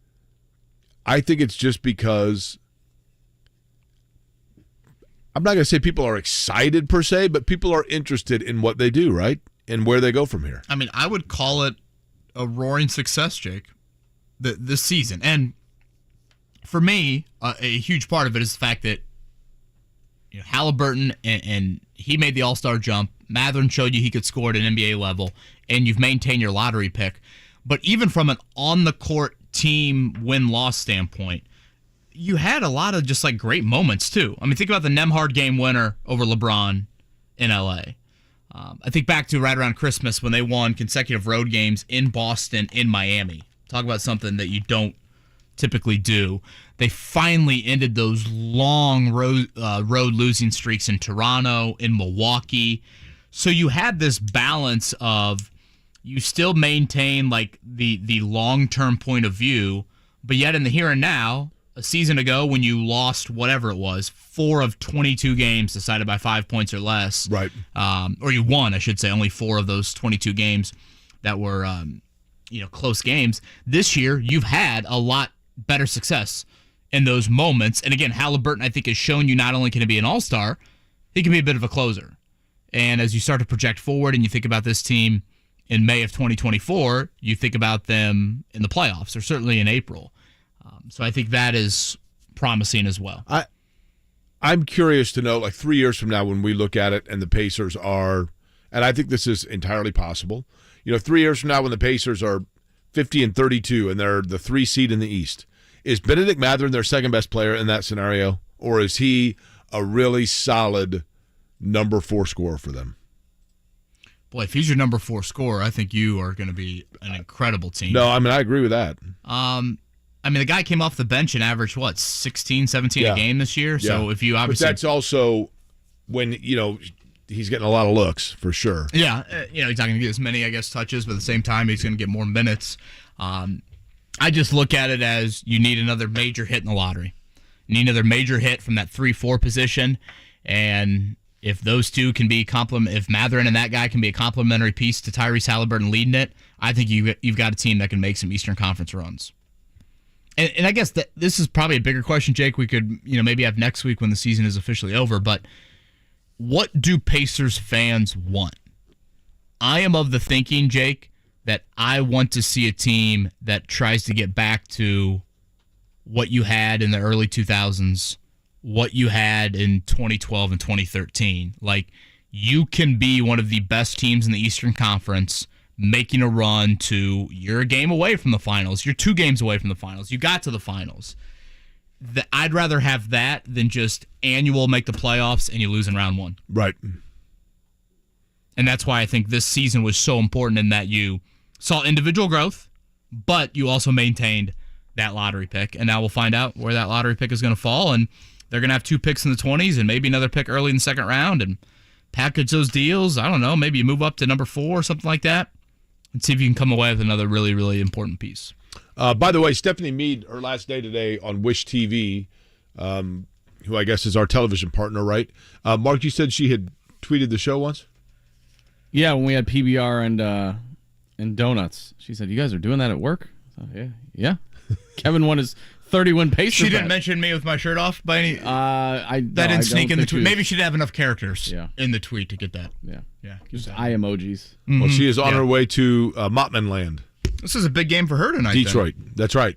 I think it's just because I'm not going to say people are excited per se, but people are interested in what they do, right? And where they go from here. I would call it a roaring success, Jake, this season. And for me, a huge part of it is the fact that Halliburton and he made the All-Star jump. Mathurin showed you he could score at an NBA level, and you've maintained your lottery pick. But even from an on-the-court team win-loss standpoint, you had a lot of just great moments too. Think about the Nembhard game winner over LeBron in LA. I think back to right around Christmas when they won consecutive road games in Boston, in Miami. Talk about something that you don't typically do. They finally ended those long road losing streaks in Toronto, in Milwaukee. So you had this balance of you still maintain the long-term point of view, but yet in the here and now, a season ago when you lost whatever it was, 4 of 22 games decided by 5 points or less. Right. Or you won, I should say, only 4 of those 22 games that were close games. This year, you've had a lot better success in those moments. And again, Halliburton, I think, has shown you not only can he be an all-star, he can be a bit of a closer. And as you start to project forward and you think about this team in May of 2024, you think about them in the playoffs, or certainly in April. So I think that is promising as well. I'm curious to know, like 3 years from now when we look at it and the Pacers are, and I think this is entirely possible, 3 years from now when the Pacers are 50-32 and they're the 3 seed in the East, is Benedict Mathurin their second best player in that scenario, or is he a really solid number 4 scorer for them? Boy, if he's your number 4 scorer, I think you are going to be an incredible team. No, I mean, I agree with that. The guy came off the bench and averaged, 16, 17 a game this year? So if you obviously... But that's also when, he's getting a lot of looks, for sure. Yeah, he's not going to get as many, touches, but at the same time, he's going to get more minutes. I just look at it as you need another major hit in the lottery. You need another major hit from that 3-4 position, and if those two can be if Mathurin and that guy can be a complementary piece to Tyrese Halliburton leading it, I think you've got a team that can make some Eastern Conference runs. And I guess that this is probably a bigger question, Jake, we could maybe have next week when the season is officially over, but what do Pacers fans want? I am of the thinking, Jake, that I want to see a team that tries to get back to what you had in the early 2000s, what you had in 2012 and 2013. Like, you can be one of the best teams in the Eastern Conference making a run to, you're a game away from the finals. You're 2 games away from the finals. You got to the finals. I'd rather have that than just annual make the playoffs and you lose in round 1. Right. And that's why I think this season was so important in that you saw individual growth, but you also maintained that lottery pick. And now we'll find out where that lottery pick is going to fall. And they're going to have 2 picks in the 20s and maybe another pick early in the second round and package those deals. I don't know. Maybe you move up to number 4 or something like that and see if you can come away with another really, really important piece. By the way, Stephanie Mead, her last day today on Wish TV, who I guess is our television partner, right? Mark, you said she had tweeted the show once? Yeah, when we had PBR and donuts. She said, "You guys are doing that at work?" Yeah. Kevin won his 30-win Pacers. She didn't mention me with my shirt off by any... that didn't sneak in the tweet. Maybe she'd have enough characters in the tweet to get that. Yeah. Just eye emojis. Mm-hmm. Well, she is on her way to Mottman Land. This is a big game for her tonight. Detroit. Then. That's right.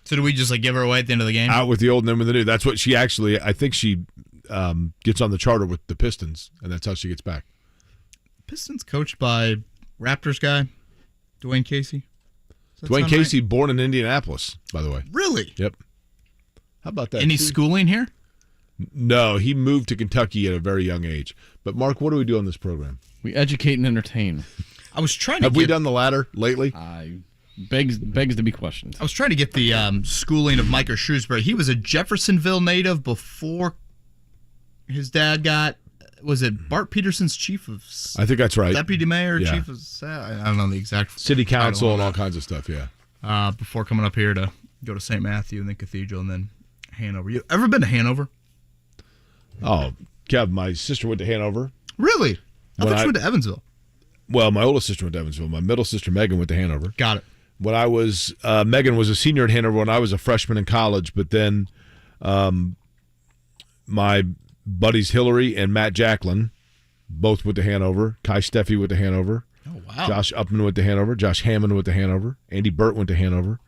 So do we just give her away at the end of the game? Out with the old and in with the new. That's what she actually, I think she gets on the charter with the Pistons, and that's how she gets back. Pistons coached by Raptors guy, Dwayne Casey. Dwayne Casey, right? Born in Indianapolis, by the way. Really? Yep. How about that? Any schooling here? No, he moved to Kentucky at a very young age. But Mark, what do we do on this program? We educate and entertain. I was trying to Have we done the latter lately? Begs to be questioned. I was trying to get the schooling of Micah Shrewsbury. He was a Jeffersonville native before his dad got, was it Bart Peterson's chief of... I think that's right. Deputy mayor, chief of... I don't know the exact... City council and all kinds of stuff, yeah. Before coming up here to go to St. Matthew and then Cathedral and then Hanover. You ever been to Hanover? Oh, Kev, my sister went to Hanover. Really? I thought you went to Evansville. Well, my oldest sister went to Evansville. My middle sister, Megan, went to Hanover. Got it. When I was, Megan was a senior at Hanover when I was a freshman in college, but then my buddies Hillary and Matt Jacklin both went to Hanover. Kai Steffi went to Hanover. Oh, wow. Josh Upman went to Hanover. Josh Hammond went to Hanover. Andy Burt went to Hanover.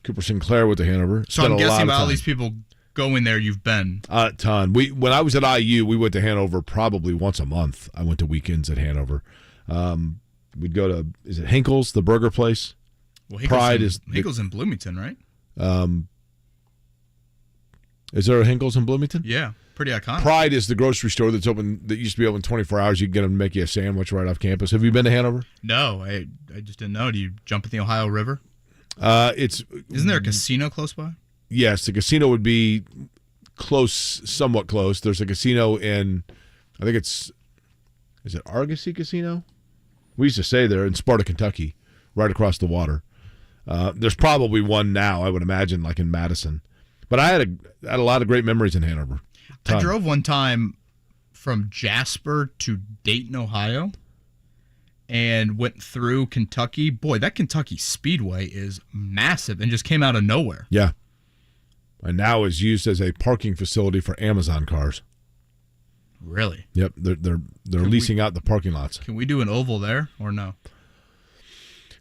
Cooper Sinclair went to Hanover. So I'm guessing by all these people going there, you've been. A ton. When I was at IU, we went to Hanover probably once a month. I went to weekends at Hanover. We'd go to, is it Hinkle's, the burger place? Well, Hinkle's in Bloomington, right? Is there a Hinkle's in Bloomington? Yeah, pretty iconic. Pride is the grocery store that's open, that used to be open 24 hours. You can get them to make you a sandwich right off campus. Have you been to Hanover? No, I just didn't know. Do you jump in the Ohio River? Isn't there a casino close by? Yes, the casino would be close, somewhat close. There's a casino in, I think is it Argosy Casino? We used to stay there in Sparta, Kentucky, right across the water. There's probably one now, I would imagine, like in Madison. But I had a lot of great memories in Hanover. I drove one time from Jasper to Dayton, Ohio, and went through Kentucky. Boy, that Kentucky Speedway is massive and just came out of nowhere. Yeah. and now is used as a parking facility for Amazon cars. Really? Yep, they're leasing out the parking lots. Can we do an oval there or no?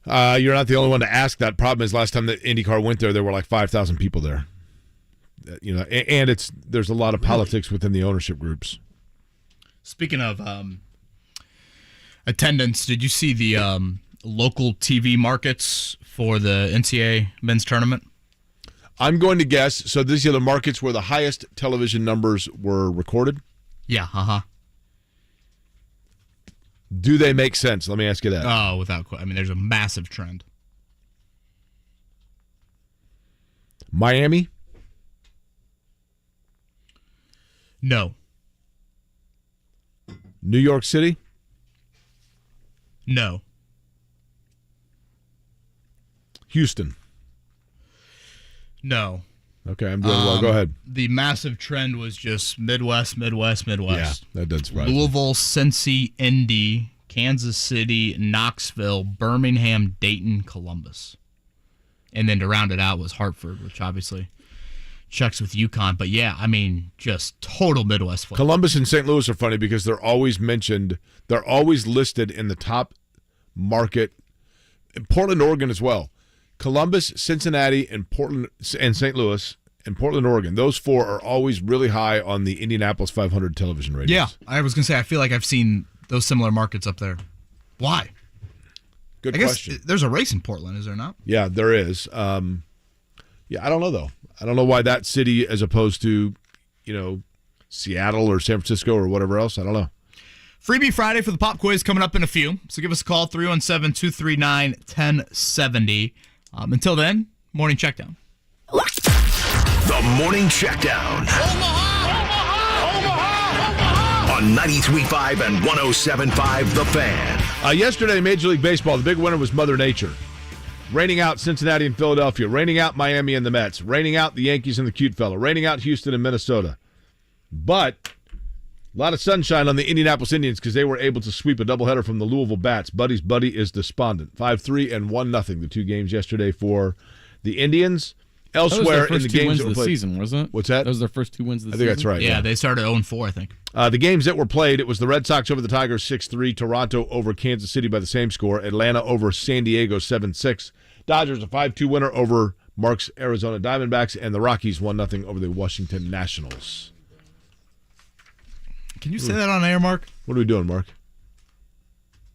You're not the only one to ask that. Problem is, last time that IndyCar went there were like 5,000 people there. And there's a lot of politics within the ownership groups. Speaking of attendance, did you see the local TV markets for the NCAA men's tournament? I'm going to guess. So these are the markets where the highest television numbers were recorded? Yeah, Do they make sense? Let me ask you that. Oh, without question. I mean, there's a massive trend. Miami? No. New York City? No. Houston? No. Okay, I'm doing well. Go ahead. The massive trend was just Midwest. Yeah, that does surprise me. Louisville, Cincy, Indy, Kansas City, Knoxville, Birmingham, Dayton, Columbus. And then to round it out was Hartford, which obviously checks with UConn. But yeah, I mean, just total Midwest football. Columbus and St. Louis are funny because they're always mentioned. They're always listed in the top market. In Portland, Oregon as well. Columbus, Cincinnati, and Portland and St. Louis and Portland, Oregon. Those four are always really high on the Indianapolis 500 television ratings. Yeah, I was going to say, I feel like I've seen those similar markets up there. Why? Good I question. guess there's a race in Portland, is there not? Yeah, there is. I don't know, though. I don't know why that city as opposed to, Seattle or San Francisco or whatever else. I don't know. Freebie Friday for the pop quiz coming up in a few. So give us a call, 317-239-1070. Until then, morning checkdown. The Morning Checkdown. On 93.5 and 107.5 The Fan. Yesterday, Major League Baseball, the big winner was Mother Nature. Raining out Cincinnati and Philadelphia. Raining out Miami and the Mets. Raining out the Yankees and the cute fella. Raining out Houston and Minnesota. But a lot of sunshine on the Indianapolis Indians because they were able to sweep a doubleheader from the Louisville Bats. Buddy's buddy is despondent. 5-3 and 1-0 the two games yesterday for the Indians. Elsewhere in the games that were played, season, wasn't it? What's that? Those were their first 2 wins of the season. I think that's right. Yeah, they started 0-4, I think. The games that were played, it was the Red Sox over the Tigers 6-3, Toronto over Kansas City by the same score, Atlanta over San Diego 7-6, Dodgers a 5-2 winner over Marc's Arizona Diamondbacks, and the Rockies 1-0 over the Washington Nationals. Can you say that on air, Marc? What are we doing, Marc?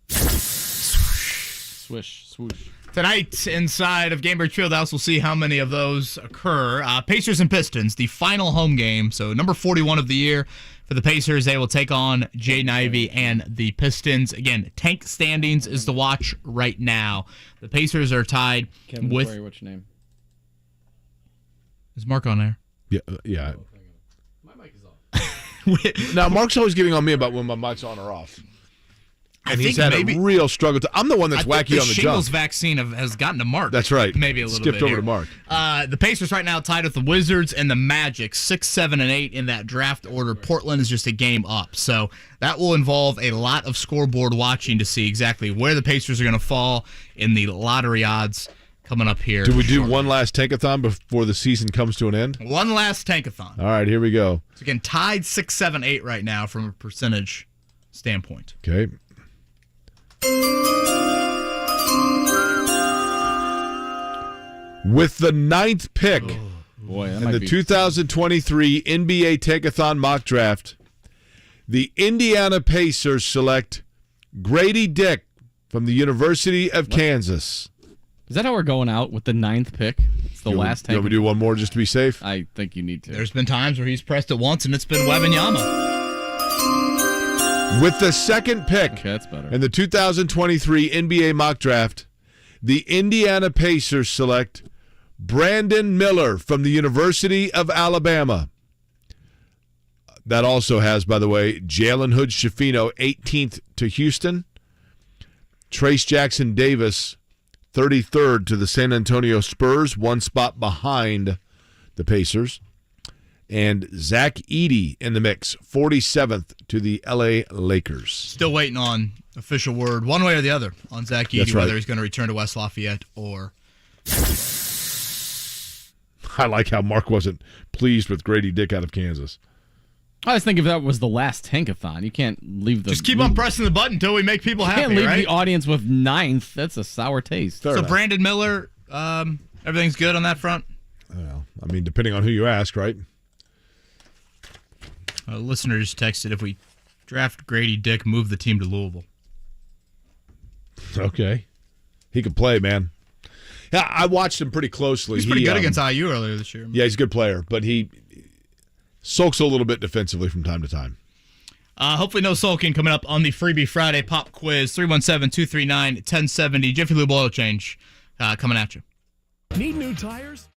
Swish, swoosh. Tonight, inside of Gainbridge Fieldhouse, we'll see how many of those occur. Pacers and Pistons, the final home game. So number 41 of the year for the Pacers. They will take on Jay Ivey and the Pistons. Again, tank standings is the watch right now. The Pacers are tied with... Corey, what's your name? Is Marc on there? Yeah. My mic is off. Now, Marc's always getting on me about when my mic's on or off. And he's had a real struggle. I'm the one that's wacky on the shingles jump. vaccine has gotten to Marc. That's right. Maybe a little Skipped bit over here. to Marc. The Pacers right now tied with the Wizards and the Magic, 6, 7, and 8 in that draft order. Portland is just a game up. So that will involve a lot of scoreboard watching to see exactly where the Pacers are going to fall in the lottery odds coming up here. Do we do one last tankathon before the season comes to an end? One last tankathon. All right, here we go. So again, tied 6, 7, 8 right now from a percentage standpoint. Okay. With the 9th pick in the 2023 NBA Tankathon mock draft, the Indiana Pacers select Grady Dick from the University of Kansas. Is that how we're going out with the 9th pick? It's the last tank. You want me to do one more just to be safe? I think you need to. There's been times where he's pressed it once and it's been Wembanyama. With the 2nd pick that's better. in the 2023 NBA mock draft, the Indiana Pacers select Brandon Miller from the University of Alabama. That also has, by the way, Jalen Hood-Schifino, 18th to Houston. Trace Jackson Davis, 33rd to the San Antonio Spurs, one spot behind the Pacers. And Zach Edey in the mix, 47th to the LA Lakers. Still waiting on official word, one way or the other, on Zach Edey, That's right. whether he's going to return to West Lafayette or... I like how Mark wasn't pleased with Grady Dick out of Kansas. I was thinking if that was the last tankathon, you can't leave the... Just keep on pressing the button until we make people happy, You can't leave right? the audience with 9th. That's a sour taste. So Brandon Miller, everything's good on that front? Well, I mean, depending on who you ask, right? A listener just texted, if we draft Grady Dick, move the team to Louisville. Okay. He can play, man. Yeah, I watched him pretty closely. He's pretty good against IU earlier this year. Yeah, he's a good player, but he sulks a little bit defensively from time to time. Hopefully no sulking coming up on the Freebie Friday pop quiz. 317-239-1070. Jiffy Lube Oil Change coming at you. Need new tires?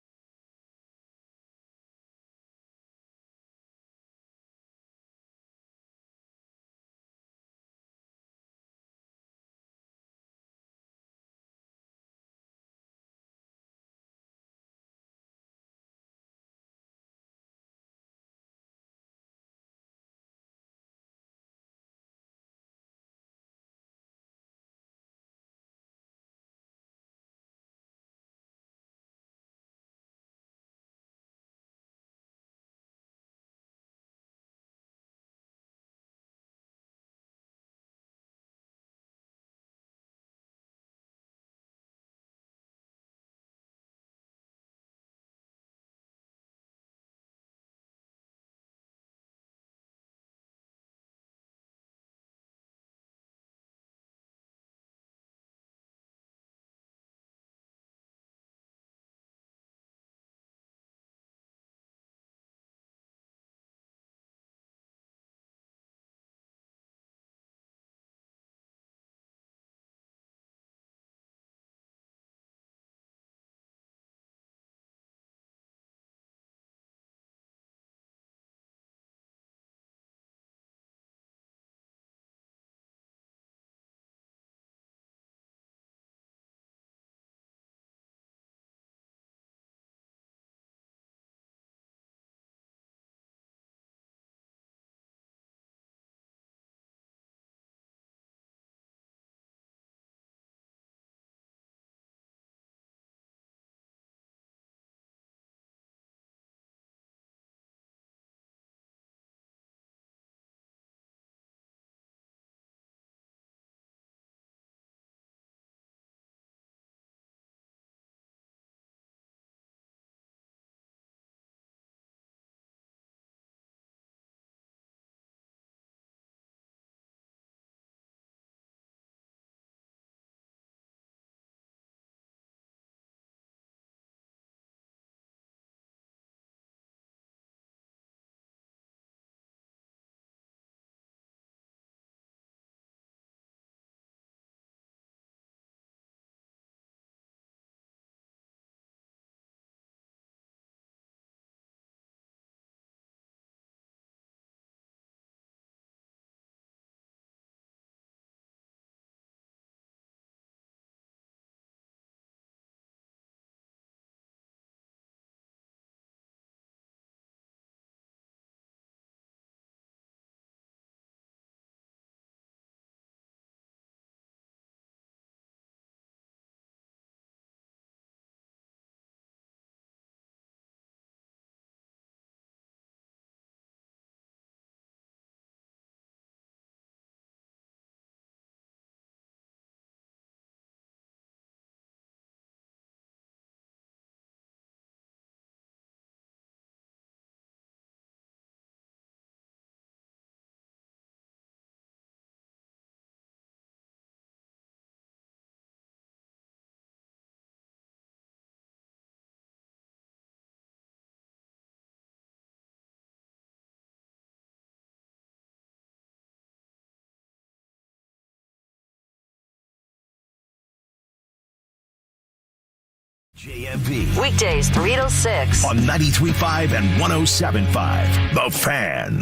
JMV. Weekdays 3 till 6. On 93.5 and 107.5. The Fan.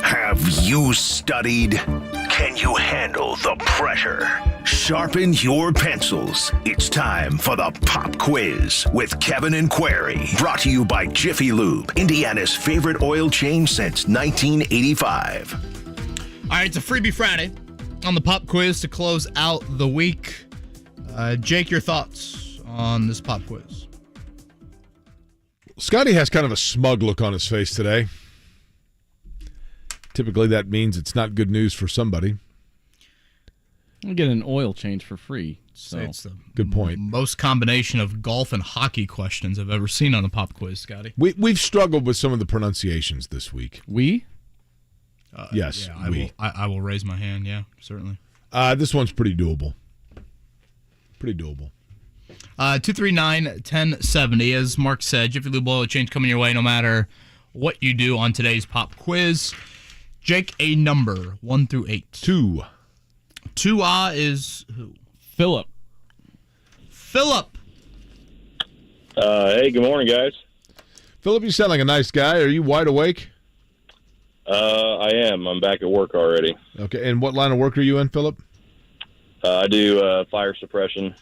Have you studied? Can you handle the pressure? Sharpen your pencils. It's time for the Pop Quiz with Kevin and Query. Brought to you by Jiffy Lube, Indiana's favorite oil change since 1985. All right, it's a Freebie Friday on the Pop Quiz to close out the week. Jake, your thoughts on this Pop Quiz? Scotty has kind of a smug look on his face today. Typically, that means it's not good news for somebody. I'll get an oil change for free. So it's the good point. Most combination of golf and hockey questions I've ever seen on a pop quiz, Scotty. We've struggled with some of the pronunciations this week. We? Yes, yeah, I will raise my hand. Yeah, certainly. This one's pretty doable. Pretty doable. 239-1070. As Mark said, Jiffy Lube oil change coming your way no matter what you do on today's pop quiz. Jake, a number 1 through 8. 2. 2 is who? Philip. Hey, good morning, guys. Philip, you sound like a nice guy. Are you wide awake? I am. I'm back at work already. Okay, and what line of work are you in, Philip? I do fire suppression.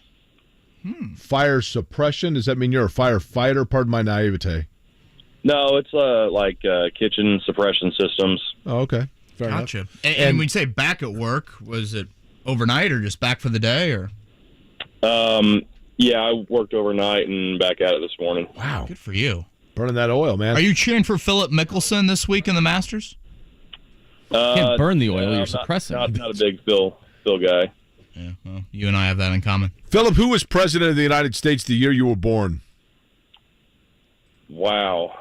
Fire suppression? Does that mean you're a firefighter? Pardon my naivete. No, it's like kitchen suppression systems. Oh, okay. Fair Gotcha. enough. And when you say back at work, was it overnight or just back for the day? Or yeah, I worked overnight and back at it this morning. Wow. Good for you. Burning that oil, man. Are you cheering for Philip Mickelson this week in the Masters? Can't burn the oil, you're suppressing. Not a big Phil guy. Yeah, well, you and I have that in common. Philip, who was president of the United States the year you were born? Wow.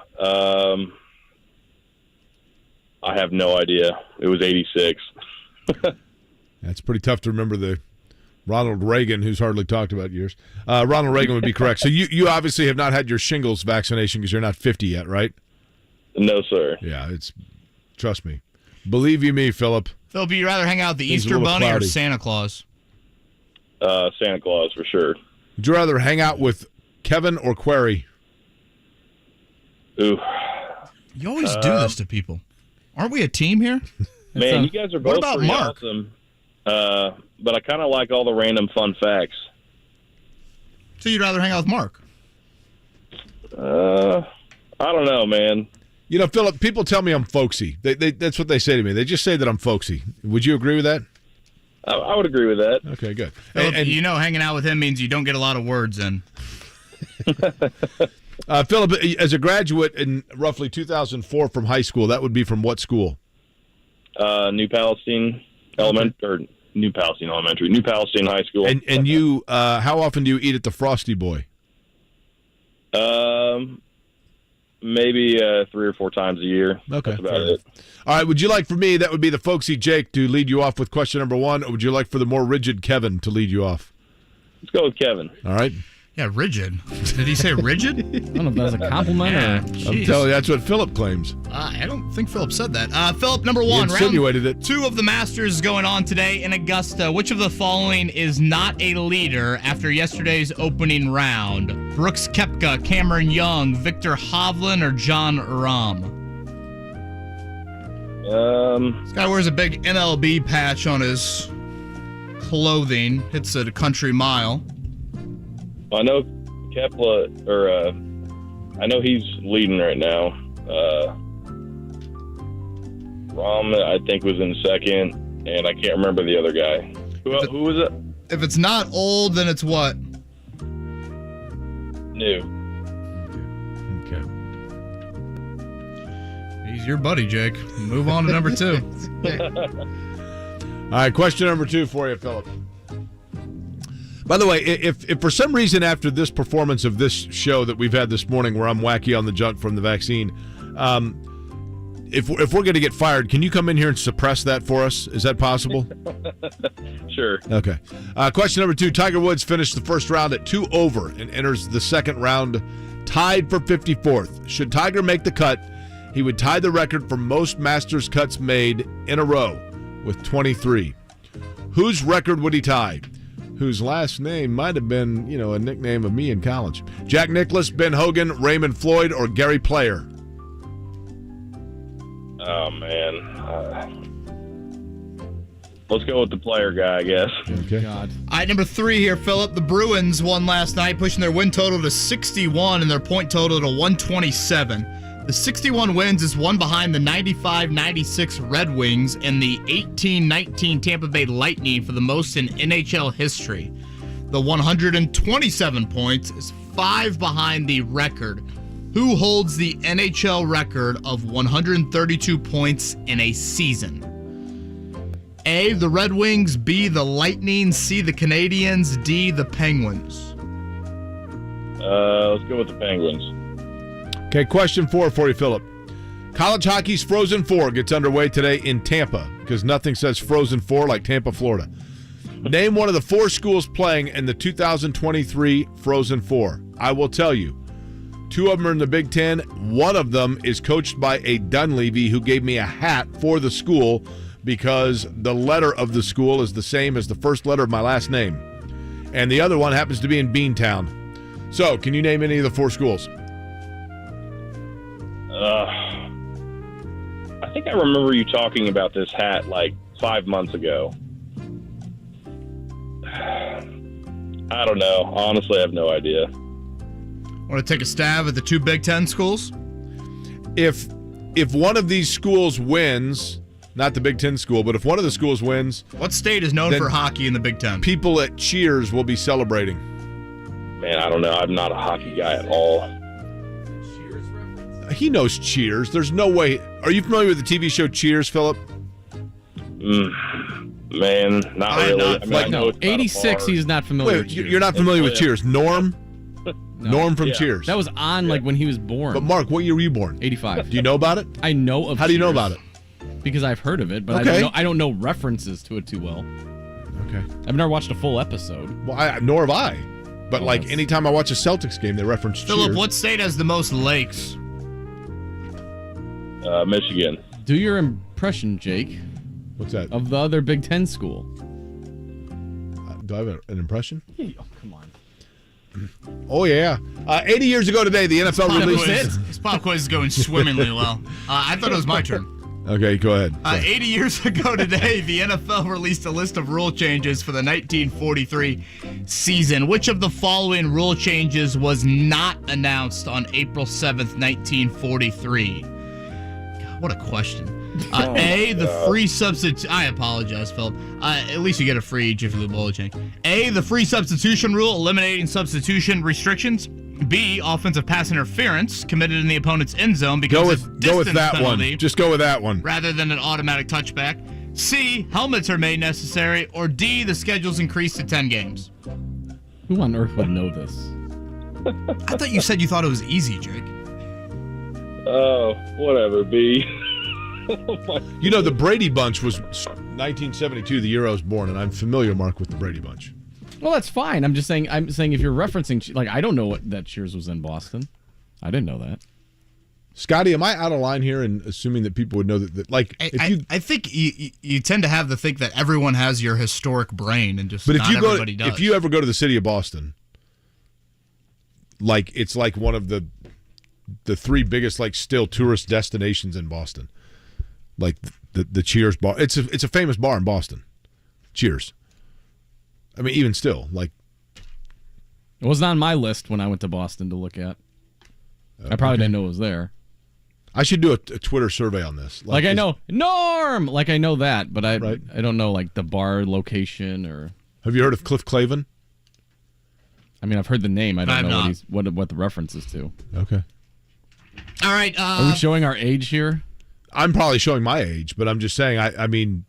I have no idea. It was 86. That's pretty tough to remember the Ronald Reagan, who's hardly talked about years. Ronald Reagan would be correct. So you obviously have not had your shingles vaccination because you're not 50 yet, right? No, sir. Yeah, trust me. Believe you me, Philip. Philip, would you rather hang out with the Easter Bunny or Santa Claus? Santa Claus, for sure. Would you rather hang out with Kevin or Query? Ooh. You always do this to people. Aren't we a team here? Man, you guys are both about pretty Mark? awesome. But I kind of like all the random fun facts. So you'd rather hang out with Mark? I don't know, man. You know, Philip, people tell me I'm folksy. That's what they say to me. They just say that I'm folksy. Would you agree with that? I would agree with that. Okay, good. Philip, and you know hanging out with him means you don't get a lot of words in. Philip, as a graduate in roughly 2004 from high school, that would be from what school? New Palestine Elementary, New Palestine High School. And you, how often do you eat at the Frosty Boy? Maybe 3 or 4 times a year. Okay. That's about it. All right, would you like for me, that would be the folksy Jake, to lead you off with question number 1, or would you like for the more rigid Kevin to lead you off? Let's go with Kevin. All right. Yeah, rigid. Did he say rigid? I don't know if that's a compliment or... I'm telling you, that's what Philip claims. I don't think Philip said that. Philip, number 1. He insinuated round 2 of the Masters is going on today in Augusta. Which of the following is not a leader after yesterday's opening round? Brooks Koepka, Cameron Young, Victor Hovland, or John Rahm? This guy wears a big MLB patch on his clothing. Hits at a country mile. I know Kepler, I know he's leading right now. Rahm, I think, was in second, and I can't remember the other guy. Who was it? If it's not old, then it's what? New. Okay. He's your buddy, Jake. Move on to number 2. All right, question number 2 for you, Philip. By the way, if for some reason after this performance of this show that we've had this morning where I'm wacky on the junk from the vaccine, if we're going to get fired, can you come in here and suppress that for us? Is that possible? Sure. Okay. Question number 2. Tiger Woods finished the first round at 2 over and enters the second round tied for 54th. Should Tiger make the cut, he would tie the record for most Masters cuts made in a row with 23. Whose record would he tie? Whose last name might have been, a nickname of me in college. Jack Nicklaus, Ben Hogan, Raymond Floyd, or Gary Player? Oh, man. Let's go with the Player guy, I guess. Okay. All right, number 3 here, Philip. The Bruins won last night, pushing their win total to 61 and their point total to 127. The 61 wins is one behind the 95-96 Red Wings and the 18-19 Tampa Bay Lightning for the most in NHL history. The 127 points is 5 behind the record Who holds the NHL record of 132 points in a season? A, the Red Wings, B, the Lightning, C, the Canadiens, D, the Penguins. Let's go with the Penguins. Okay, question 4 for you, Philip. College hockey's Frozen Four gets underway today in Tampa because nothing says Frozen Four like Tampa, Florida. Name one of the 4 schools playing in the 2023 Frozen Four. I will tell you. 2 of them are in the Big Ten. One of them is coached by a Dunleavy who gave me a hat for the school because the letter of the school is the same as the first letter of my last name. And the other one happens to be in Beantown. So, can you name any of the 4 schools? I think I remember you talking about this hat like 5 months ago. I don't know. Honestly, I have no idea. Want to take a stab at the 2 Big Ten schools? If one of these schools wins, not the Big Ten school, but if one of the schools wins... What state is known for hockey in the Big Ten? People at Cheers will be celebrating. Man, I don't know. I'm not a hockey guy at all. He knows Cheers. There's no way. Are you familiar with the TV show Cheers, Philip? Man, not really. I know 86, he's not familiar with Cheers. You're not familiar with Cheers. Norm? No. Norm from Cheers. That was on like when he was born. But Mark, what year were you born? 85. Do you know about it? I know of How do you know about it? Because I've heard of it, but Okay. I don't know references to it too well. Okay. I've never watched a full episode. Well, nor have I. But anytime I watch a Celtics game, they reference Cheers. Philip, what state has the most lakes? Michigan. Do your impression, Jake. What's that? Of the other Big Ten school. Do I have an impression? Yeah, oh, come on. Oh, yeah. 80 years ago today, the NFL released... This pop quiz is going swimmingly well. I thought it was my turn. Okay, go ahead. 80 years ago today, the NFL released a list of rule changes for the 1943 season. Which of the following rule changes was not announced on April 7th, 1943? God, what a question. A, the free substitute. I apologize, Philip. At least you get a free Jiffy Lube oil change. A, the free substitution rule, eliminating substitution restrictions. B, offensive pass interference committed in the opponent's end zone because go with that penalty, one. Just go with that one. Rather than an automatic touchback. C, helmets are made necessary. Or D, the schedule's increased to 10 games. Who on earth would know this? I thought you said you thought it was easy, Jake. Oh, whatever, B. You know, the Brady Bunch was 1972, the year I was born, and I'm familiar, Mark, with the Brady Bunch. Well, that's fine. I'm saying if you're referencing, like, I don't know that Cheers was in Boston. I didn't know that. Scotty, am I out of line here in assuming that people would know that like, I think you tend to have to think that everyone has your historic brain and just but not everybody does. If you ever go to the city of Boston, like, it's like one of the 3 biggest, like, still tourist destinations in Boston. Like the Cheers bar. It's a famous bar in Boston. Cheers. I mean, even still, like, it wasn't on my list when I went to Boston to look at. I probably didn't know it was there. I should do a Twitter survey on this. Like I know Norm, like I know that, but I don't know like the bar location or. Have you heard of Cliff Clavin? I mean, I've heard the name. I don't know not. what the reference is to. Okay. All right. Are we showing our age here? I'm probably showing my age, but I'm just saying. I mean,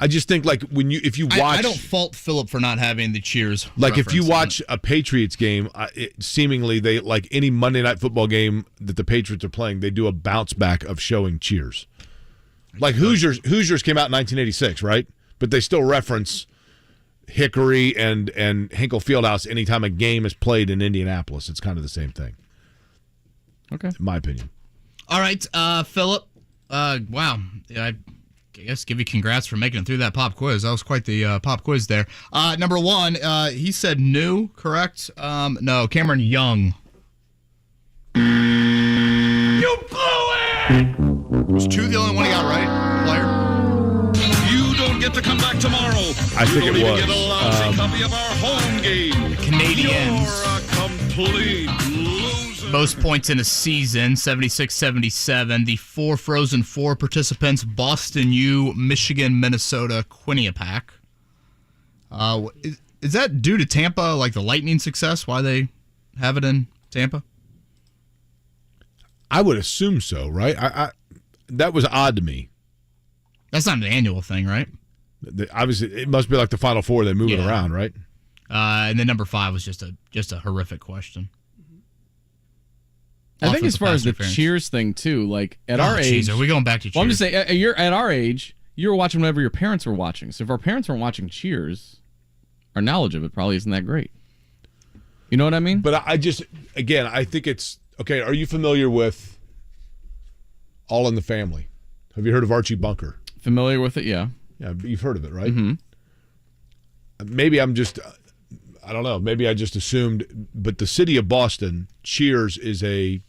I just think like if you watch, I don't fault Philip for not having the Cheers. Like if you watch a Patriots game, seemingly they like any Monday Night Football game that the Patriots are playing, they do a bounce back of showing Cheers. Like Hoosiers came out in 1986, right? But they still reference Hickory and Hinkle Fieldhouse anytime a game is played in Indianapolis. It's kind of the same thing. Okay, in my opinion. All right, Philip. Wow. I guess give you congrats for making it through that pop quiz. That was quite the pop quiz there. Number 1, he said new, correct? No, Cameron Young. You blew it! Was 2 the only one he got right, player? You don't get to come back tomorrow. I think it was. You don't even get a lousy copy of our home game. The Canadians. You're a complete loser. Most points in a season, 76-77. The 4 Frozen Four participants, Boston U, Michigan, Minnesota, Quinnipiac. Is that due to Tampa, like the Lightning success, why they have it in Tampa? I would assume so, right? I that was odd to me. That's not an annual thing, right? Obviously, it must be like the Final Four. They move it around, right? And then number 5 was just a horrific question. I think as far as the cheers thing too, like at our age, are we going back to cheers? Well, I'm just saying, you're at our age, you were watching whenever your parents were watching. So if our parents weren't watching Cheers, our knowledge of it probably isn't that great. You know what I mean? But I think it's okay. Are you familiar with All in the Family? Have you heard of Archie Bunker? Familiar with it, yeah. Yeah, you've heard of it, right? Mm-hmm. Maybe I'm just, I don't know. Maybe I just assumed, but the city of Boston, Cheers is a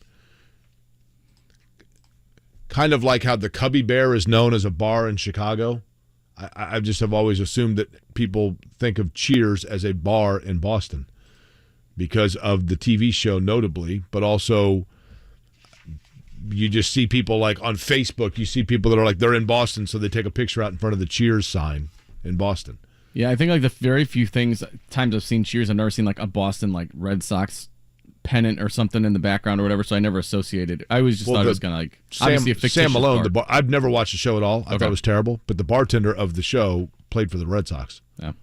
kind of like how the Cubby Bear is known as a bar in Chicago. I just have always assumed that people think of Cheers as a bar in Boston because of the TV show notably, but also you just see people like on Facebook, you see people that are like, they're in Boston, so they take a picture out in front of the Cheers sign in Boston. Yeah, I think like the very few times I've seen Cheers, I've never seen like a Boston like Red Sox pennant or something in the background or whatever, so I never associated. I always just thought it was kind of like obviously a fictitious Sam Malone. bar. I've never watched the show at all. I thought it was terrible, but the bartender of the show played for the Red Sox. Yeah,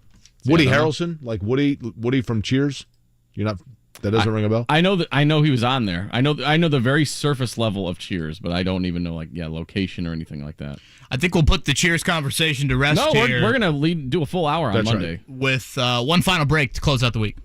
Woody Harrelson, like Woody from Cheers. You're not. That doesn't ring a bell. I know he was on there. I know the very surface level of Cheers, but I don't even know location or anything like that. I think we'll put the Cheers conversation to rest. No, here we're gonna do a full hour on Monday with one final break to close out the week.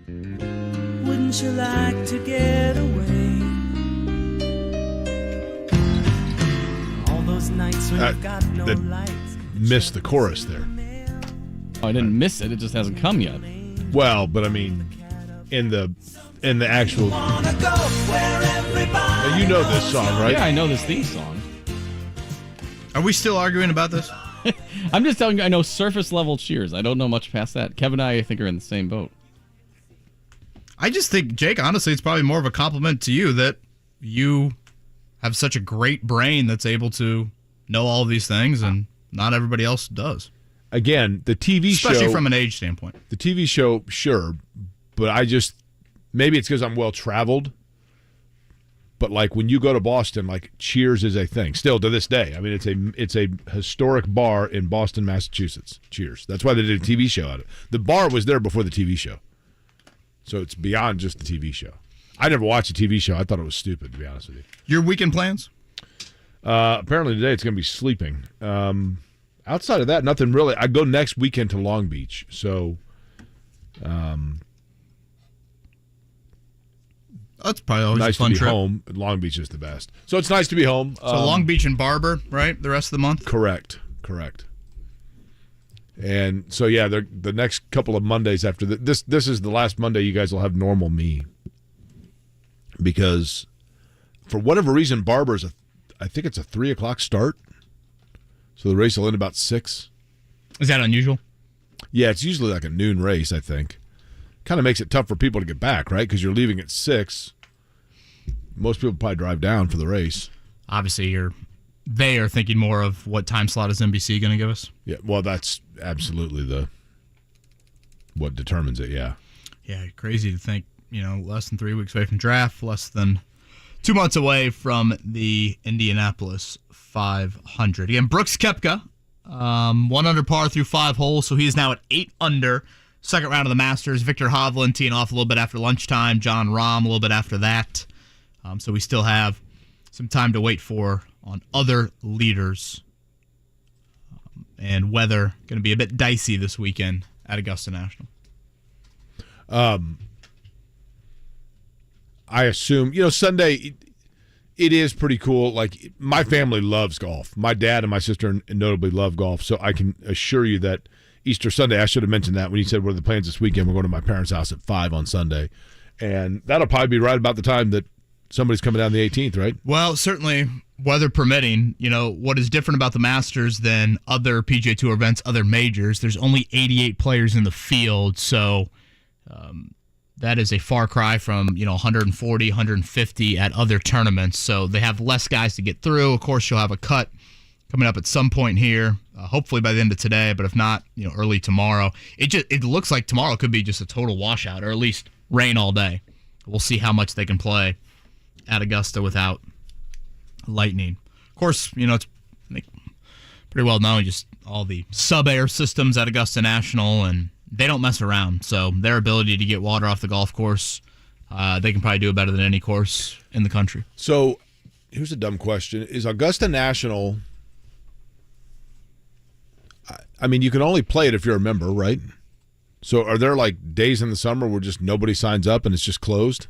Wouldn't you like to get away? All those nights when you've got no lights. Missed the chorus there. Oh, I didn't miss it. It just hasn't come yet. Well, but I mean, in the actual. Now, you know this song, right? Yeah, I know this theme song. Are we still arguing about this? I'm just telling you, I know surface level cheers. I don't know much past that. Kevin and I think, are in the same boat. I just think, Jake, honestly, it's probably more of a compliment to you that you have such a great brain that's able to know all of these things, and not everybody else does. Again, the TV show... Especially from an age standpoint. The TV show, sure, but maybe it's because I'm well-traveled, but like when you go to Boston, like Cheers is a thing, still to this day. I mean, it's a historic bar in Boston, Massachusetts. Cheers. That's why they did a TV show out of it. The bar was there before the TV show. So it's beyond just the TV show. I never watched a TV show. I thought it was stupid, to be honest with you. Your weekend plans? Apparently today it's going to be sleeping. Outside of that, nothing really. I go next weekend to Long Beach. So that's probably always nice a fun to be trip. home. Long Beach is the best. So it's nice to be home. So Long Beach and Barber, right? The rest of the month? Correct. And so, yeah, the next couple of Mondays after this is the last Monday you guys will have normal me. Because for whatever reason, Barber's I think it's a 3 o'clock start. So the race will end about 6. Is that unusual? Yeah, it's usually like a noon race, I think. Kind of makes it tough for people to get back, right? Because you're leaving at 6. Most people probably drive down for the race. Obviously, they are thinking more of what time slot is NBC going to give us. Yeah, well, that's absolutely what determines it, yeah. Yeah, crazy to think, less than 3 weeks away from draft, less than 2 months away from the Indianapolis 500. Again, Brooks Koepka, 1 under par through 5 holes, so he is now at 8 under. Second round of the Masters. Victor Hovland teeing off a little bit after lunchtime. John Rahm a little bit after that. So we still have some time to wait for on other leaders. And weather going to be a bit dicey this weekend at Augusta National. I assume, Sunday, it is pretty cool. Like, my family loves golf. My dad and my sister notably love golf. So I can assure you that Easter Sunday, I should have mentioned that when you said, what are the plans this weekend? We're going to my parents' house at 5 on Sunday. And that'll probably be right about the time that somebody's coming down the 18th, right? Well, certainly, weather permitting. What is different about the Masters than other PGA Tour events, other majors, there's only 88 players in the field. So that is a far cry from 140, 150 at other tournaments. So they have less guys to get through. Of course, you'll have a cut coming up at some point here, hopefully by the end of today, but if not, early tomorrow. It looks like tomorrow could be just a total washout, or at least rain all day. We'll see how much they can play at Augusta without lightning. Of course, it's pretty well known, just all the sub-air systems at Augusta National, and they don't mess around. So their ability to get water off the golf course, they can probably do it better than any course in the country. So here's a dumb question. Is Augusta National... I mean, you can only play it if you're a member, right? So are there like days in the summer where just nobody signs up and it's just closed?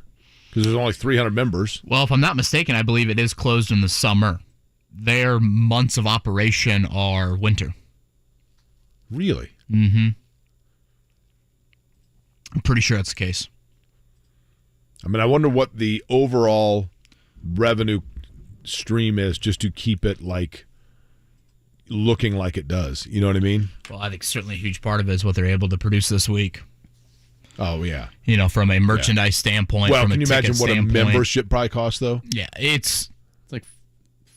Because there's only 300 members. Well, if I'm not mistaken, I believe it is closed in the summer. Their months of operation are winter. Really? Mm-hmm. I'm pretty sure that's the case. I mean, I wonder what the overall revenue stream is just to keep it like looking like it does. You know what I mean? Well, I think certainly a huge part of it is what they're able to produce this week. Oh, yeah. From a merchandise standpoint. Well, from can you imagine what a membership probably costs, though? Yeah, it's like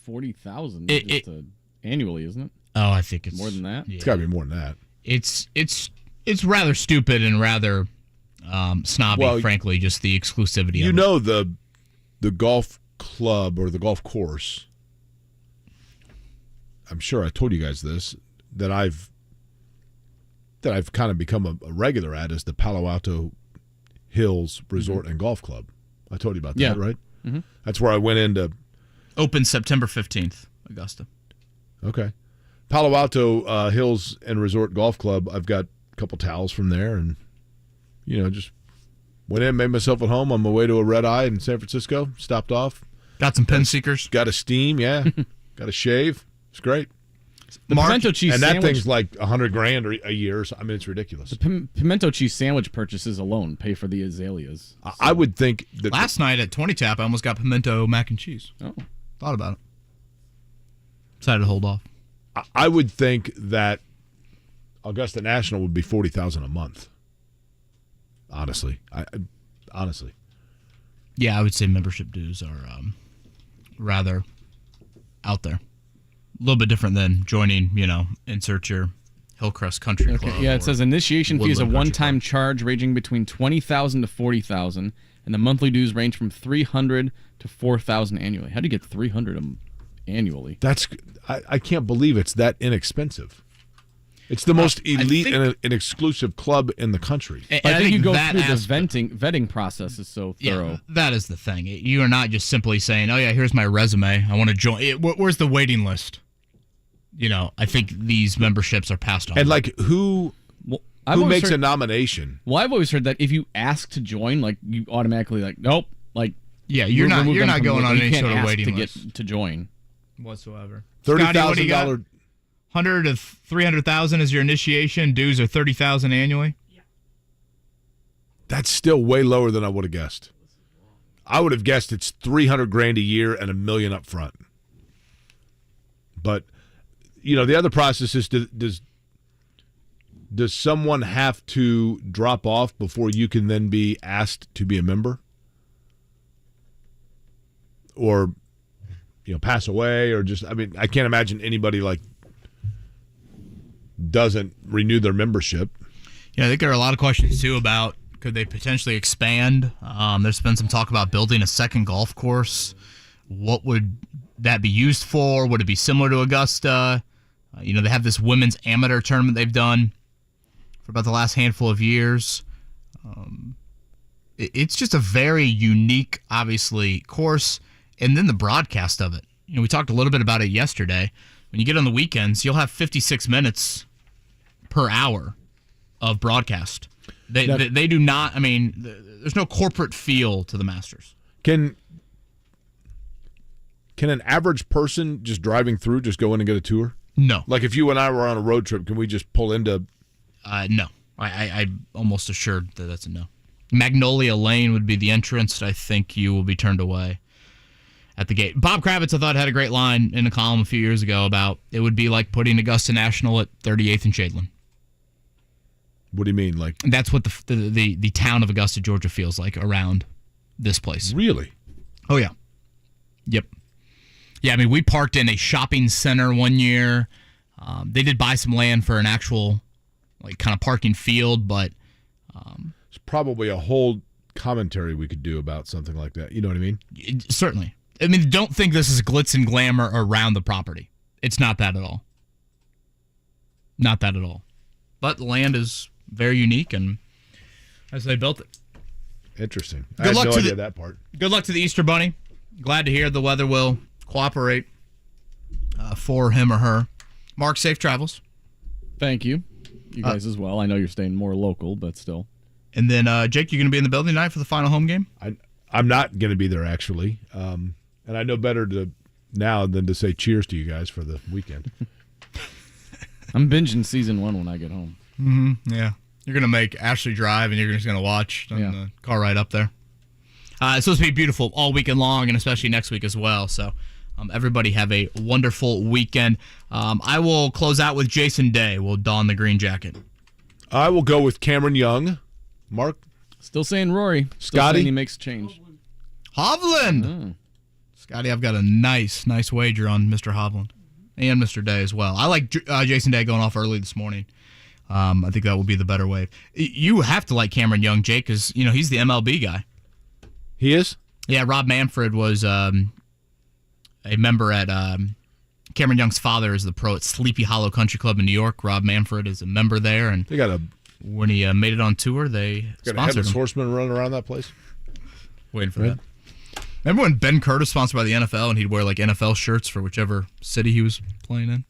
$40,000 annually, isn't it? Oh, I think it's more than that. Yeah. It's got to be more than that. It's rather stupid and rather snobby, frankly, just the exclusivity of it. The golf club or the golf course, I'm sure I told you guys this, that I've kind of become a regular at, is the Palo Alto Hills Resort and Golf Club. I told you about that, right? Mm-hmm. That's where I went into. Open September 15th, Augusta. Okay. Palo Alto Hills and Resort Golf Club, I've got a couple towels from there and, just Went in, made myself at home on my way to a red eye in San Francisco. Stopped off. Got some pen seekers. Got a steam, yeah. Got a shave. It's great. The pimento cheese and that sandwich, thing's like $100,000 a year. So, I mean, it's ridiculous. The pimento cheese sandwich purchases alone pay for the azaleas. So. I would think that last night at 20 Tap, I almost got pimento mac and cheese. Oh, thought about it. Decided to hold off. I would think that Augusta National would be $40,000 a month. Honestly, honestly, yeah, I would say membership dues are rather out there. A little bit different than joining, insert your Hillcrest Country Club. Yeah, it says initiation fee is a one-time charge ranging between $20,000 to $40,000, and the monthly dues range from $300 to $4,000 annually. How do you get $300 annually? I can't believe it's that inexpensive. It's the most elite and exclusive club in the country. And I think you go through the vetting process is so thorough. Yeah, that is the thing. You are not just simply saying, "Oh yeah, here's my resume. I want to join." Where's the waiting list? I think these memberships are passed on. And like who makes a nomination? Well, I've always heard that if you ask to join, like you automatically nope. Like you're not going on any sort of waiting list to get to join whatsoever. $30,000. 100 to 300,000 is your initiation. Dues are 30,000 annually. Yeah. That's still way lower than I would have guessed. I would have guessed it's $300,000 a year and $1 million up front. But the other process is does someone have to drop off before you can then be asked to be a member, or pass away, or just I can't imagine anybody doesn't renew their membership. I think there are a lot of questions too about could they potentially expand. There's been some talk about building a second golf course. What would that be used for? Would it be similar to Augusta? They have this women's amateur tournament they've done for about the last handful of years. It's just a very unique, obviously, course. And then the broadcast of it. We talked a little bit about it yesterday. When you get on the weekends, you'll have 56 minutes per hour of broadcast. They do not. There's no corporate feel to the Masters. Can an average person just driving through just go in and get a tour? No. Like if you and I were on a road trip, can we just pull into? No. I'm almost assured that that's a no. Magnolia Lane would be the entrance. I think you will be turned away at the gate. Bob Kravitz, I thought, had a great line in a column a few years ago about it would be like putting Augusta National at 38th and Shadeland. What do you mean? Like that's what the town of Augusta, Georgia feels like around this place. Really? Oh, yeah. Yep. Yeah, we parked in a shopping center one year. They did buy some land for an actual kind of parking field, but it's probably a whole commentary we could do about something like that. You know what I mean? Certainly. Don't think this is glitz and glamour around the property. It's not that at all. Not that at all. But the land is very unique, and as they built it. Interesting. I had no idea that part. Good luck to the Easter Bunny. Glad to hear the weather will cooperate for him or her. Mark, safe travels. Thank you. You guys as well. I know you're staying more local, but still. And then, Jake, you going to be in the building tonight for the final home game? I'm not going to be there, actually. And I know better now than to say cheers to you guys for the weekend. I'm binging season 1 when I get home. Mm-hmm. Yeah. You're going to make Ashley drive, and you're just going to watch on the car ride up there. It's supposed to be beautiful all weekend long, and especially next week as well. So everybody have a wonderful weekend. I will close out with Jason Day. We'll don the green jacket. I will go with Cameron Young. Mark? Still saying Rory. Still Scotty? saying he makes a change. Hovland! Oh. Scotty, I've got a nice way on Mr. Hovland and Mr. Day as well. I like Jason Day going off early this morning. I think that will be the better wave. You have to like Cameron Young, Jake, because he's the MLB guy. He is? Yeah, Rob Manfred was a member at Cameron Young's father is the pro at Sleepy Hollow Country Club in New York. Rob Manfred is a member there, and they got when he made it on tour, they got sponsored a Headless him. Horseman running around that place. Waiting for that. Remember when Ben Curtis sponsored by the NFL and he'd wear NFL shirts for whichever city he was playing in?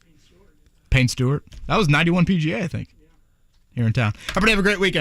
Payne Stewart. That was 91 PGA, I think, here in town. Everybody have a great weekend.